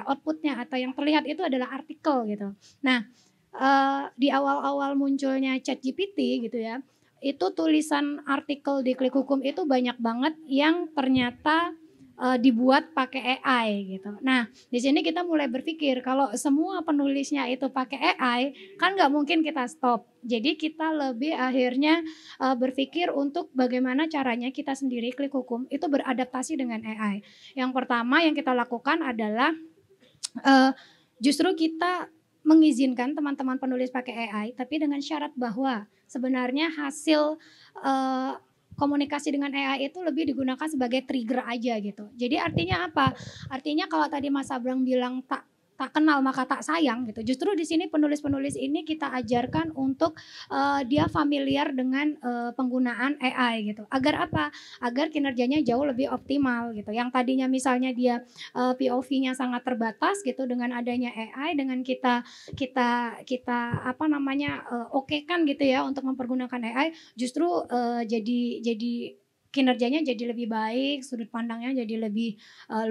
S6: outputnya atau yang terlihat itu adalah artikel gitu. Nah, di awal-awal munculnya ChatGPT gitu ya, itu tulisan artikel di Klik Hukum itu banyak banget yang ternyata dibuat pakai AI gitu. Nah, di sini kita mulai berpikir kalau semua penulisnya itu pakai AI, kan nggak mungkin kita stop. Jadi kita lebih akhirnya berpikir untuk bagaimana caranya kita sendiri Klik Hukum itu beradaptasi dengan AI. Yang pertama yang kita lakukan adalah justru kita mengizinkan teman-teman penulis pakai AI, tapi dengan syarat bahwa sebenarnya hasil komunikasi dengan AI itu lebih digunakan sebagai trigger aja gitu. Jadi artinya apa? Artinya kalau tadi Mas Abrang bilang tak kenal maka tak sayang gitu. Justru di sini penulis-penulis ini kita ajarkan untuk dia familiar dengan penggunaan AI gitu. Agar apa? Agar kinerjanya jauh lebih optimal gitu. Yang tadinya misalnya dia POV-nya sangat terbatas gitu, dengan adanya AI, dengan kita okekan gitu ya untuk mempergunakan AI, justru jadi kinerjanya jadi lebih baik, sudut pandangnya jadi lebih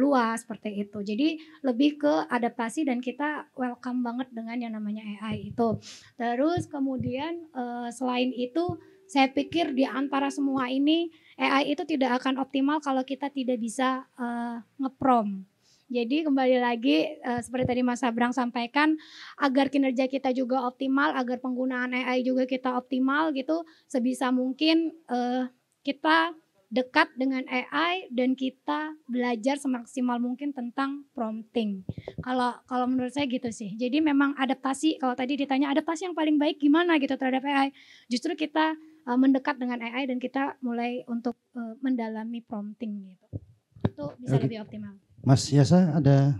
S6: luas seperti itu. Jadi lebih ke adaptasi dan kita welcome banget dengan yang namanya AI itu. Terus kemudian selain itu saya pikir di antara semua ini AI itu tidak akan optimal kalau kita tidak bisa nge-prompt. Jadi kembali lagi seperti tadi Mas Abrang sampaikan, agar kinerja kita juga optimal, agar penggunaan AI juga kita optimal gitu, sebisa mungkin kita dekat dengan AI dan kita belajar semaksimal mungkin tentang prompting. Kalau menurut saya gitu sih. Jadi memang adaptasi, kalau tadi ditanya adaptasi yang paling baik gimana gitu terhadap AI, justru kita mendekat dengan AI dan kita mulai untuk mendalami prompting gitu. Itu bisa lebih optimal.
S1: Mas Yasa ada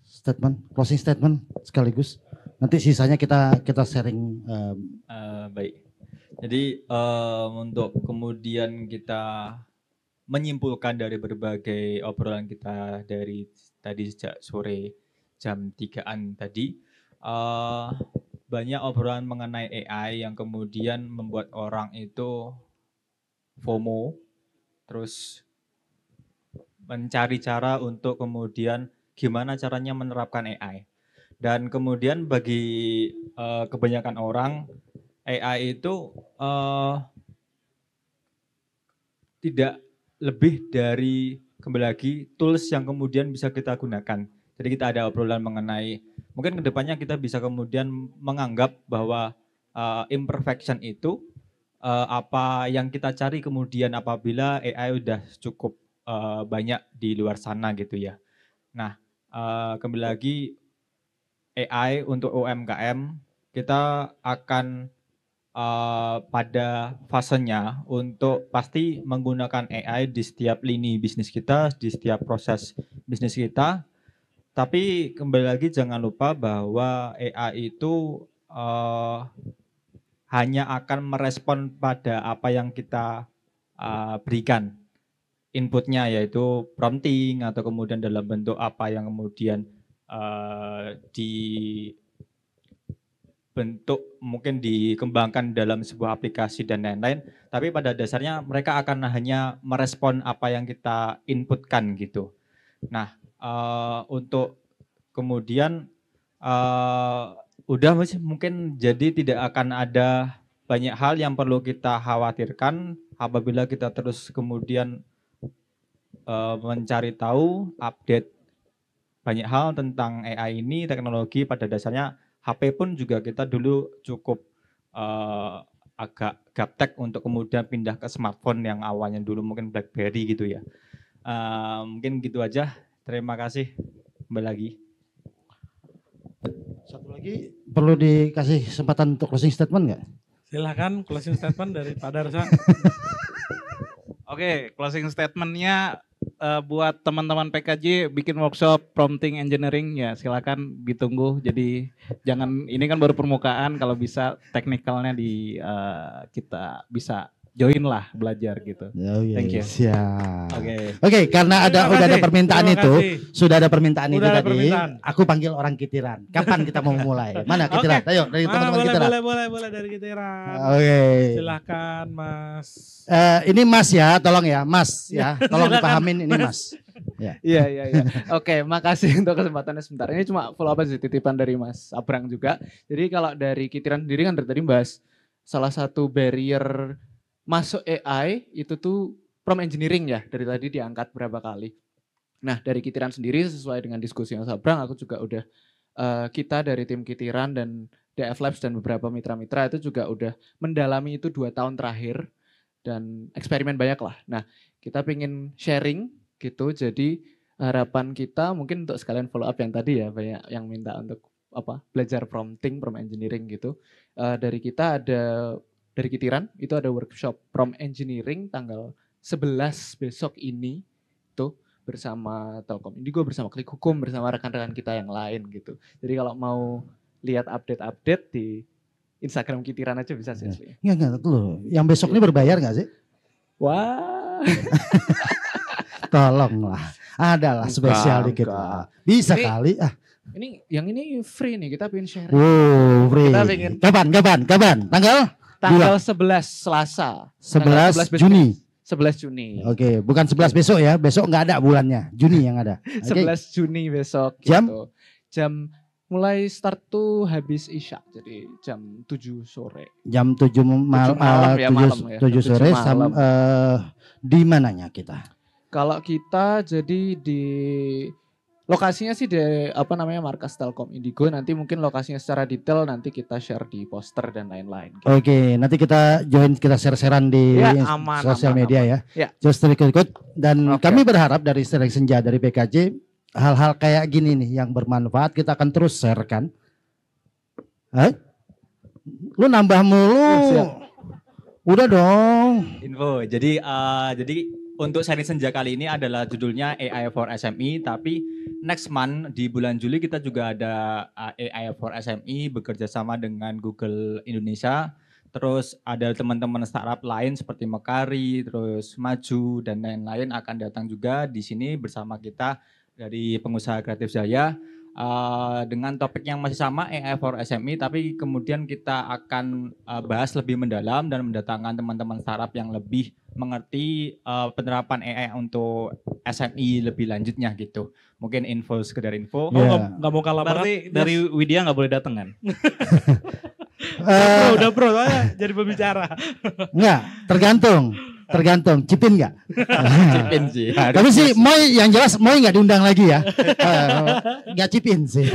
S1: statement, closing statement sekaligus. Nanti sisanya kita sharing.
S4: Baik. Jadi untuk kemudian kita menyimpulkan dari berbagai obrolan kita dari tadi sejak sore jam 3-an tadi, banyak obrolan mengenai AI yang kemudian membuat orang itu FOMO, terus mencari cara untuk kemudian gimana caranya menerapkan AI. Dan kemudian bagi kebanyakan orang, AI itu tidak lebih dari kembali lagi tools yang kemudian bisa kita gunakan. Jadi kita ada obrolan mengenai mungkin kedepannya kita bisa kemudian menganggap bahwa imperfection itu apa yang kita cari kemudian apabila AI udah cukup banyak di luar sana gitu ya. Nah kembali lagi AI untuk UMKM kita akan pada fasenya untuk pasti menggunakan AI di setiap lini bisnis kita, di setiap proses bisnis kita. Tapi kembali lagi jangan lupa bahwa AI itu hanya akan merespon pada apa yang kita berikan. Inputnya yaitu prompting atau kemudian dalam bentuk apa yang kemudian bentuk mungkin dikembangkan dalam sebuah aplikasi dan lain-lain, tapi pada dasarnya mereka akan hanya merespon apa yang kita inputkan gitu. Nah untuk kemudian udah mungkin jadi tidak akan ada banyak hal yang perlu kita khawatirkan apabila kita terus kemudian mencari tahu, update banyak hal tentang AI ini, teknologi pada dasarnya. HP pun juga kita dulu cukup agak gaptek untuk kemudian pindah ke smartphone yang awalnya dulu mungkin BlackBerry gitu ya. Mungkin gitu aja. Terima kasih. Kembali lagi.
S1: Satu lagi perlu dikasih kesempatan untuk closing statement nggak?
S2: Silakan closing statement dari Pak Darsa.
S5: Oke, closing statementnya buat teman-teman PKJ bikin workshop prompting engineering ya silakan ditunggu. Jadi jangan, ini kan baru permukaan, kalau bisa teknikalnya kita bisa join lah belajar gitu. Thank you.
S1: Siap.
S5: Oke.
S1: Oke, karena udah ada permintaan itu, sudah ada permintaan itu tadi.
S2: Permintaan.
S1: Aku panggil orang Kitiran. Kapan kita mau mulai? Mana Kitiran? Ayo dari teman-teman Kitiran.
S2: Boleh dari Kitiran.
S1: Oke.
S2: Silakan Mas.
S1: Ini Mas ya, tolong ya, Mas ya. Tolong dipahamin ini Mas. Ya.
S14: Iya. Oke, makasih untuk kesempatannya sebentar. Ini cuma follow up aja titipan dari Mas Abrang juga. Jadi kalau dari Kitiran sendiri kan dari tadi bahas salah satu barrier masuk AI itu tuh prompt engineering ya, dari tadi diangkat berapa kali. Nah dari Kitiran sendiri sesuai dengan diskusi yang Sabrang, aku juga udah kita dari tim Kitiran dan DF Labs dan beberapa mitra-mitra itu juga udah mendalami itu 2 tahun terakhir dan eksperimen banyak lah. Nah kita pengen sharing gitu, jadi harapan kita mungkin untuk sekalian follow up yang tadi ya, banyak yang minta untuk belajar prompt engineering gitu. Dari kita dari Kitiran itu ada workshop prompt engineering tanggal 11 besok ini tuh bersama Telkom Indigo, bersama Klik Hukum, bersama rekan-rekan kita yang lain gitu. Jadi kalau mau lihat update-update di Instagram Kitiran aja bisa sih.
S1: Enggak loh. Yang besok ini berbayar nggak sih?
S14: Wah.
S1: Tolonglah. Adalah spesial dikit lah. Bisa ini, kali
S14: Ini yang ini free nih, kita pengen share.
S1: Free. Kita pengen. Kapan?
S14: Tanggal 11 Selasa.
S1: 11 Juni.
S14: 11 Juni.
S1: Oke, bukan 11 besok ya. Besok nggak ada bulannya. Juni yang ada.
S14: 11 Juni besok.
S1: Jam?
S14: Gitu. Jam mulai start tuh habis Isya. Jadi jam 7 sore.
S1: Jam 7 malam ya. 7 sore. Di mananya kita?
S14: Kalau kita jadi di lokasinya sih di markas Telkom Indigo. Nanti mungkin lokasinya secara detail nanti kita share di poster dan lain-lain. Gitu.
S1: Oke, nanti kita share-sharean di sosial media ya. Just ikut. Dan kami berharap dari Sharing Senja dari PKJ hal-hal kayak gini nih yang bermanfaat kita akan terus sharekan. Lu nambah mulu. Udah dong.
S4: Info. Jadi untuk Sharing Senja kali ini adalah judulnya AI for SME, tapi next month di bulan Juli kita juga ada AI for SME bekerja sama dengan Google Indonesia. Terus ada teman-teman startup lain seperti Mekari, terus Maju dan lain-lain akan datang juga di sini bersama kita dari pengusaha Kreatif Jaya dengan topik yang masih sama AI for SME, tapi kemudian kita akan bahas lebih mendalam dan mendatangkan teman-teman startup yang lebih mengerti penerapan AI untuk SME lebih lanjutnya gitu. Mungkin info, sekedar info.
S2: Nggak mau kalah
S5: berarti dari Widya nggak boleh datang kan?
S2: Udah pro jadi pembicara.
S1: Enggak, tergantung. Cipin nggak?
S4: Cipin sih.
S1: Tapi sih Moy yang jelas Moy nggak diundang lagi ya. Nggak cipin sih.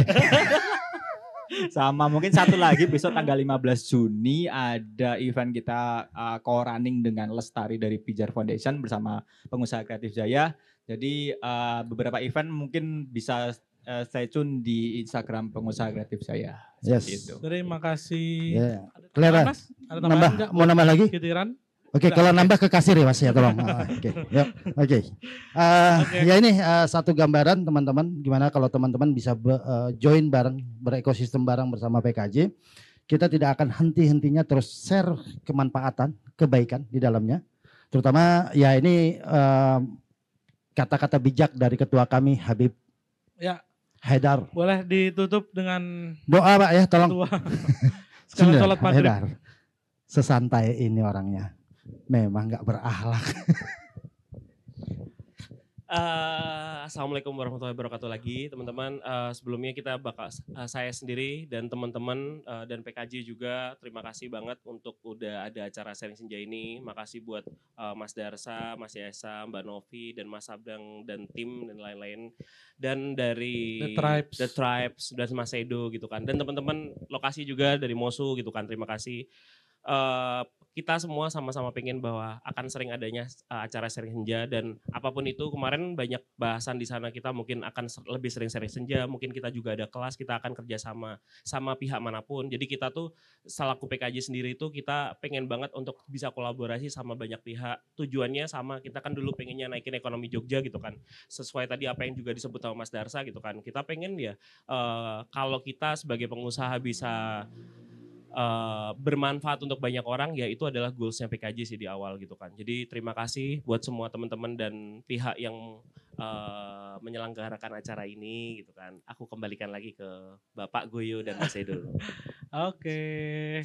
S4: Sama mungkin satu lagi besok tanggal 15 Juni ada event kita co-running dengan Lestari dari Pijar Foundation bersama pengusaha Kreatif Jaya. Jadi beberapa event mungkin bisa stay tune di Instagram pengusaha Kreatif Jaya.
S1: Yes.
S4: Itu.
S2: Terima kasih.
S1: Kelihatan. Mau nambah lagi?
S2: Kitiran?
S1: Oke, kalau nambah ke kasir ya Mas ya, tolong. Oke. Ya ini satu gambaran teman-teman, gimana kalau teman-teman bisa join bareng, berekosistem bareng bersama PKJ. Kita tidak akan henti-hentinya terus share kemanfaatan, kebaikan di dalamnya. Terutama ya ini kata-kata bijak dari ketua kami Habib Haidar.
S2: Boleh ditutup dengan
S1: doa Pak ya, tolong.
S2: Sekarang sholat maghrib.
S1: Haidar. Sesantai ini orangnya. Memang nggak berakhlak.
S11: Assalamualaikum warahmatullahi wabarakatuh lagi teman-teman. Sebelumnya kita saya sendiri dan teman-teman dan PKJ juga terima kasih banget untuk udah ada acara Sharing Senja ini. Makasih buat Mas Darsa, Mas Yesa, Mbak Novi dan Mas Abdang dan tim dan lain-lain. Dan dari The Tribes dan Mas Edo gitu kan. Dan teman-teman lokasi juga dari Mosu gitu kan. Terima kasih. kita semua sama-sama pengen bahwa akan sering adanya acara sharing senja dan apapun itu kemarin banyak bahasan di sana kita mungkin akan lebih sering sharing senja, mungkin kita juga ada kelas, kita akan kerja sama pihak manapun. Jadi kita tuh selaku PKJ sendiri tuh kita pengen banget untuk bisa kolaborasi sama banyak pihak. Tujuannya sama, kita kan dulu pengennya naikin ekonomi Jogja gitu kan. Sesuai tadi apa yang juga disebut sama Mas Darsa gitu kan. Kita pengen ya kalau kita sebagai pengusaha bisa bermanfaat untuk banyak orang ya itu adalah goalsnya PKJ sih di awal gitu kan. Jadi terima kasih buat semua teman-teman dan pihak yang menyelenggarakan acara ini gitu kan. Aku kembalikan lagi ke Bapak Goyo dan Mas Edo.
S2: Oke.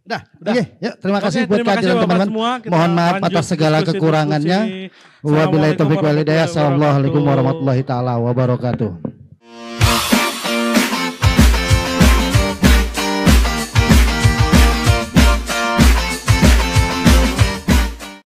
S1: Udah. Oke, ya, terima kasih buat kehadiran teman-teman. Mohon maaf atas segala kekurangannya. Wabillahi taufiq wal hidayah. Assalamualaikum warahmatullahi taala wabarakatuh.